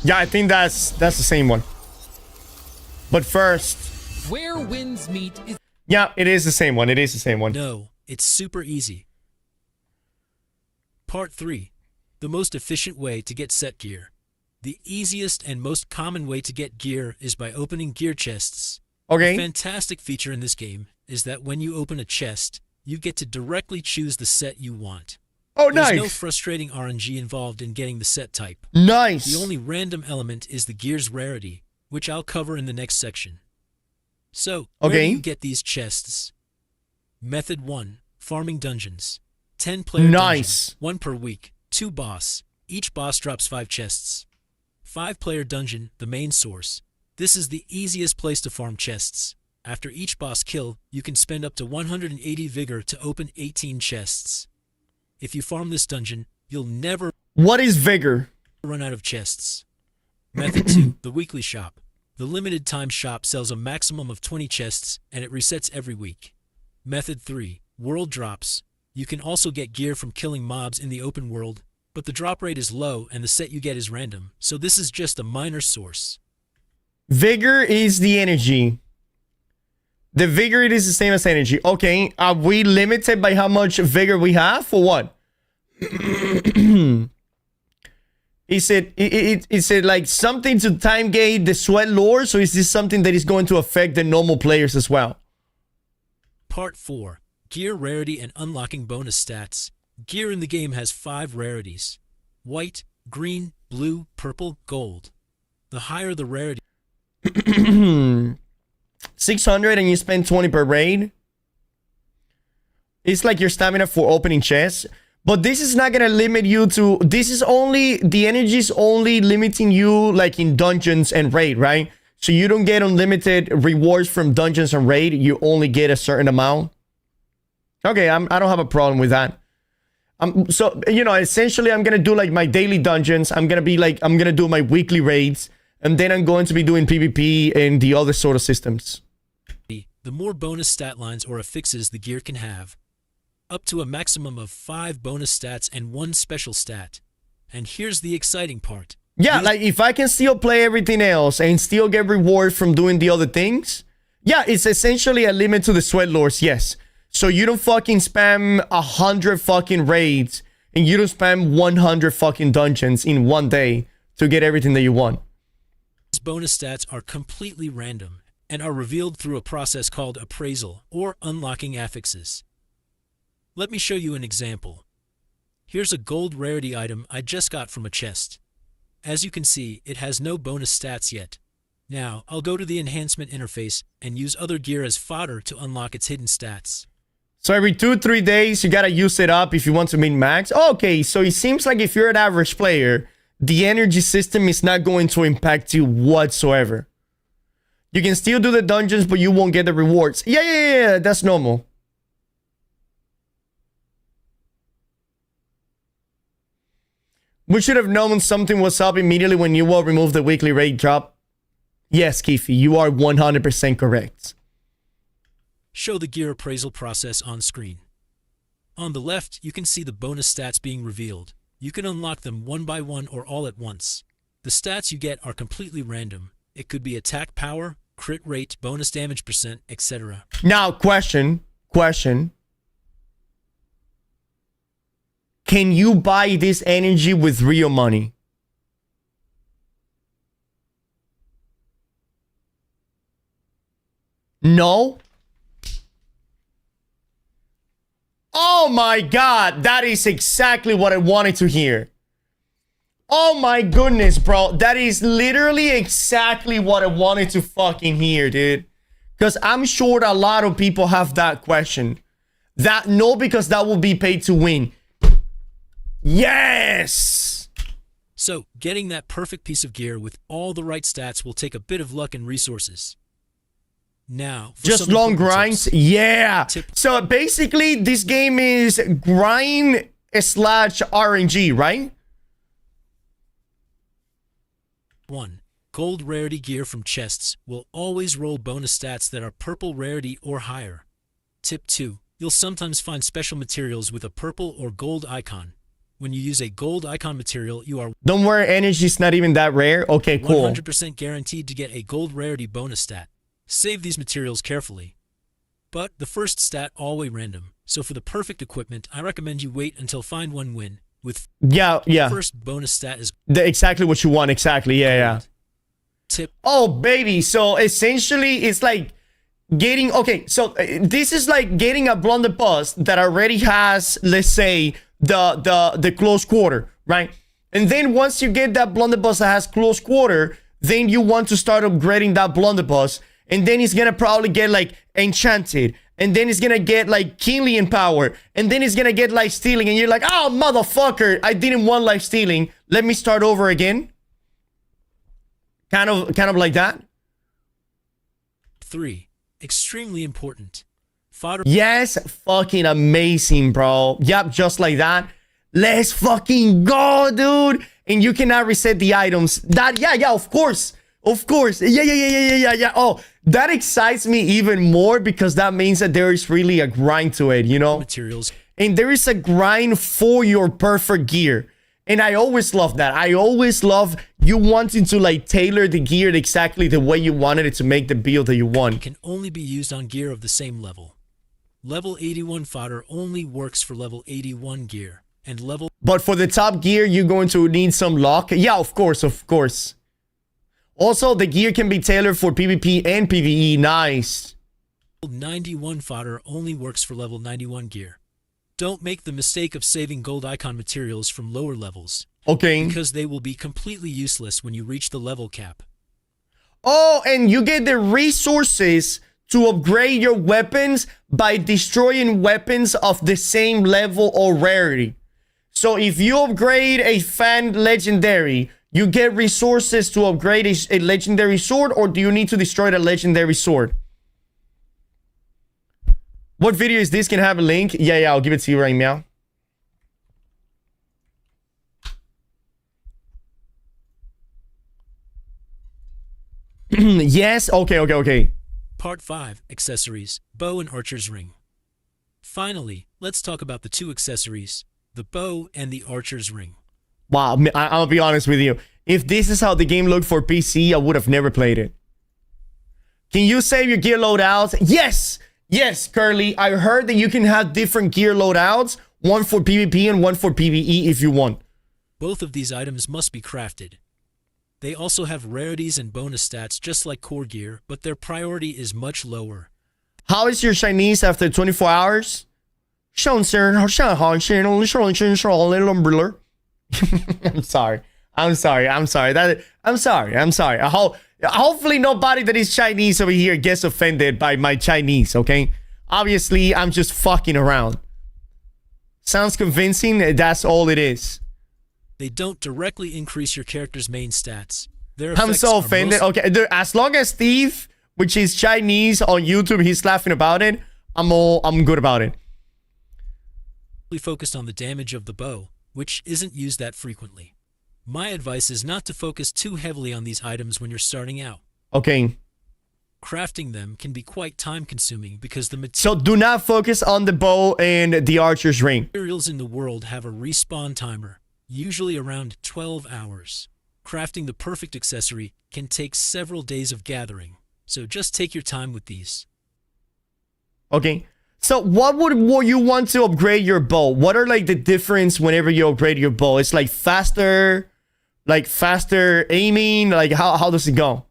Yeah, I think that's the same one. But first, Where Winds Meet is... Yeah, it is the same one. It is the same one. No, it's super easy. Part 3. The most efficient way to get set gear. The easiest and most common way to get gear is by opening gear chests. Okay. A fantastic feature in this game is that when you open a chest, you get to directly choose the set you want. Oh, There's nice. no frustrating RNG involved in getting the set type. Nice. The only random element is the gear's rarity, which I'll cover in the next section. So, where do you get these chests? Method 1. Farming dungeons. 10-player Nice. dungeon, 1 per week, 2 boss. Each boss drops 5 chests. 5-player dungeon, the main source. This is the easiest place to farm chests. After each boss kill, you can spend up to 180 vigor to open 18 chests. If you farm this dungeon, you'll never What is vigor? run out of chests. Method 2. The weekly shop. The limited time shop sells a maximum of 20 chests, and it resets every week. Method 3. World drops. You can also get gear from killing mobs in the open world, but the drop rate is low and the set you get is random, so this is just a minor source. Vigor is the energy. The vigor, it is the same as energy. Okay, are we limited by how much vigor we have, or what? Is it like something to time gate the sweat lore? So is this something that is going to affect the normal players as well? Part 4. Gear rarity and unlocking bonus stats. Gear in the game has 5 rarities. White, green, blue, purple, gold. The higher the rarity... 600 and you spend 20 per raid. It's like your stamina for opening chests. But this is not gonna limit you to... This is only... The energy is only limiting you like in dungeons and raid, right? So you don't get unlimited rewards from dungeons and raid. You only get a certain amount. Okay, I don't have a problem with that. So, you know, essentially I'm gonna do like my daily dungeons. I'm gonna do my weekly raids. And then I'm going to be doing PvP and the other sort of systems. The more bonus stat lines or affixes the gear can have. Up to a maximum of 5 bonus stats and 1 special stat. And here's the exciting part. Yeah, like if I can still play everything else and still get rewards from doing the other things. Yeah, it's essentially a limit to the sweat lords, yes. So you don't fucking spam 100 fucking raids and you don't spam 100 fucking dungeons in one day to get everything that you want. These bonus stats are completely random and are revealed through a process called appraisal or unlocking affixes. Let me show you an example. Here's a gold rarity item I just got from a chest. As you can see, it has no bonus stats yet. Now, I'll go to the enhancement interface and use other gear as fodder to unlock its hidden stats. So every 2-3 days, you gotta use it up if you want to min max. Okay, so it seems like if you're an average player, the energy system is not going to impact you whatsoever. You can still do the dungeons, but you won't get the rewards. Yeah, that's normal. We should have known something was up immediately when you will remove the weekly raid drop. Yes, Kifi, you are 100% correct. Show the gear appraisal process on screen. On the left, you can see the bonus stats being revealed. You can unlock them one by one or all at once. The stats you get are completely random. It could be attack power, crit rate, bonus damage percent, etc. Now, question. Can you buy this energy with real money? No? Oh my god, that is exactly what I wanted to hear. Oh my goodness, bro. That is literally exactly what I wanted to fucking hear, dude. Because I'm sure a lot of people have that question. Because that will be paid to win. Yes! So, getting that perfect piece of gear with all the right stats will take a bit of luck and resources. Now, just long grinds? Yeah. So basically, this game is grind / RNG, right? 1. Gold rarity gear from chests will always roll bonus stats that are purple rarity or higher. Tip 2. You'll sometimes find special materials with a purple or gold icon. When you use a gold icon material, you are... Don't worry, energy's not even that rare. Okay, cool. 100% guaranteed to get a gold rarity bonus stat. Save these materials carefully. But the first stat always random. So for the perfect equipment, I recommend you wait until find one win. With yeah. First bonus stat is exactly what you want. Exactly. Yeah. Tip. Oh baby. So essentially, it's like getting so this is like getting a blunderbuss that already has, let's say, the close quarter, right? And then once you get that blunderbuss that has close quarter, then you want to start upgrading that blunderbuss, and then it's gonna probably get like enchanted, and then it's gonna get like Kingly power, and then it's gonna get life stealing, and you're like, oh motherfucker, I didn't want life stealing, let me start over again. Kind of like that. 3. Extremely important. Fodder. Yes, fucking amazing, bro. Yep, just like that. Let's fucking go, dude. And you cannot reset the items. Yeah, of course. Yeah. Oh, that excites me even more because that means that there is really a grind to it, you know? Materials. And there is a grind for your perfect gear. And I always love that. I always love you wanting to like tailor the gear exactly the way you wanted it to make the build that you want. Can only be used on gear of the same level. Level 81 fodder only works for level 81 gear. And level... But for the top gear, you're going to need some luck. Yeah, of course, of course. Also, the gear can be tailored for PvP and PvE. Nice. 91 fodder only works for level 91 gear. Don't make the mistake of saving gold icon materials from lower levels. Okay. Because they will be completely useless when you reach the level cap. Oh, and you get the resources to upgrade your weapons by destroying weapons of the same level or rarity. So if you upgrade a fan legendary, you get resources to upgrade a legendary sword, or do you need to destroy the legendary sword? What video is this? Can I have a link? Yeah, I'll give it to you right now. Yes, okay. Part 5, Accessories, Bow and Archer's Ring. Finally, let's talk about the two accessories, the bow and the Archer's Ring. Wow, I'll be honest with you. If this is how the game looked for PC, I would have never played it. Can you save your gear loadouts? Yes, Curly. I heard that you can have different gear loadouts, one for PvP and one for PvE if you want. Both of these items must be crafted. They also have rarities and bonus stats just like core gear, but their priority is much lower. How is your Chinese after 24 hours? I'm sorry. Hopefully nobody that is Chinese over here gets offended by my Chinese, okay? Obviously, I'm just fucking around. Sounds convincing? That's all it is. They don't directly increase your character's main stats. I'm so offended. Okay, dude, as long as Steve, which is Chinese on YouTube, he's laughing about it, I'm good about it. Focused on the damage of the bow, which isn't used that frequently. My advice is not to focus too heavily on these items when you're starting out. Okay. Crafting them can be quite time-consuming because the So do not focus on the bow and the Archer's Ring. Materials in the world have a respawn timer, usually around 12 hours. Crafting the perfect accessory can take several days of gathering, so just take your time with these. Okay. So what would you want to upgrade your bow? What are like the difference whenever you upgrade your bow? It's like faster aiming, like how does it go?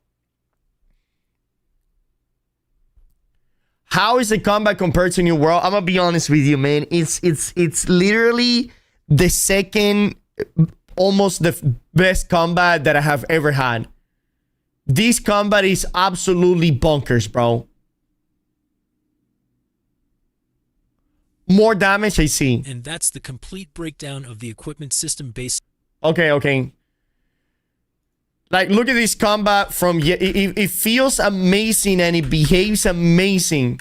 How is the combat compared to New World? I'm gonna be honest with you, man. It's literally the second, almost the best combat that I have ever had. This combat is absolutely bonkers, bro. More damage, I see. And that's the complete breakdown of the equipment system base. Okay. Like, look at this combat from... It feels amazing and it behaves amazing.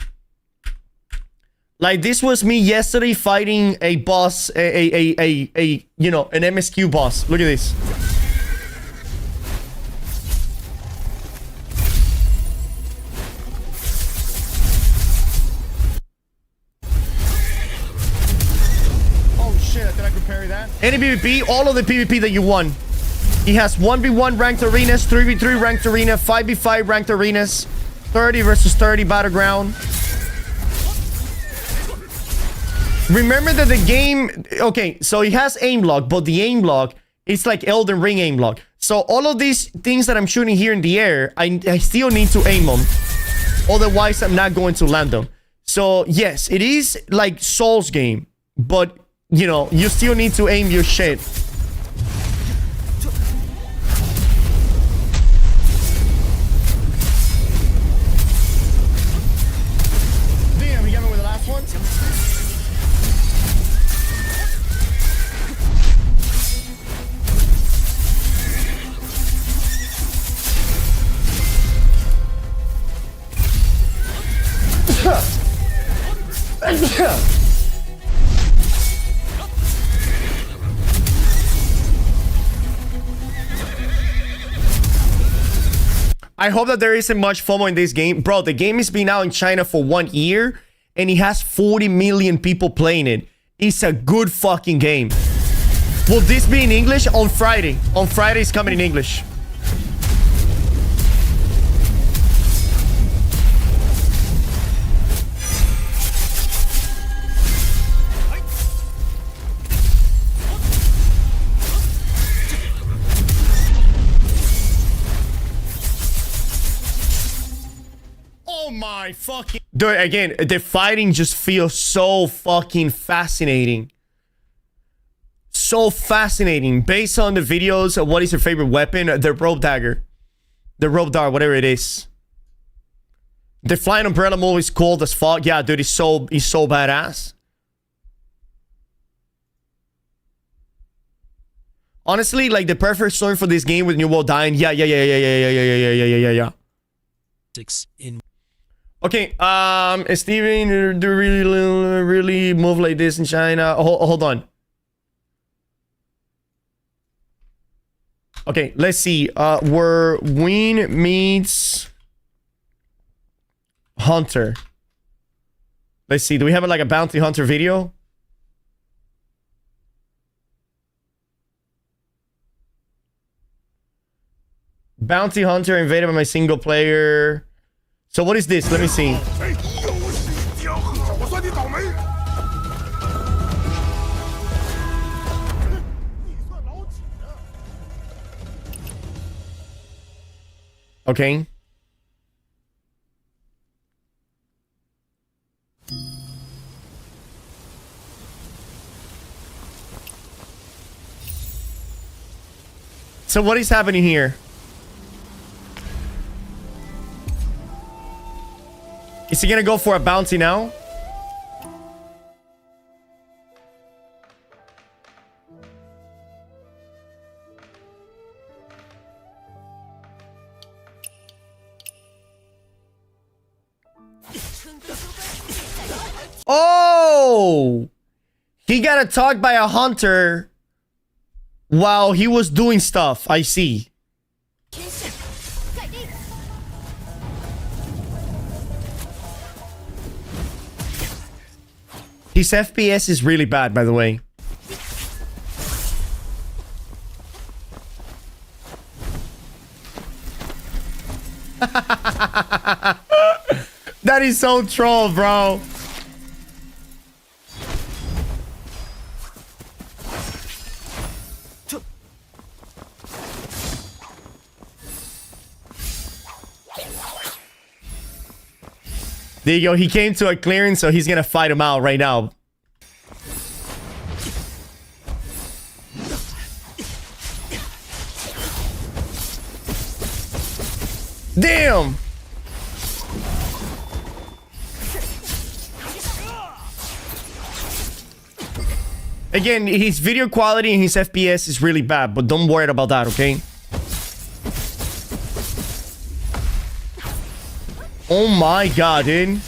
Like, this was me yesterday fighting a boss, you know, an MSQ boss. Look at this. Any PvP, all of the PvP that you won. He has 1v1 ranked arenas, 3v3 ranked arena, 5v5 ranked arenas, 30 versus 30 battleground. Remember that the game... Okay, so he has aim lock, but the aim lock, it's like Elden Ring aim lock. So all of these things that I'm shooting here in the air, I still need to aim them. Otherwise, I'm not going to land them. So, yes, it is like Souls game, but... You know, you still need to aim your shit. Damn, we got me with the last one. I hope that there isn't much FOMO in this game. Bro, the game has been out in China for 1 year and it has 40 million people playing it. It's a good fucking game. Will this be in English? On Friday. On Friday it's coming in English. my fucking... Dude, again, the fighting just feels so fucking fascinating. So fascinating. Based on the videos of what is your favorite weapon, the rope dagger. The rope dart, whatever it is. The flying umbrella move is cool as fuck. Yeah, dude, he's so badass. Honestly, like the perfect story for this game with New World dying. Yeah. In Okay, Steven, do really move like this in China? Hold on. Okay, let's see. Where Win meets Hunter. Let's see. Do we have like a bounty hunter video? Bounty hunter invaded by my single player. So what is this? Let me see. Okay. So what is happening here? Is he gonna go for a bounty now? Oh! He got attacked by a hunter while he was doing stuff. I see. His FPS is really bad, by the way. That is so troll, bro. There you go. He came to a clearance, so he's gonna fight him out right now. Damn! Again, his video quality and his FPS is really bad, but don't worry about that, okay? Oh my god, dude.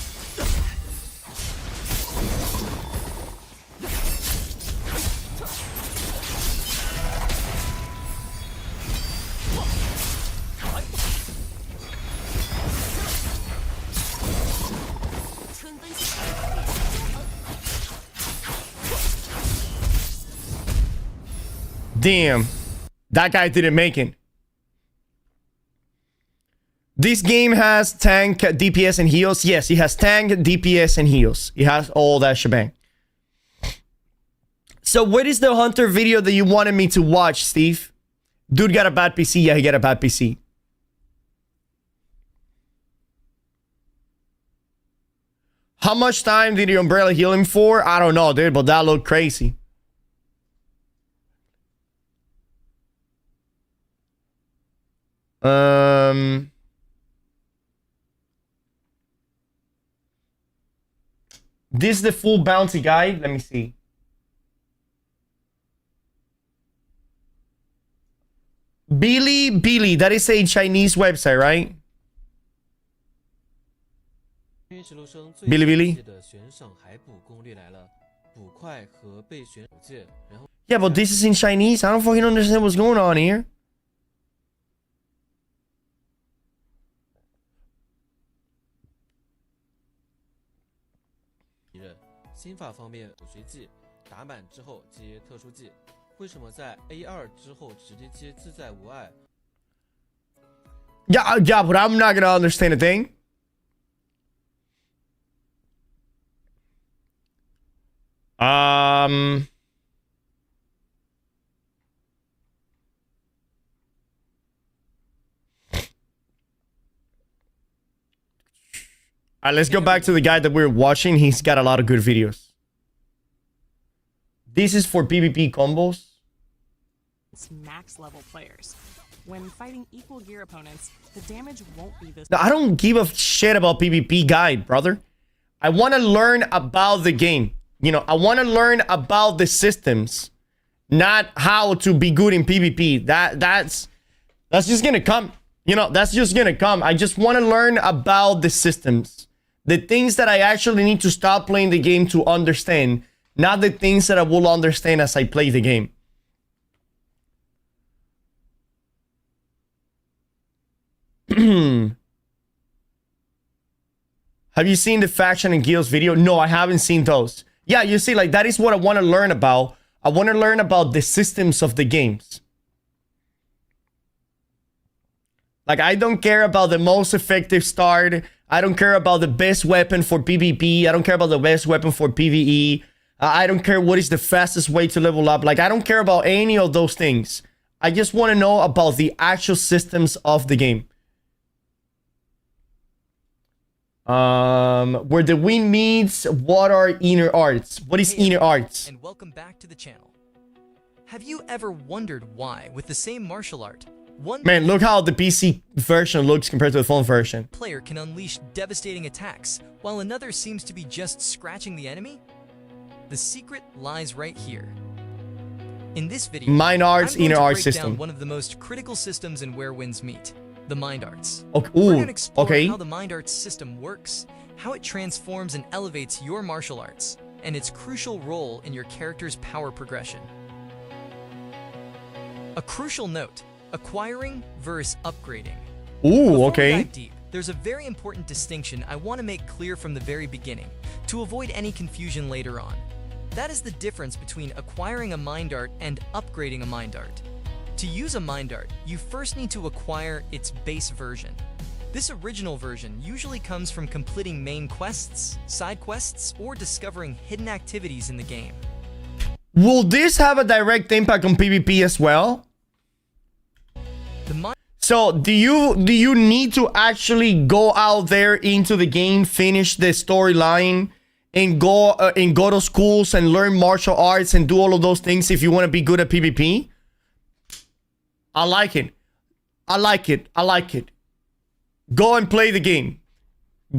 Damn. That guy didn't make it. This game has tank, DPS, and heals. Yes, he has tank, DPS, and heals. He has all that shebang. So what is the hunter video that you wanted me to watch, Steve? Dude got a bad PC. Yeah, he got a bad PC. How much time did the umbrella heal him for? I don't know, dude, but that looked crazy. This is the full bounty guide. Let me see. Billy, that is a Chinese website, right? Billy. Yeah, but this is in Chinese. I don't fucking understand what's going on here. Yeah, but I'm not gonna understand a thing. All right, let's go back to the guy that we're watching. He's got a lot of good videos. This is for PvP combos. Max level players. When fighting equal gear opponents, the damage won't be this. Now, I don't give a shit about PvP guide, brother. I want to learn about the game. You know, I want to learn about the systems, not how to be good in PvP. That's just gonna come. You know, that's just gonna come. I just want to learn about the systems, the things that I actually need to stop playing the game to understand, not the things that I will understand as I play the game. Have you seen the faction and guilds video? No, I haven't seen those. Yeah, you see, like, that is what I want to learn about. I want to learn about the systems of the games. Like, I don't care about the most effective start. I don't care about the best weapon for PvP. I don't care about the best weapon for PvE. I don't care what is the fastest way to level up. Like, I don't care about any of those things. I just want to know about the actual systems of the game. Where the wind meets, what are inner arts? What is inner arts? And welcome back to the channel. Have you ever wondered why, with the same martial art, one Man, look how the PC version looks compared to the phone version. player can unleash devastating attacks, while another seems to be just scratching the enemy? The secret lies right here. In this video, Mind arts, I'm going inner to art break system. down one of the most critical systems in Where Winds Meet, the Mind Arts. Okay, We're ooh, going to explore okay. how the Mind Arts system works, how it transforms and elevates your martial arts, and its crucial role in your character's power progression. A crucial note, acquiring versus upgrading. Ooh, Before we okay. dive deep, there's a very important distinction I want to make clear from the very beginning, to avoid any confusion later on. That is the difference between acquiring a mind art and upgrading a mind art. To use a mind art, you first need to acquire its base version. This original version usually comes from completing main quests, side quests, or discovering hidden activities in the game. Will this have a direct impact on PvP as well? So do you need to actually go out there into the game, finish the storyline, and go to schools and learn martial arts and do all of those things if you want to be good at PvP? I like it. I like it. I like it. Go and play the game.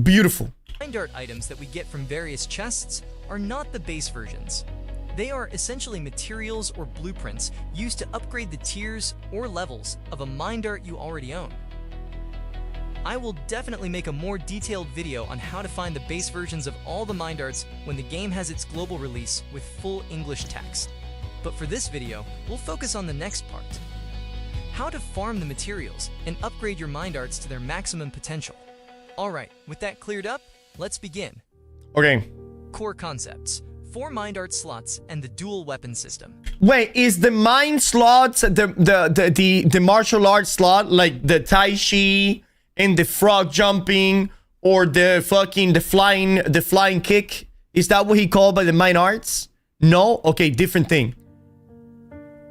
Beautiful. Mind art items that we get from various chests are not the base versions. They are essentially materials or blueprints used to upgrade the tiers or levels of a mind art you already own. I will definitely make a more detailed video on how to find the base versions of all the mind arts when the game has its global release with full English text. But for this video, we'll focus on the next part. How to farm the materials and upgrade your mind arts to their maximum potential. Alright, with that cleared up, let's begin. Okay. Core concepts. 4 mind art slots and the dual weapon system. Wait, is the mind slots the martial arts slot like the Tai Chi and the frog jumping or the flying kick? Is that what he called by the mind arts? No? Okay, different thing.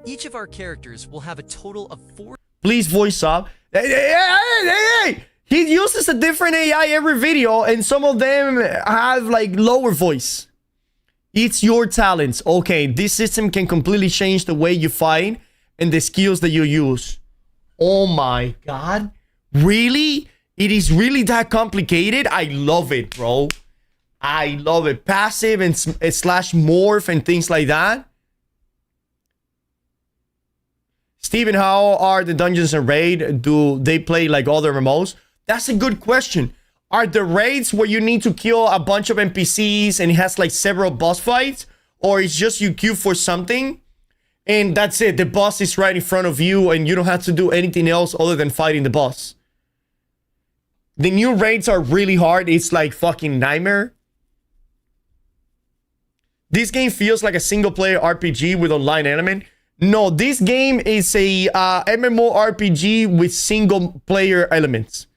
Each of our characters will have a total of 4. Please voice up. Hey! He uses a different AI every video and some of them have like lower voice. It's your talents. Okay, this system can completely change the way you fight and the skills that you use. Oh my god. Really? It is really that complicated? I love it, bro. I love it. Passive and slash morph and things like that. Steven, how are the dungeons and raid? Do they play like other MMOs? That's a good question. Are the raids where you need to kill a bunch of NPCs and it has like several boss fights? Or it's just you queue for something and that's it. The boss is right in front of you and you don't have to do anything else other than fighting the boss. The new raids are really hard. It's like fucking nightmare. This game feels like a single player RPG with online element. No, this game is a MMORPG with single player elements.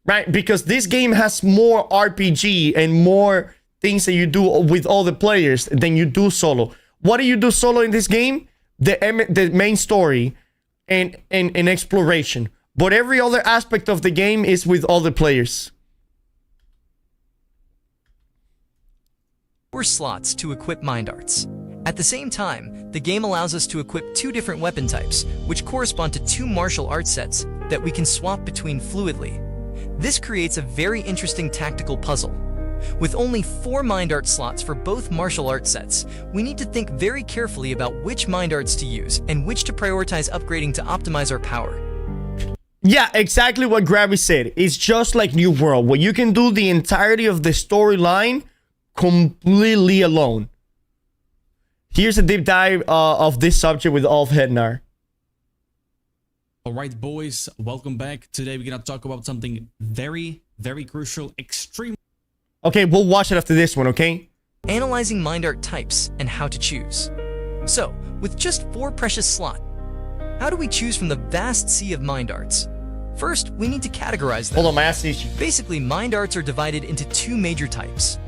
Right? Because this game has more RPG and more things that you do with all the players than you do solo. What do you do solo in this game? The main story and exploration. But every other aspect of the game is with all the players. 4 slots to equip mind arts. At the same time, the game allows us to equip 2 different weapon types, which correspond to 2 martial arts sets that we can swap between fluidly. This creates a very interesting tactical puzzle. With only 4 mind art slots for both martial arts sets, we need to think very carefully about which mind arts to use and which to prioritize upgrading to optimize our power. Yeah, exactly what Gravy said. It's just like New World, where you can do the entirety of the storyline completely alone. Here's a deep dive of this subject with Ulf Hednar. Alright boys, welcome back. Today we're gonna talk about something very, very crucial, extremely... Okay, we'll watch it after this one, okay? Analyzing mind art types and how to choose. So, with just 4 precious slots, how do we choose from the vast sea of mind arts? First, we need to categorize them. Hold on, my ass issue. Basically, mind arts are divided into 2 major types.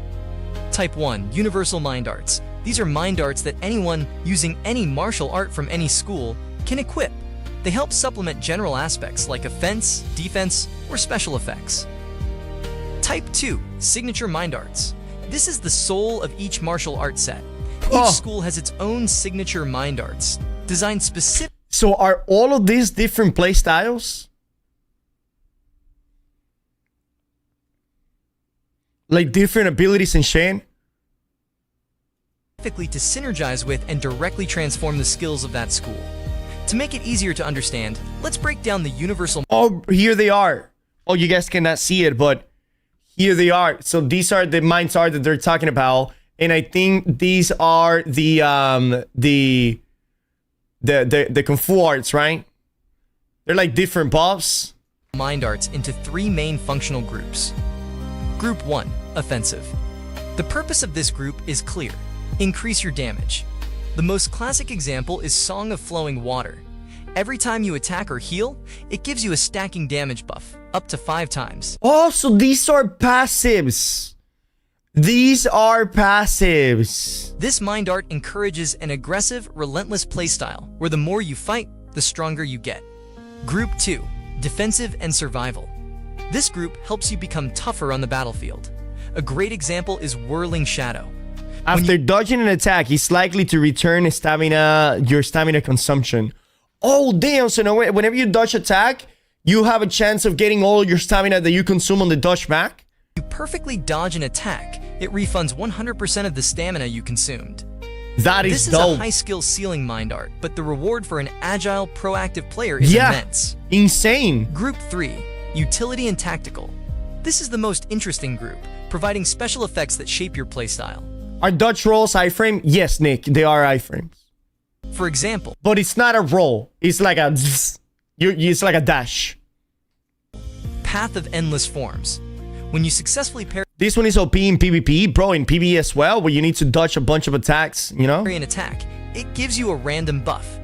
Type 1, Universal Mind Arts. These are mind arts that anyone using any martial art from any school can equip. They help supplement general aspects like offense, defense, or special effects. Type 2, Signature Mind Arts. This is the soul of each martial art set. Each school has its own signature mind arts, designed specifically. So are all of these different play styles? Like different abilities and shit? To synergize with and directly transform the skills of that school. To make it easier to understand, let's break down the universal... Oh, here they are. Oh, you guys cannot see it, but here they are. So these are the mind arts that they're talking about. And I think these are the Kung Fu arts, right? They're like different buffs. Mind arts into 3 main functional groups. Group 1, Offensive. The purpose of this group is clear. Increase your damage. The most classic example is Song of Flowing Water. Every time you attack or heal, it gives you a stacking damage buff, up to 5 times. Oh, so these are passives. These are passives. This mind art encourages an aggressive, relentless playstyle, where the more you fight, the stronger you get. Group 2, Defensive and Survival. This group helps you become tougher on the battlefield. A great example is Whirling Shadow. After dodging an attack, it's likely to return your stamina consumption. Oh, damn. So now whenever you dodge attack, you have a chance of getting all your stamina that you consume on the dodge back? You perfectly dodge an attack, it refunds 100% of the stamina you consumed. That is dope. This is a high-skill ceiling mind art, but the reward for an agile, proactive player is immense. Insane. Group 3, Utility and Tactical. This is the most interesting group, providing special effects that shape your playstyle. Are dodge rolls iframe? Yes, Nick, they are iframes. For example, but it's not a roll. It's like a it's like a dash. Path of Endless Forms. When you successfully parry... This one is OP in PvP, bro, in PvE as well, where you need to dodge a bunch of attacks, you know? An attack, it gives you a random buff.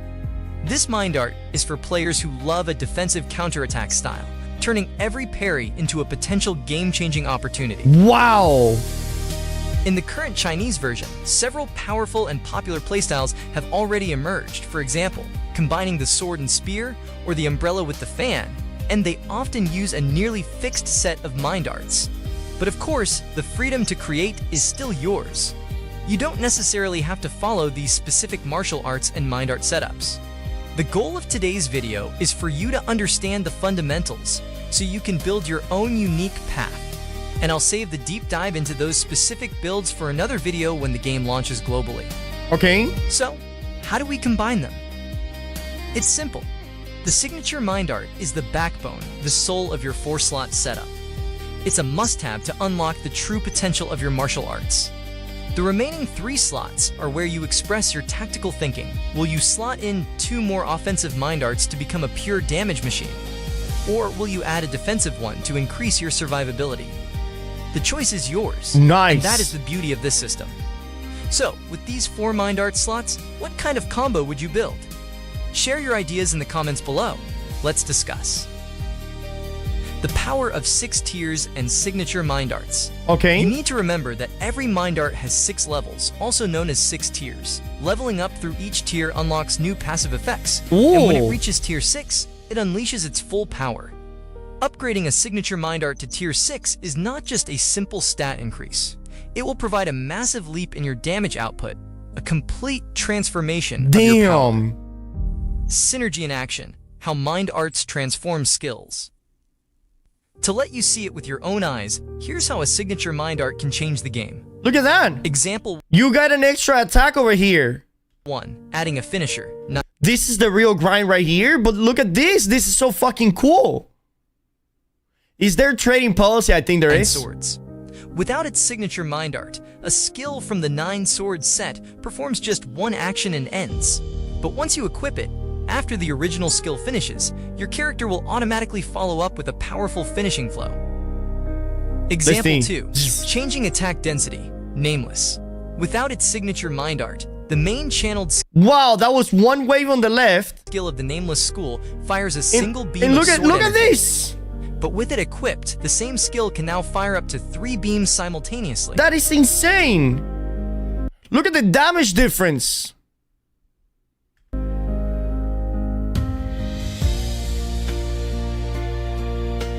This mind art is for players who love a defensive counterattack style, turning every parry into a potential game-changing opportunity. Wow! In the current Chinese version, several powerful and popular playstyles have already emerged. For example, combining the sword and spear, or the umbrella with the fan, and they often use a nearly fixed set of mind arts. But of course, the freedom to create is still yours. You don't necessarily have to follow these specific martial arts and mind art setups. The goal of today's video is for you to understand the fundamentals, so you can build your own unique path. And I'll save the deep dive into those specific builds for another video when the game launches globally. Okay. So, how do we combine them? It's simple. The signature mind art is the backbone, the soul of your 4-slot setup. It's a must-have to unlock the true potential of your martial arts. The remaining 3 slots are where you express your tactical thinking. Will you slot in 2 more offensive mind arts to become a pure damage machine? Or will you add a defensive one to increase your survivability? The choice is yours. Nice. And that is the beauty of this system. So, with these 4 mind art slots, what kind of combo would you build? Share your ideas in the comments below. Let's discuss. The power of 6 tiers and signature mind arts. Okay. You need to remember that every mind art has 6 levels, also known as 6 tiers. Leveling up through each tier unlocks new passive effects. Ooh. And when it reaches tier 6, it unleashes its full power. Upgrading a signature mind art to tier 6 is not just a simple stat increase. It will provide a massive leap in your damage output, a complete transformation of your power. Damn. Synergy in action, how Mind Arts transforms skills. To let you see it with your own eyes, here's how a signature Mind Art can change the game. Look at that. Example You got an extra attack over here. 1. Adding a finisher. This is the real grind right here, but look at this. This is so fucking cool. Is there trading policy? I think there and is. Swords. Without its signature Mind Art, a skill from the 9 Swords set performs just one action and ends. But once you equip it, after the original skill finishes, your character will automatically follow up with a powerful finishing flow. Example 2. Changing attack density. Nameless. Without its signature Mind Art, the main channeled Wow, that was one wave on the left. skill of the Nameless School fires a single beam And of look at sword look at energy. this. But with it equipped, the same skill can now fire up to 3 beams simultaneously. That is insane. Look at the damage difference.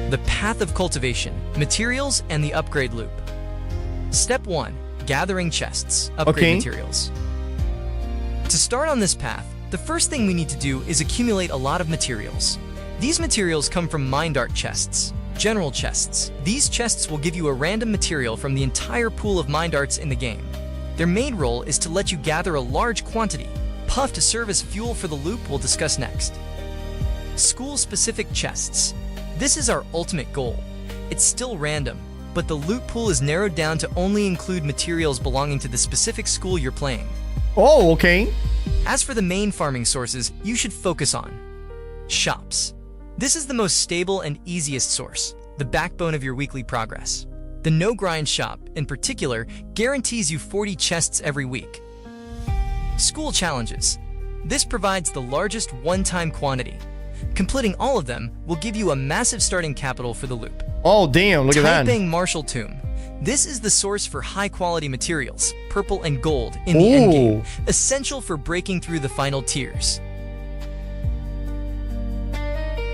The path of cultivation, materials, and the upgrade loop. Step 1. Gathering chests, upgrade materials. To start on this path, the first thing we need to do is accumulate a lot of materials. These materials come from Mind Art chests, general chests. These chests will give you a random material from the entire pool of Mind Arts in the game. Their main role is to let you gather a large quantity, puff to serve as fuel for the loop we'll discuss next. School-specific chests. This is our ultimate goal. It's still random, but the loot pool is narrowed down to only include materials belonging to the specific school you're playing. Oh, okay. As for the main farming sources, you should focus on shops. This is the most stable and easiest source, the backbone of your weekly progress. The No Grind shop, in particular, guarantees you 40 chests every week. School challenges. This provides the largest one-time quantity. Completing all of them will give you a massive starting capital for the loop. Oh, damn, look at that. Taiping Martial Tomb. This is the source for high-quality materials, purple and gold, in the endgame, essential for breaking through the final tiers.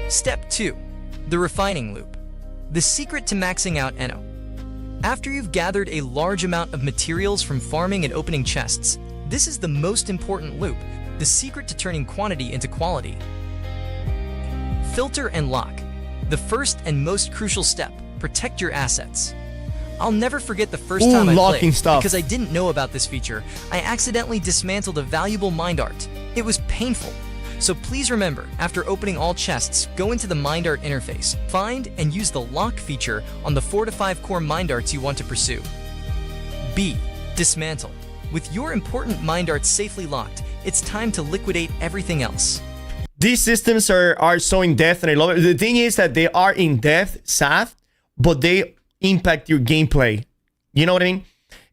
Step 2. The Refining Loop. The secret to maxing out Eno. After you've gathered a large amount of materials from farming and opening chests, this is the most important loop, the secret to turning quantity into quality. Filter and lock. The first and most crucial step, protect your assets. I'll never forget the first time I played, because I didn't know about this feature. I accidentally dismantled a valuable Mind Art. It was painful. So please remember, after opening all chests, go into the Mind Art interface, find and use the lock feature on the 4 to 5 core Mind Arts you want to pursue. B. Dismantle. With your important Mind Arts safely locked, it's time to liquidate everything else. These systems are so in-depth and I love it. The thing is that they are in-depth, Saf, but they impact your gameplay. You know what I mean?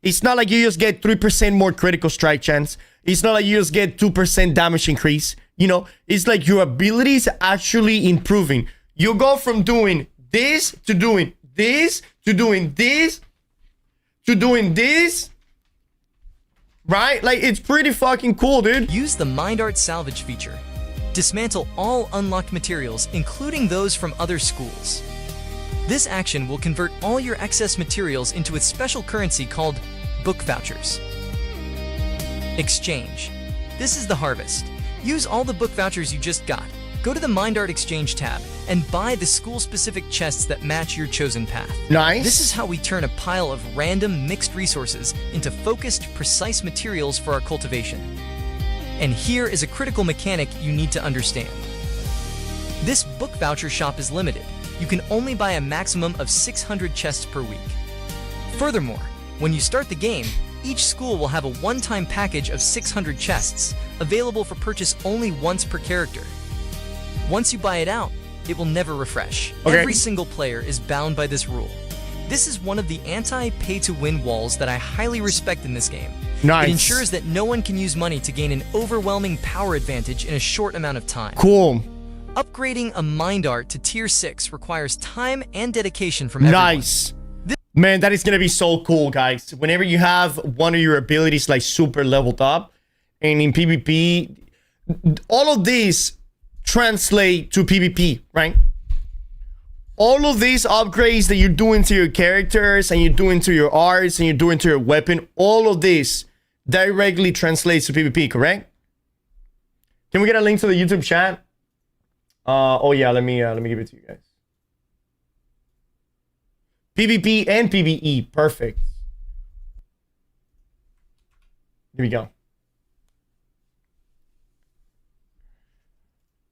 It's not like you just get 3% more critical strike chance. It's not like you just get 2% damage increase. You know, it's like your abilities actually improving. You go from doing this to doing this to doing this to doing this. Right? Like, it's pretty fucking cool, dude. Use the Mind Art salvage feature. Dismantle all unlocked materials, including those from other schools. This action will convert all your excess materials into a special currency called book vouchers. Exchange. This is the harvest. Use all the book vouchers you just got. Go to the Mind Art Exchange tab and buy the school-specific chests that match your chosen path. Nice. This is how we turn a pile of random mixed resources into focused, precise materials for our cultivation. And here is a critical mechanic you need to understand. This book voucher shop is limited. You can only buy a maximum of 600 chests per week. Furthermore, when you start the game, each school will have a one-time package of 600 chests, available for purchase only once per character. Once you buy it out, it will never refresh. Okay. Every single player is bound by this rule. This is one of the anti-pay-to-win walls that I highly respect in this game. Nice. It ensures that no one can use money to gain an overwhelming power advantage in a short amount of time. Cool. Upgrading a Mind Art to Tier 6 requires time and dedication from everyone. Nice. Man, that is going to be so cool, guys. Whenever you have one of your abilities like super leveled up, and in PvP, all of these translate to PvP, right? all of these upgrades that you're doing to your characters and you're doing to your arts and you're doing to your weapon, all of this directly translates to PvP, correct? Can we get a link to the YouTube chat? Oh yeah, let me give it to you guys. PvP and PvE, perfect. Here we go.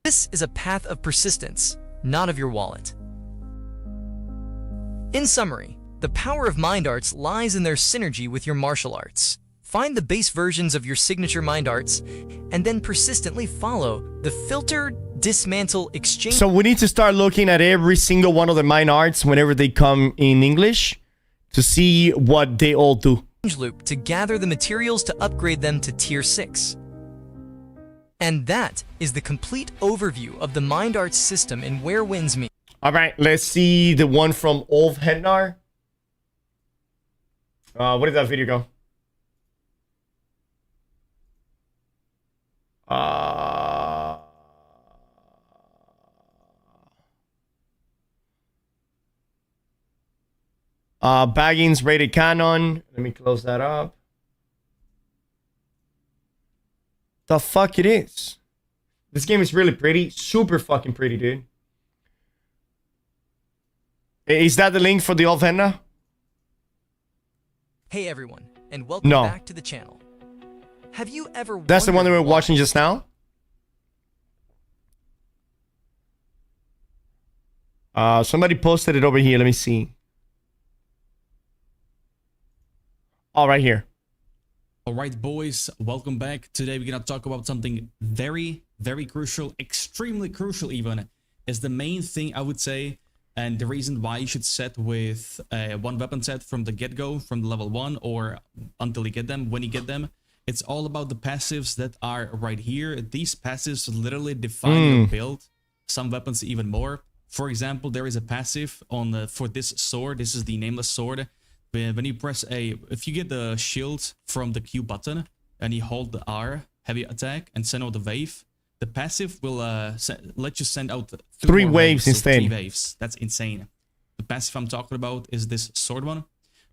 This is a path of persistence, not of your wallet. In summary, the power of mind arts lies in their synergy with your martial arts. Find the base versions of your signature mind arts, and then persistently follow the filter, dismantle, exchange. So we need to start looking at every single one of the mind arts whenever they come in English to see what they all do. Loop to gather the materials to upgrade them to tier 6. And that is the complete overview of the mind arts system in Where Winds Meet. All right, let's see the one from Ulf Hednar. Where did that video go? Baggins rated canon. Let me close that up. The fuck it is. This game is really pretty. Super fucking pretty, dude. Is that the link for the Ulf Hednar? Hey everyone, and welcome back to the channel. Have you ever That's the one that we were watching just now? Somebody posted it over here. Let me see. Oh, right here. All right, boys, welcome back. Today we're gonna talk about something very, very crucial, extremely crucial even, is the main thing I would say, and the reason why you should set with one weapon set from the get-go, from the level 1 or until you get them, when you get them. It's all about the passives that are right here. These passives literally define your build, some weapons even more. For example, there is a passive on for this sword. This is the Nameless Sword. When you press A, if you get the shield from the Q button and you hold the R, heavy attack, and send out the wave, the passive will let you send out 3 waves instead. 3 waves. That's insane. The passive I'm talking about is this sword one,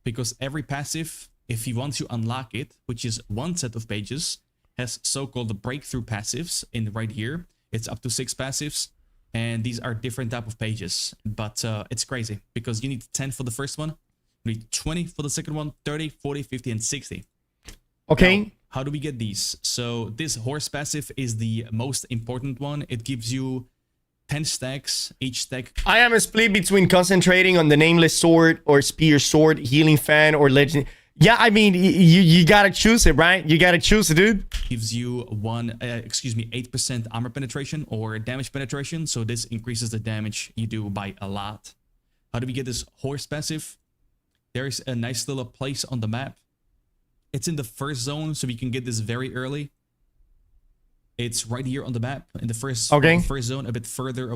because every passive, if you want to unlock it, which is one set of pages, has so-called breakthrough passives in right here. It's up to 6 passives, and these are different type of pages. But it's crazy because you need 10 for the first one. You need 20 for the second one, 30, 40, 50, and 60. Okay. Now, how do we get these? So this horse passive is the most important one. It gives you 10 stacks, each stack. I am a split between concentrating on the Nameless Sword or Spear Sword, Healing Fan, or Legend. Yeah, I mean, you gotta choose it, right? You gotta choose it, dude. Gives you 8% armor penetration or damage penetration. So this increases the damage you do by a lot. How do we get this horse passive? There's a nice little place on the map. It's in the first zone, so we can get this very early. It's right here on the map in the first zone, a bit further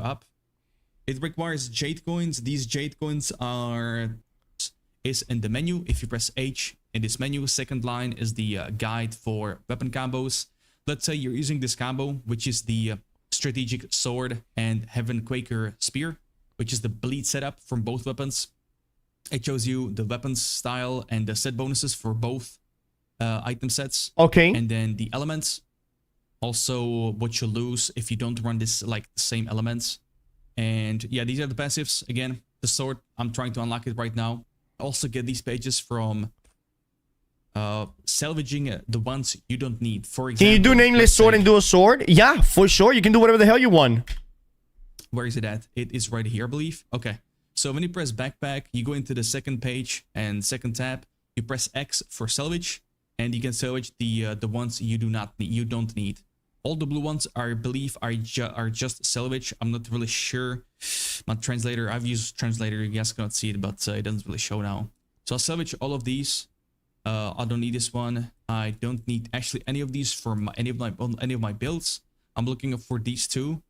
up. It requires jade coins. These jade coins is in the menu. If you press H in this menu, second line is the guide for weapon combos. Let's say you're using this combo, which is the strategic sword and Heaven Quaker spear, which is the bleed setup from both weapons. It shows you the weapons style and the set bonuses for both item sets. Okay. And then the elements. Also, what you lose if you don't run this like the same elements. And yeah, these are the passives. Again, the sword, I'm trying to unlock it right now. Also get these pages from salvaging the ones you don't need. For example, can you do Nameless Sword and do a sword? Yeah, for sure. You can do whatever the hell you want. Where is it at? It is right here, I believe. Okay. So when you press backpack, you go into the second page and second tab. You press X for salvage, and you can salvage the ones you don't need. All the blue ones I believe are just salvage. I'm not really sure. My translator, I've used translator. You guys cannot see it, but it doesn't really show now. So I'll salvage all of these. I don't need this one. I don't need actually any of these for any of my builds. I'm looking for these two.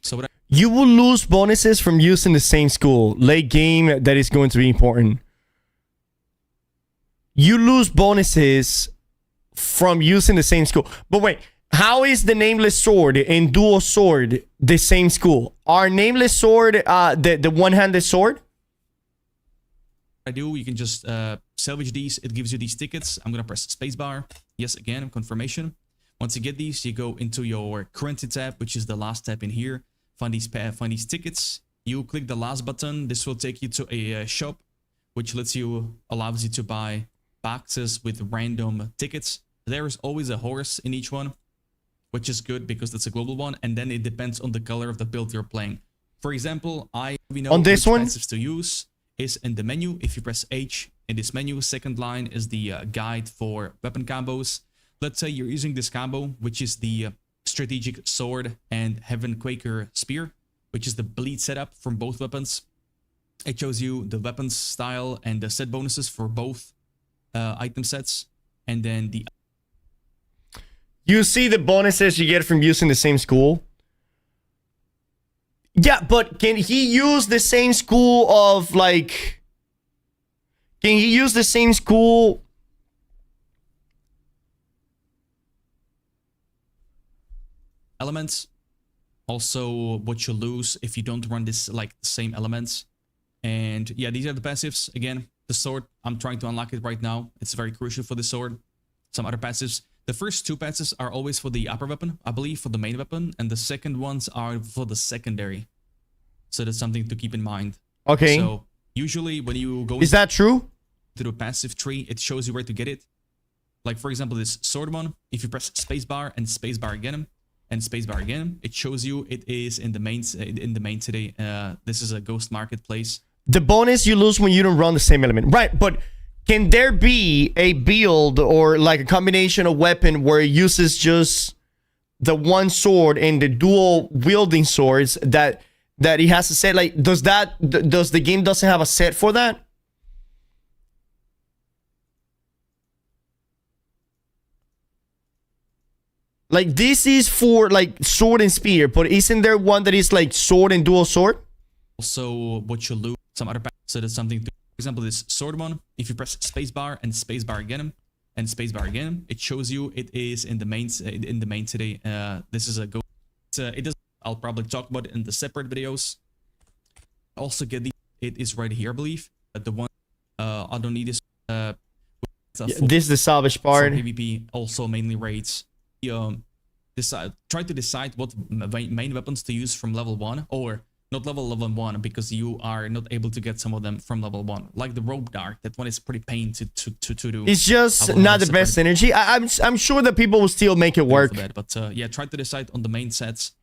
So what you will lose bonuses from using the same school. Late game, that is going to be important. You lose bonuses from using the same school. But wait, how is the Nameless Sword and Dual Sword the same school? Are Nameless Sword the one-handed sword? You can just salvage these. It gives you these tickets. I'm gonna press spacebar. Yes, again, confirmation. Once you get these, you go into your currency tab, which is the last tab in here. Find these tickets. You click the last button. This will take you to a shop, which allows you to buy boxes with random tickets. There is always a horse in each one, which is good because it's a global one, and then it depends on the color of the build you're playing. For example, we know on this which one passives to use is in the menu. If you press H in this menu, second line is the guide for weapon combos. Let's say you're using this combo, which is the strategic sword and Heaven Quaker spear, which is the bleed setup from both weapons. It shows you the weapons style and the set bonuses for both item sets, and then the you see the bonuses you get from using the same school. Yeah, but can he use the same school of like? Can he use the same school? Elements. Also, what you lose if you don't run this like the same elements. And yeah, these are the passives. Again, the sword. I'm trying to unlock it right now. It's very crucial for the sword. Some other passives. The first two passives are always for the upper weapon, I believe, for the main weapon, and the second ones are for the secondary. So that's something to keep in mind. Okay. So usually when you go is that true? To the passive tree, it shows you where to get it. Like for example, this sword one. If you press spacebar and spacebar again and spacebar again, it shows you it is in the main today. This is a ghost marketplace. The bonus you lose when you don't run the same element, right? But can there be a build or like a combination of weapon where it uses just the one sword and the dual wielding swords that he has to set? Like, does the game doesn't have a set for that? Like, this is for like sword and spear, but isn't there one that is like sword and dual sword? Also, what you lose, some other so that's something to, for example, this sword one. If you press spacebar and spacebar again and spacebar again, it shows you it is in the main today. This is a go. It does. I'll probably talk about it in the separate videos. Also get the. It is right here, I believe. The one. I don't need this. This is the salvage part. PvP also mainly raids. Try to decide what main weapons to use from level 1 or not level 1 because you are not able to get some of them from level 1. Like the rope dart, that one is pretty pain to do. It's just not the best synergy. I'm sure that people will still make it work. But yeah, try to decide on the main sets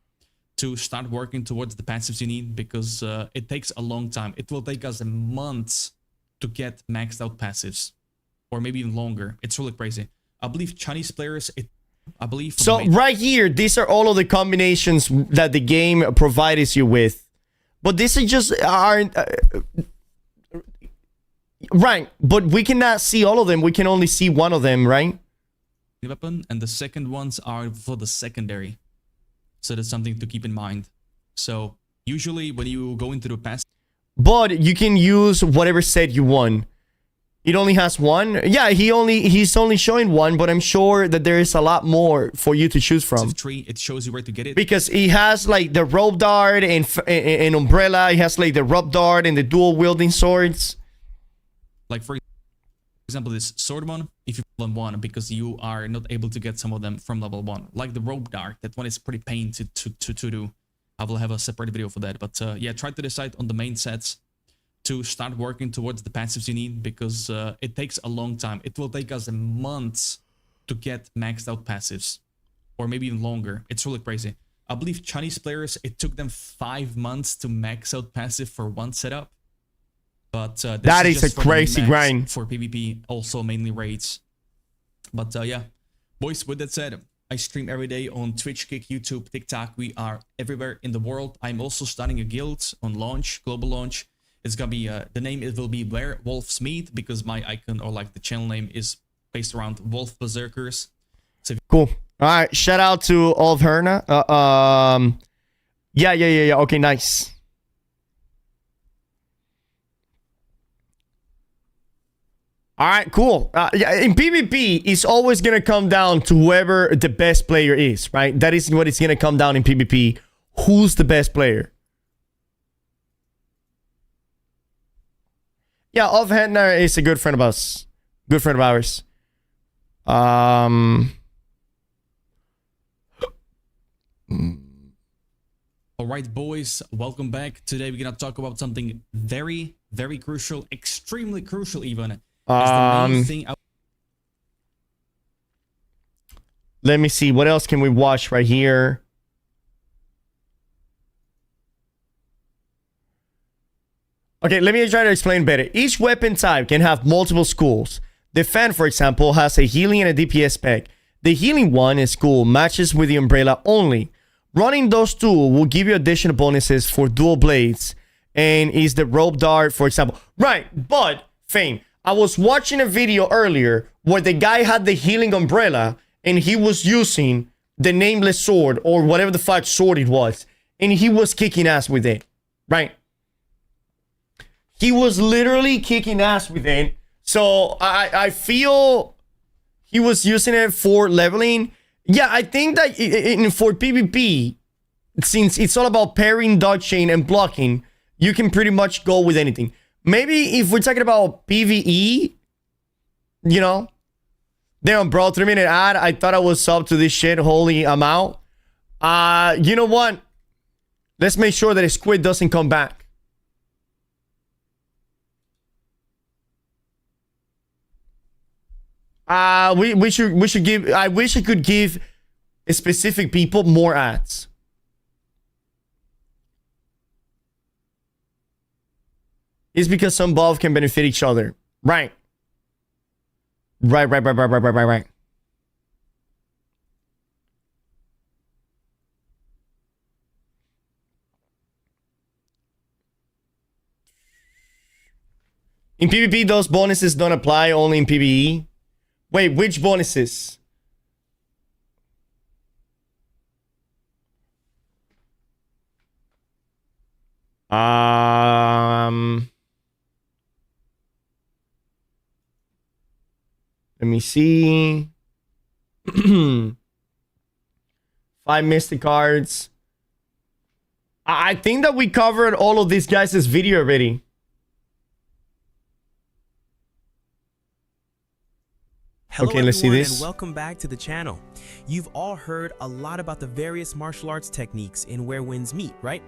to start working towards the passives you need because it takes a long time. It will take us months to get maxed out passives or maybe even longer. It's really crazy. I believe Chinese players, so right here, these are all of the combinations that the game provides you with. But these are just aren't right. But we cannot see all of them. We can only see one of them, right? Weapon, and the second ones are for the secondary. So that's something to keep in mind. So usually when you go into the pass, but you can use whatever set you want. It only has one. Yeah, he's only showing one, but I'm sure that there is a lot more for you to choose from. Tree, it shows you where to get it. Because he has like the rope dart and umbrella. He has like the rope dart and the dual wielding swords. Like for example, this sword one. If you level 1, because you are not able to get some of them from level 1. Like the rope dart, that one is pretty pain to do. I will have a separate video for that. But yeah, try to decide on the main sets to start working towards the passives you need because it takes a long time. It will take us months to get maxed out passives or maybe even longer. It's really crazy. I believe Chinese players, it took them 5 months to max out passive for one setup. But that is a crazy grind for PvP, also mainly raids. But yeah, boys, with that said, I stream every day on Twitch, Kick, YouTube, TikTok. We are everywhere in the world. I'm also starting a guild on launch, global launch. It's gonna be the name. It will be Werewolf's Meat because my icon or like the channel name is based around wolf berserkers. So cool. All right. Shout out to all of Herna. Yeah. Okay, nice. All right, cool. Yeah, in PvP, it's always going to come down to whoever the best player is, right? That is what it's going to come down in PvP. Who's the best player? Yeah, Ulf Hedner is a good friend of us. Good friend of ours. All right, boys, welcome back. Today we're gonna talk about something very, very crucial, extremely crucial even. It's the main thing let me see. What else can we watch right here? Okay, let me try to explain better. Each weapon type can have multiple schools. The Fan, for example, has a healing and a DPS spec. The healing one is cool, matches with the umbrella only. Running those two will give you additional bonuses for dual blades, and is the rope dart, for example. Right, but Fame, I was watching a video earlier where the guy had the healing umbrella and he was using the nameless sword or whatever the fuck sword it was, and he was kicking ass with it, right? He was literally kicking ass with it. So I feel he was using it for leveling. Yeah, I think that for PvP, since it's all about parrying, dodging, and blocking, you can pretty much go with anything. Maybe if we're talking about PvE, you know, damn, bro, 3-minute ad. I thought I was sub to this shit. Holy amount. You know what? Let's make sure that Squid doesn't come back. We should give. I wish I could give specific people more ads. It's because some both can benefit each other. Right. Right. In PvP, those bonuses don't apply, only in PvE. Wait, which bonuses? Let me see. 5 mystic cards. I think that we covered all of these guys' video already. Hello okay, let's see everyone, this. and welcome back to the channel. You've all heard a lot about the various martial arts techniques in Where Winds Meet, right?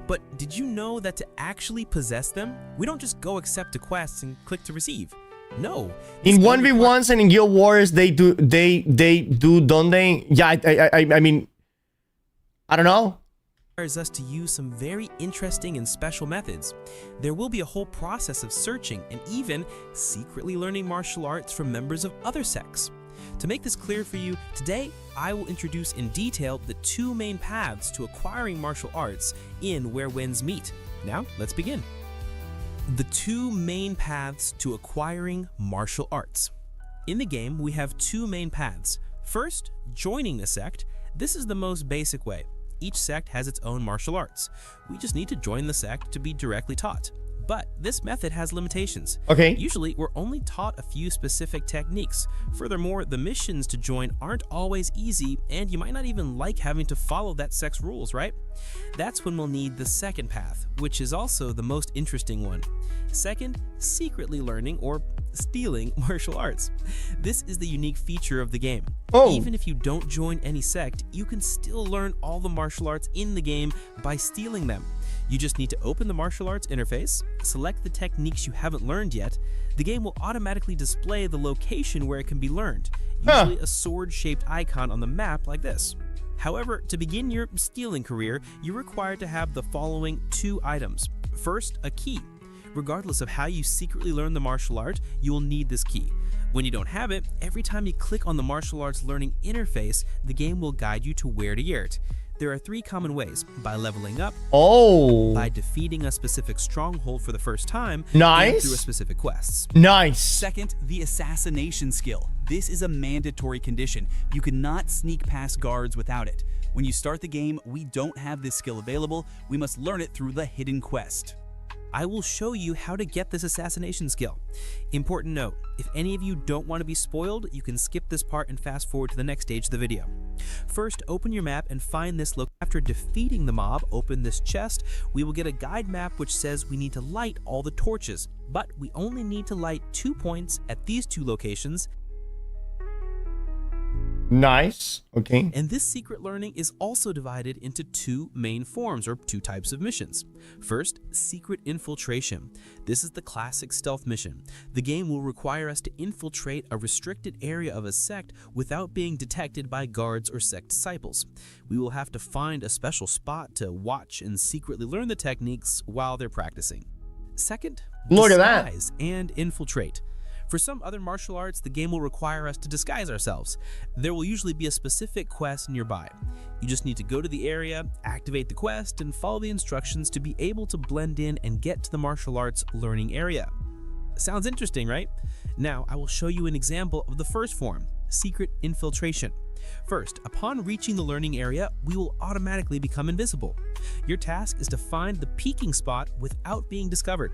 But did you know that to actually possess them, we don't just go accept a quest and click to receive? No. In 1v1s and in Guild Wars, they do, don't they? Yeah, I mean, I don't know. Requires us to use some very interesting and special methods. There will be a whole process of searching and even secretly learning martial arts from members of other sects. To make this clear for you, today I will introduce in detail the 2 main paths to acquiring martial arts in Where Winds Meet. Now, let's begin. The 2 main paths to acquiring martial arts. In the game, we have 2 main paths. First, joining a sect. This is the most basic way. Each sect has its own martial arts. We just need to join the sect to be directly taught. But this method has limitations. Okay. Usually, we're only taught a few specific techniques. Furthermore, the missions to join aren't always easy, and you might not even like having to follow that sect's rules, right? That's when we'll need the second path, which is also the most interesting one. Second, secretly learning or stealing martial arts. This is the unique feature of the game. Even if you don't join any sect, you can still learn all the martial arts in the game by stealing them. You just need to open the martial arts interface, select the techniques you haven't learned yet. The game will automatically display the location where it can be learned, usually a sword-shaped icon on the map like this. However, to begin your stealing career, you're required to have the following 2 items. First, a key. Regardless of how you secretly learn the martial art, you will need this key. When you don't have it, every time you click on the martial arts learning interface, the game will guide you to where to get it. There are 3 common ways: by leveling up, by defeating a specific stronghold for the first time, and through a specific quests. Second, the assassination skill. This is a mandatory condition. You cannot sneak past guards without it. When you start the game, we don't have this skill available. We must learn it through the hidden quest. I will show you how to get this assassination skill. Important note, if any of you don't want to be spoiled, you can skip this part and fast forward to the next stage of the video. First, open your map and find this location. After defeating the mob, open this chest. We will get a guide map which says we need to light all the torches, but we only need to light 2 points at these 2 locations. Nice. Okay. And this secret learning is also divided into 2 main forms, or 2 types of missions. First, secret infiltration. This is the classic stealth mission. The game will require us to infiltrate a restricted area of a sect without being detected by guards or sect disciples. We will have to find a special spot to watch and secretly learn the techniques while they're practicing. Second, look at that. Disguise and infiltrate. For some other martial arts, the game will require us to disguise ourselves. There will usually be a specific quest nearby. You just need to go to the area, activate the quest, and follow the instructions to be able to blend in and get to the martial arts learning area. Sounds interesting, right? Now, I will show you an example of the first form, secret infiltration. First, upon reaching the learning area, we will automatically become invisible. Your task is to find the peeking spot without being discovered.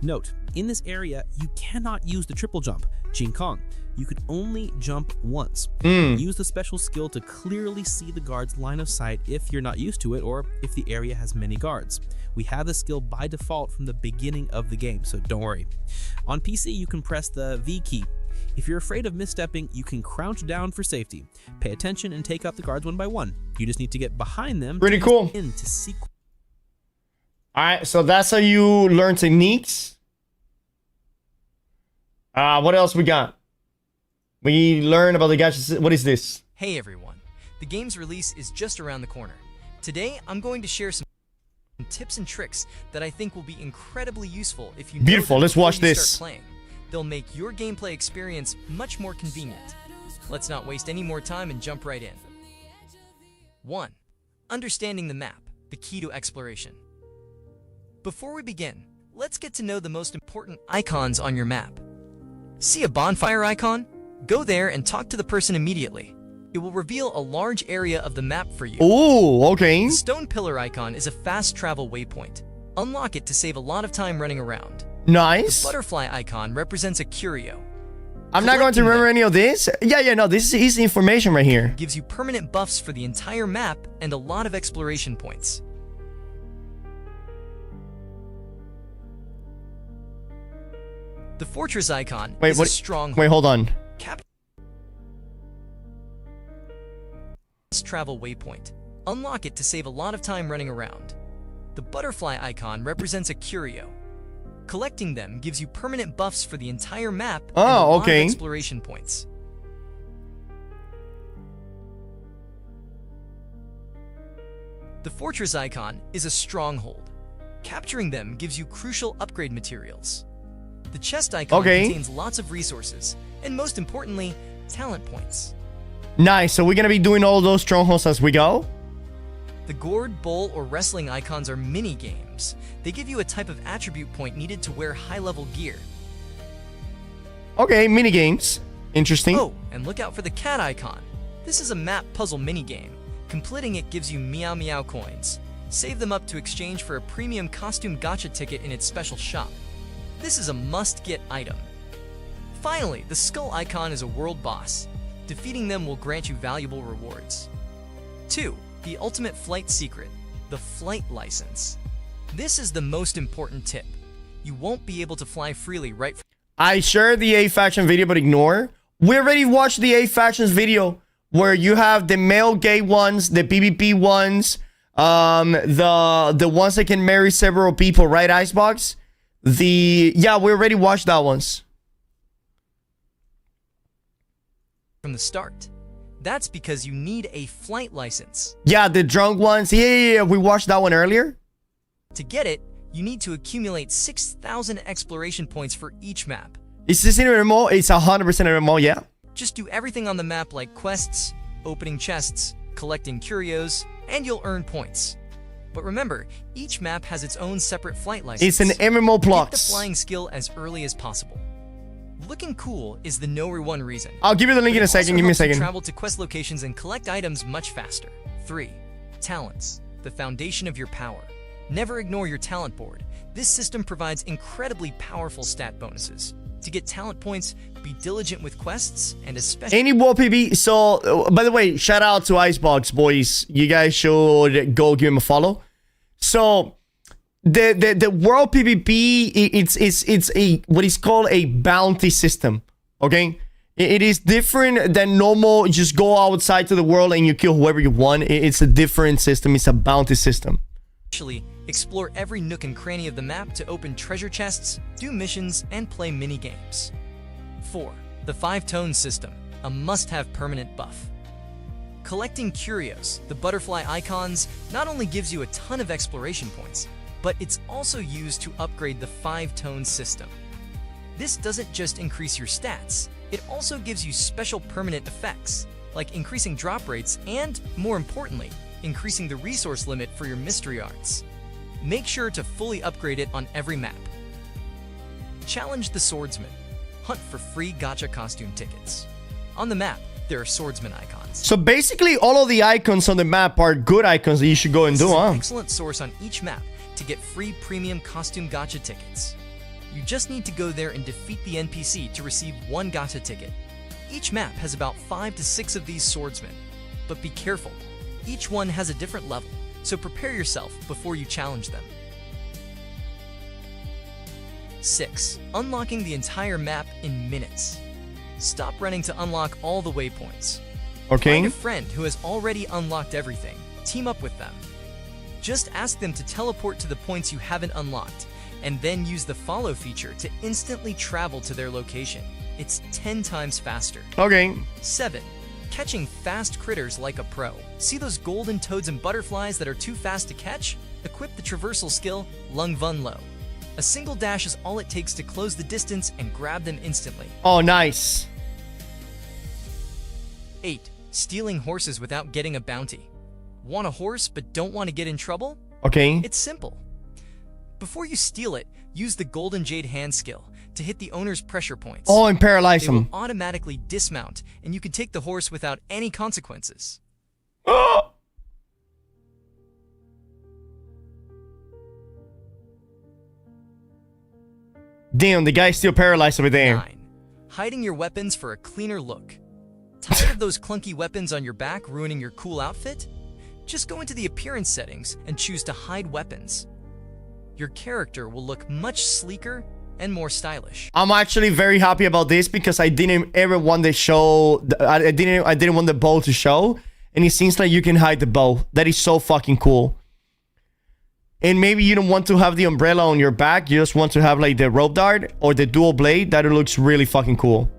Note, in this area, you cannot use the triple jump, Ching Kong. You can only jump once. Use the special skill to clearly see the guard's line of sight if you're not used to it or if the area has many guards. We have the skill by default from the beginning of the game, so don't worry. On PC, you can press the V key. If you're afraid of misstepping, you can crouch down for safety. Pay attention and take out the guards one by one. You just need to get behind them. Pretty cool. Alright, so that's how you learn techniques. What else we got? We learn about the gadgets. What is this? Hey everyone, the game's release is just around the corner. Today, I'm going to share some tips and tricks that I think will be incredibly useful if you know Beautiful, let's watch before you this. start playing. They'll make your gameplay experience much more convenient. Let's not waste any more time and jump right in. 1. Understanding the map, the key to exploration. Before we begin, let's get to know the most important icons on your map. See a bonfire icon? Go there and talk to the person immediately. It will reveal a large area of the map for you. Oh, okay. The stone pillar icon is a fast travel waypoint. Unlock it to save a lot of time running around. Nice. The butterfly icon represents a curio. I'm not going to remember any of this. Yeah, no, this is easy information right here. Gives you permanent buffs for the entire map and a lot of exploration points. The fortress icon is a stronghold. Wait, hold on. Travel waypoint. Unlock it to save a lot of time running around. The butterfly icon represents a curio. Collecting them gives you permanent buffs for the entire map and a lot of exploration points. The fortress icon is a stronghold. Capturing them gives you crucial upgrade materials. The chest icon contains lots of resources, and most importantly, talent points. Nice, so we're gonna be doing all those strongholds as we go? The gourd, bowl, or wrestling icons are mini-games. They give you a type of attribute point needed to wear high-level gear. Okay, mini-games. Interesting. Oh, and look out for the cat icon. This is a map puzzle mini-game. Completing it gives you Meow Meow coins. Save them up to exchange for a premium costume gacha ticket in its special shop. This is a must-get item. Finally, the skull icon is a world boss. Defeating them will grant you valuable rewards. 2. The ultimate flight secret, the flight license. This is the most important tip. You won't be able to fly freely right from I shared the A faction video, but ignore. We already watched the A factions video where you have the male gay ones, the PvP ones, the ones that can marry several people, right, Icebox? Yeah, we already watched that ones. From the start. That's because you need a flight license. Yeah, the drunk ones. Yeah, we watched that one earlier. To get it, you need to accumulate 6,000 exploration points for each map. Is this in MMO? It's 100% MMO, yeah. Just do everything on the map like quests, opening chests, collecting curios, and you'll earn points. But remember, each map has its own separate flight license. It's an MMO plot. Get the flying skill as early as possible. Looking cool is the number one reason. I'll give you the link in a second. Give me a second. Travel to quest locations and collect items much faster. 3. Talents, the foundation of your power. Never ignore your talent board. This system provides incredibly powerful stat bonuses. To get talent points, be diligent with quests, and especially... Any World PB... So, by the way, shout out to Icebox, boys. You guys should go give him a follow. So, the World PvP, it's a what is called a bounty system, okay? It is different than normal. You just go outside to the world and you kill whoever you want. It's a different system. It's a bounty system. Explore every nook and cranny of the map to open treasure chests, do missions, and play mini-games. 4. The 5-tone system, a must-have permanent buff. Collecting curios, the butterfly icons, not only gives you a ton of exploration points, but it's also used to upgrade the 5-tone system. This doesn't just increase your stats, it also gives you special permanent effects, like increasing drop rates and, more importantly, increasing the resource limit for your mystery arts. Make sure to fully upgrade it on every map. Challenge the Swordsman. Hunt for free gacha costume tickets. On the map, there are swordsman icons. So basically, all of the icons on the map are good icons that you should go and do, huh? An excellent source on each map to get free premium costume gacha tickets. You just need to go there and defeat the NPC to receive 1 gacha ticket. Each map has about 5 to 6 of these swordsmen, but be careful. Each one has a different level, so prepare yourself before you challenge them. 6. Unlocking the entire map in minutes. Stop running to unlock all the waypoints. Okay. Find a friend who has already unlocked everything. Team up with them. Just ask them to teleport to the points you haven't unlocked, and then use the follow feature to instantly travel to their location. It's 10 times faster. Okay. 7. Catching fast critters like a pro. See those golden toads and butterflies that are too fast to catch? Equip the traversal skill, Lung Vun Lo. A single dash is all it takes to close the distance and grab them instantly. Oh, nice. 8. Stealing horses without getting a bounty. Want a horse but don't want to get in trouble? Okay. It's simple. Before you steal it, use the Golden Jade hand skill to hit the owner's pressure points. Oh, and paralyze they him. will automatically dismount, and you can take the horse without any consequences. Damn, the guy's still paralyzed over there. 9. Hiding your weapons for a cleaner look. Tired of those clunky weapons on your back ruining your cool outfit? Just go into the appearance settings and choose to hide weapons. Your character will look much sleeker and more stylish. I'm actually very happy about this because I didn't ever want the show. I didn't want the bow to show, and it seems like you can hide the bow. That is so fucking cool. And maybe you don't want to have the umbrella on your back. You just want to have like the rope dart or the dual blade. That looks really fucking cool.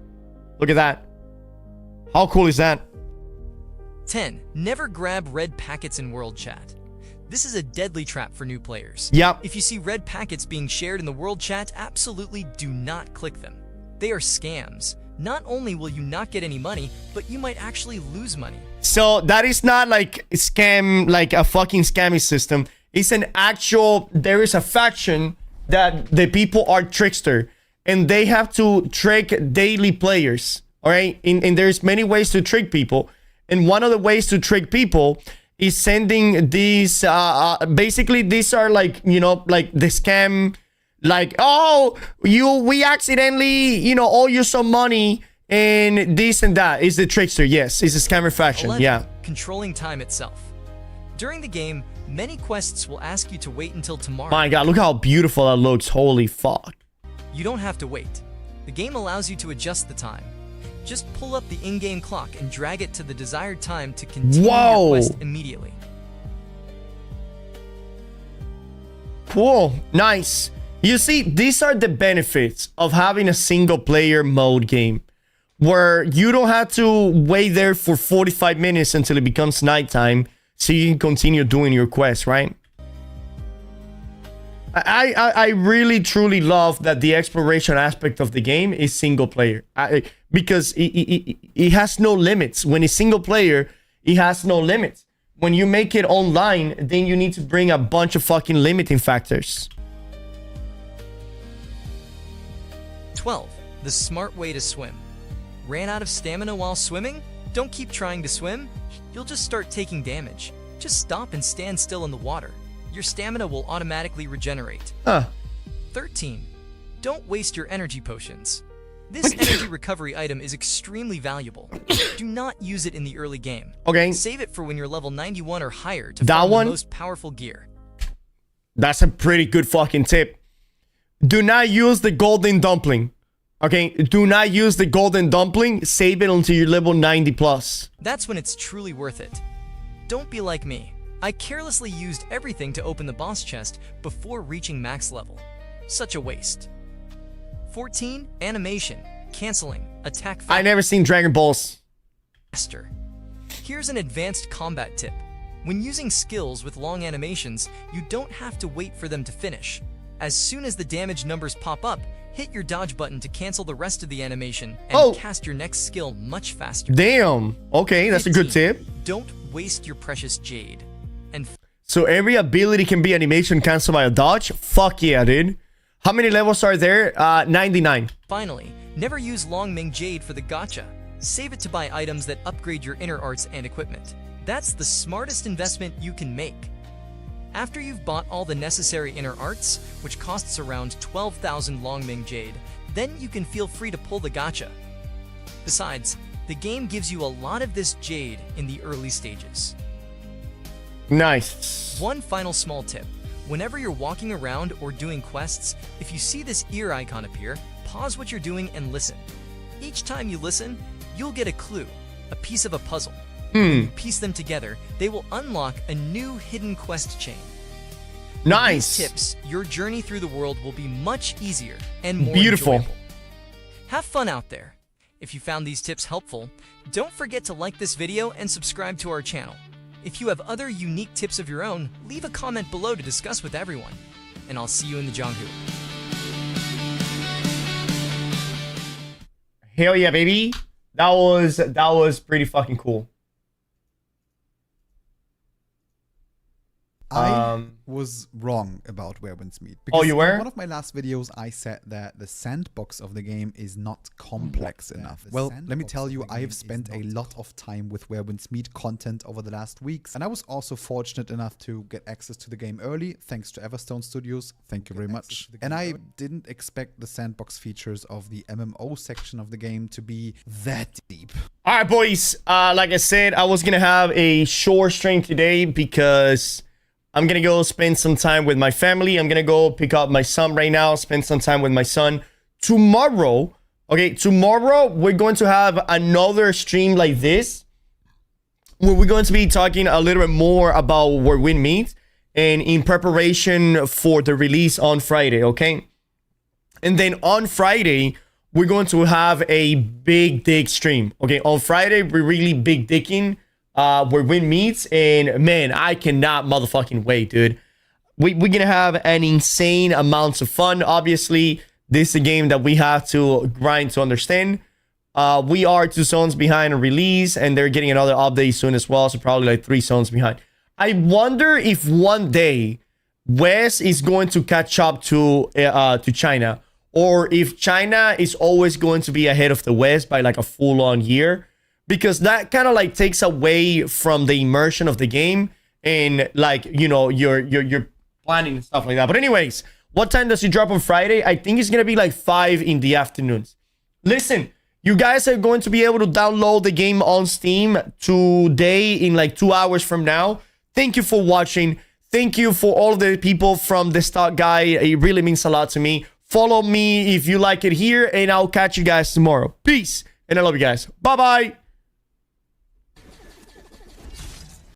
Look at that. How cool is that? 10. Never grab red packets in world chat. This is a deadly trap for new players. Yep. If you see red packets being shared in the world chat, absolutely do not click them. They are scams. Not only will you not get any money, but you might actually lose money. So that is not like a scam, like a fucking scammy system. It's an actual, there is a faction that the people are trickster and they have to trick daily players. All right. And there's many ways to trick people. And one of the ways to trick people is sending these, basically these are like, you know, like the scam, like, oh, we accidentally, you know, owe you some money and this and that. Is the trickster. Yes. It's a scammer faction. 11. Yeah. Controlling time itself. During the game, many quests will ask you to wait until tomorrow. My God, look how beautiful that looks. Holy fuck. You don't have to wait. The game allows you to adjust the time. Just pull up the in-game clock and drag it to the desired time to continue your quest immediately. Cool. Nice. You see, these are the benefits of having a single player mode game where you don't have to wait there for 45 minutes until it becomes nighttime so you can continue doing your quest, right? I really truly love that the exploration aspect of the game is single player because it has no limits. When it's single player, it has no limits. When you make it online, then you need to bring a bunch of fucking limiting factors. 12. The smart way to swim. Ran out of stamina while swimming? Don't keep trying to swim. You'll just start taking damage. Just stop and stand still in the water. Your stamina will automatically regenerate. 13. Don't waste your energy potions. This energy recovery item is extremely valuable. Do not use it in the early game. Okay. Save it for when you're level 91 or higher to farm the most powerful gear. That's a pretty good fucking tip. Do not use the golden dumpling. Okay, do not use the golden dumpling. Save it until you're level 90 plus. That's when it's truly worth it. Don't be like me. I carelessly used everything to open the boss chest before reaching max level. Such a waste. 14. Animation. Canceling. Attack faster. I never seen Dragon Balls. Here's an advanced combat tip. When using skills with long animations, you don't have to wait for them to finish. As soon as the damage numbers pop up, hit your dodge button to cancel the rest of the animation and cast your next skill much faster. Damn. Okay, that's 15. a good tip. Don't waste your precious jade. And so every ability can be animation canceled by a dodge? Fuck yeah, dude. How many levels are there? 99. Finally, never use Longming Jade for the gacha. Save it to buy items that upgrade your inner arts and equipment. That's the smartest investment you can make. After you've bought all the necessary inner arts, which costs around 12,000 Longming Jade, then you can feel free to pull the gacha. Besides, the game gives you a lot of this jade in the early stages. Nice. One final small tip. Whenever you're walking around or doing quests, if you see this ear icon appear, pause what you're doing and listen. Each time you listen, you'll get a clue, a piece of a puzzle. When you piece them together, they will unlock a new hidden quest chain. Nice. With these tips, your journey through the world will be much easier and more beautiful. enjoyable. Have fun out there. If you found these tips helpful, don't forget to like this video and subscribe to our channel. If you have other unique tips of your own, leave a comment below to discuss with everyone. And I'll see you in the Jonghu. Hell yeah, baby. That was pretty fucking cool. I was wrong about Where Winds Meet. Oh, you were? In one of my last videos, I said that the sandbox of the game is not complex enough. Well, let me tell you, I have spent a lot of time with Where Winds Meet content over the last weeks, and I was also fortunate enough to get access to the game early, thanks to Everstone Studios. Thank you very much. And I didn't expect the sandbox features of the MMO section of the game to be that deep. All right, boys. Like I said, I was going to have a short stream today because I'm going to go spend some time with my family. I'm going to go pick up my son right now, spend some time with my son. Tomorrow, tomorrow we're going to have another stream like this, where we're going to be talking a little bit more about Where Winds Meet and in preparation for the release on Friday, okay? And then on Friday, we're going to have a big dick stream, okay? On Friday, we're really big dicking Where Winds Meet, and man, I cannot motherfucking wait, dude. We're gonna have an insane amounts of fun. Obviously, this is a game that we have to grind to understand. We are 2 zones behind a release, and they're getting another update soon as well, so probably like 3 zones behind. I wonder if one day West is going to catch up to China, or if China is always going to be ahead of the West by like a full-on year. Because that kind of like takes away from the immersion of the game and like, you know, your planning and stuff like that. But anyways, what time does it drop on Friday? I think it's going to be like 5 in the afternoons. Listen, you guys are going to be able to download the game on Steam today in like 2 hours from now. Thank you for watching. Thank you for all of the people from the Stock Guy. It really means a lot to me. Follow me if you like it here, and I'll catch you guys tomorrow. Peace, and I love you guys. Bye-bye.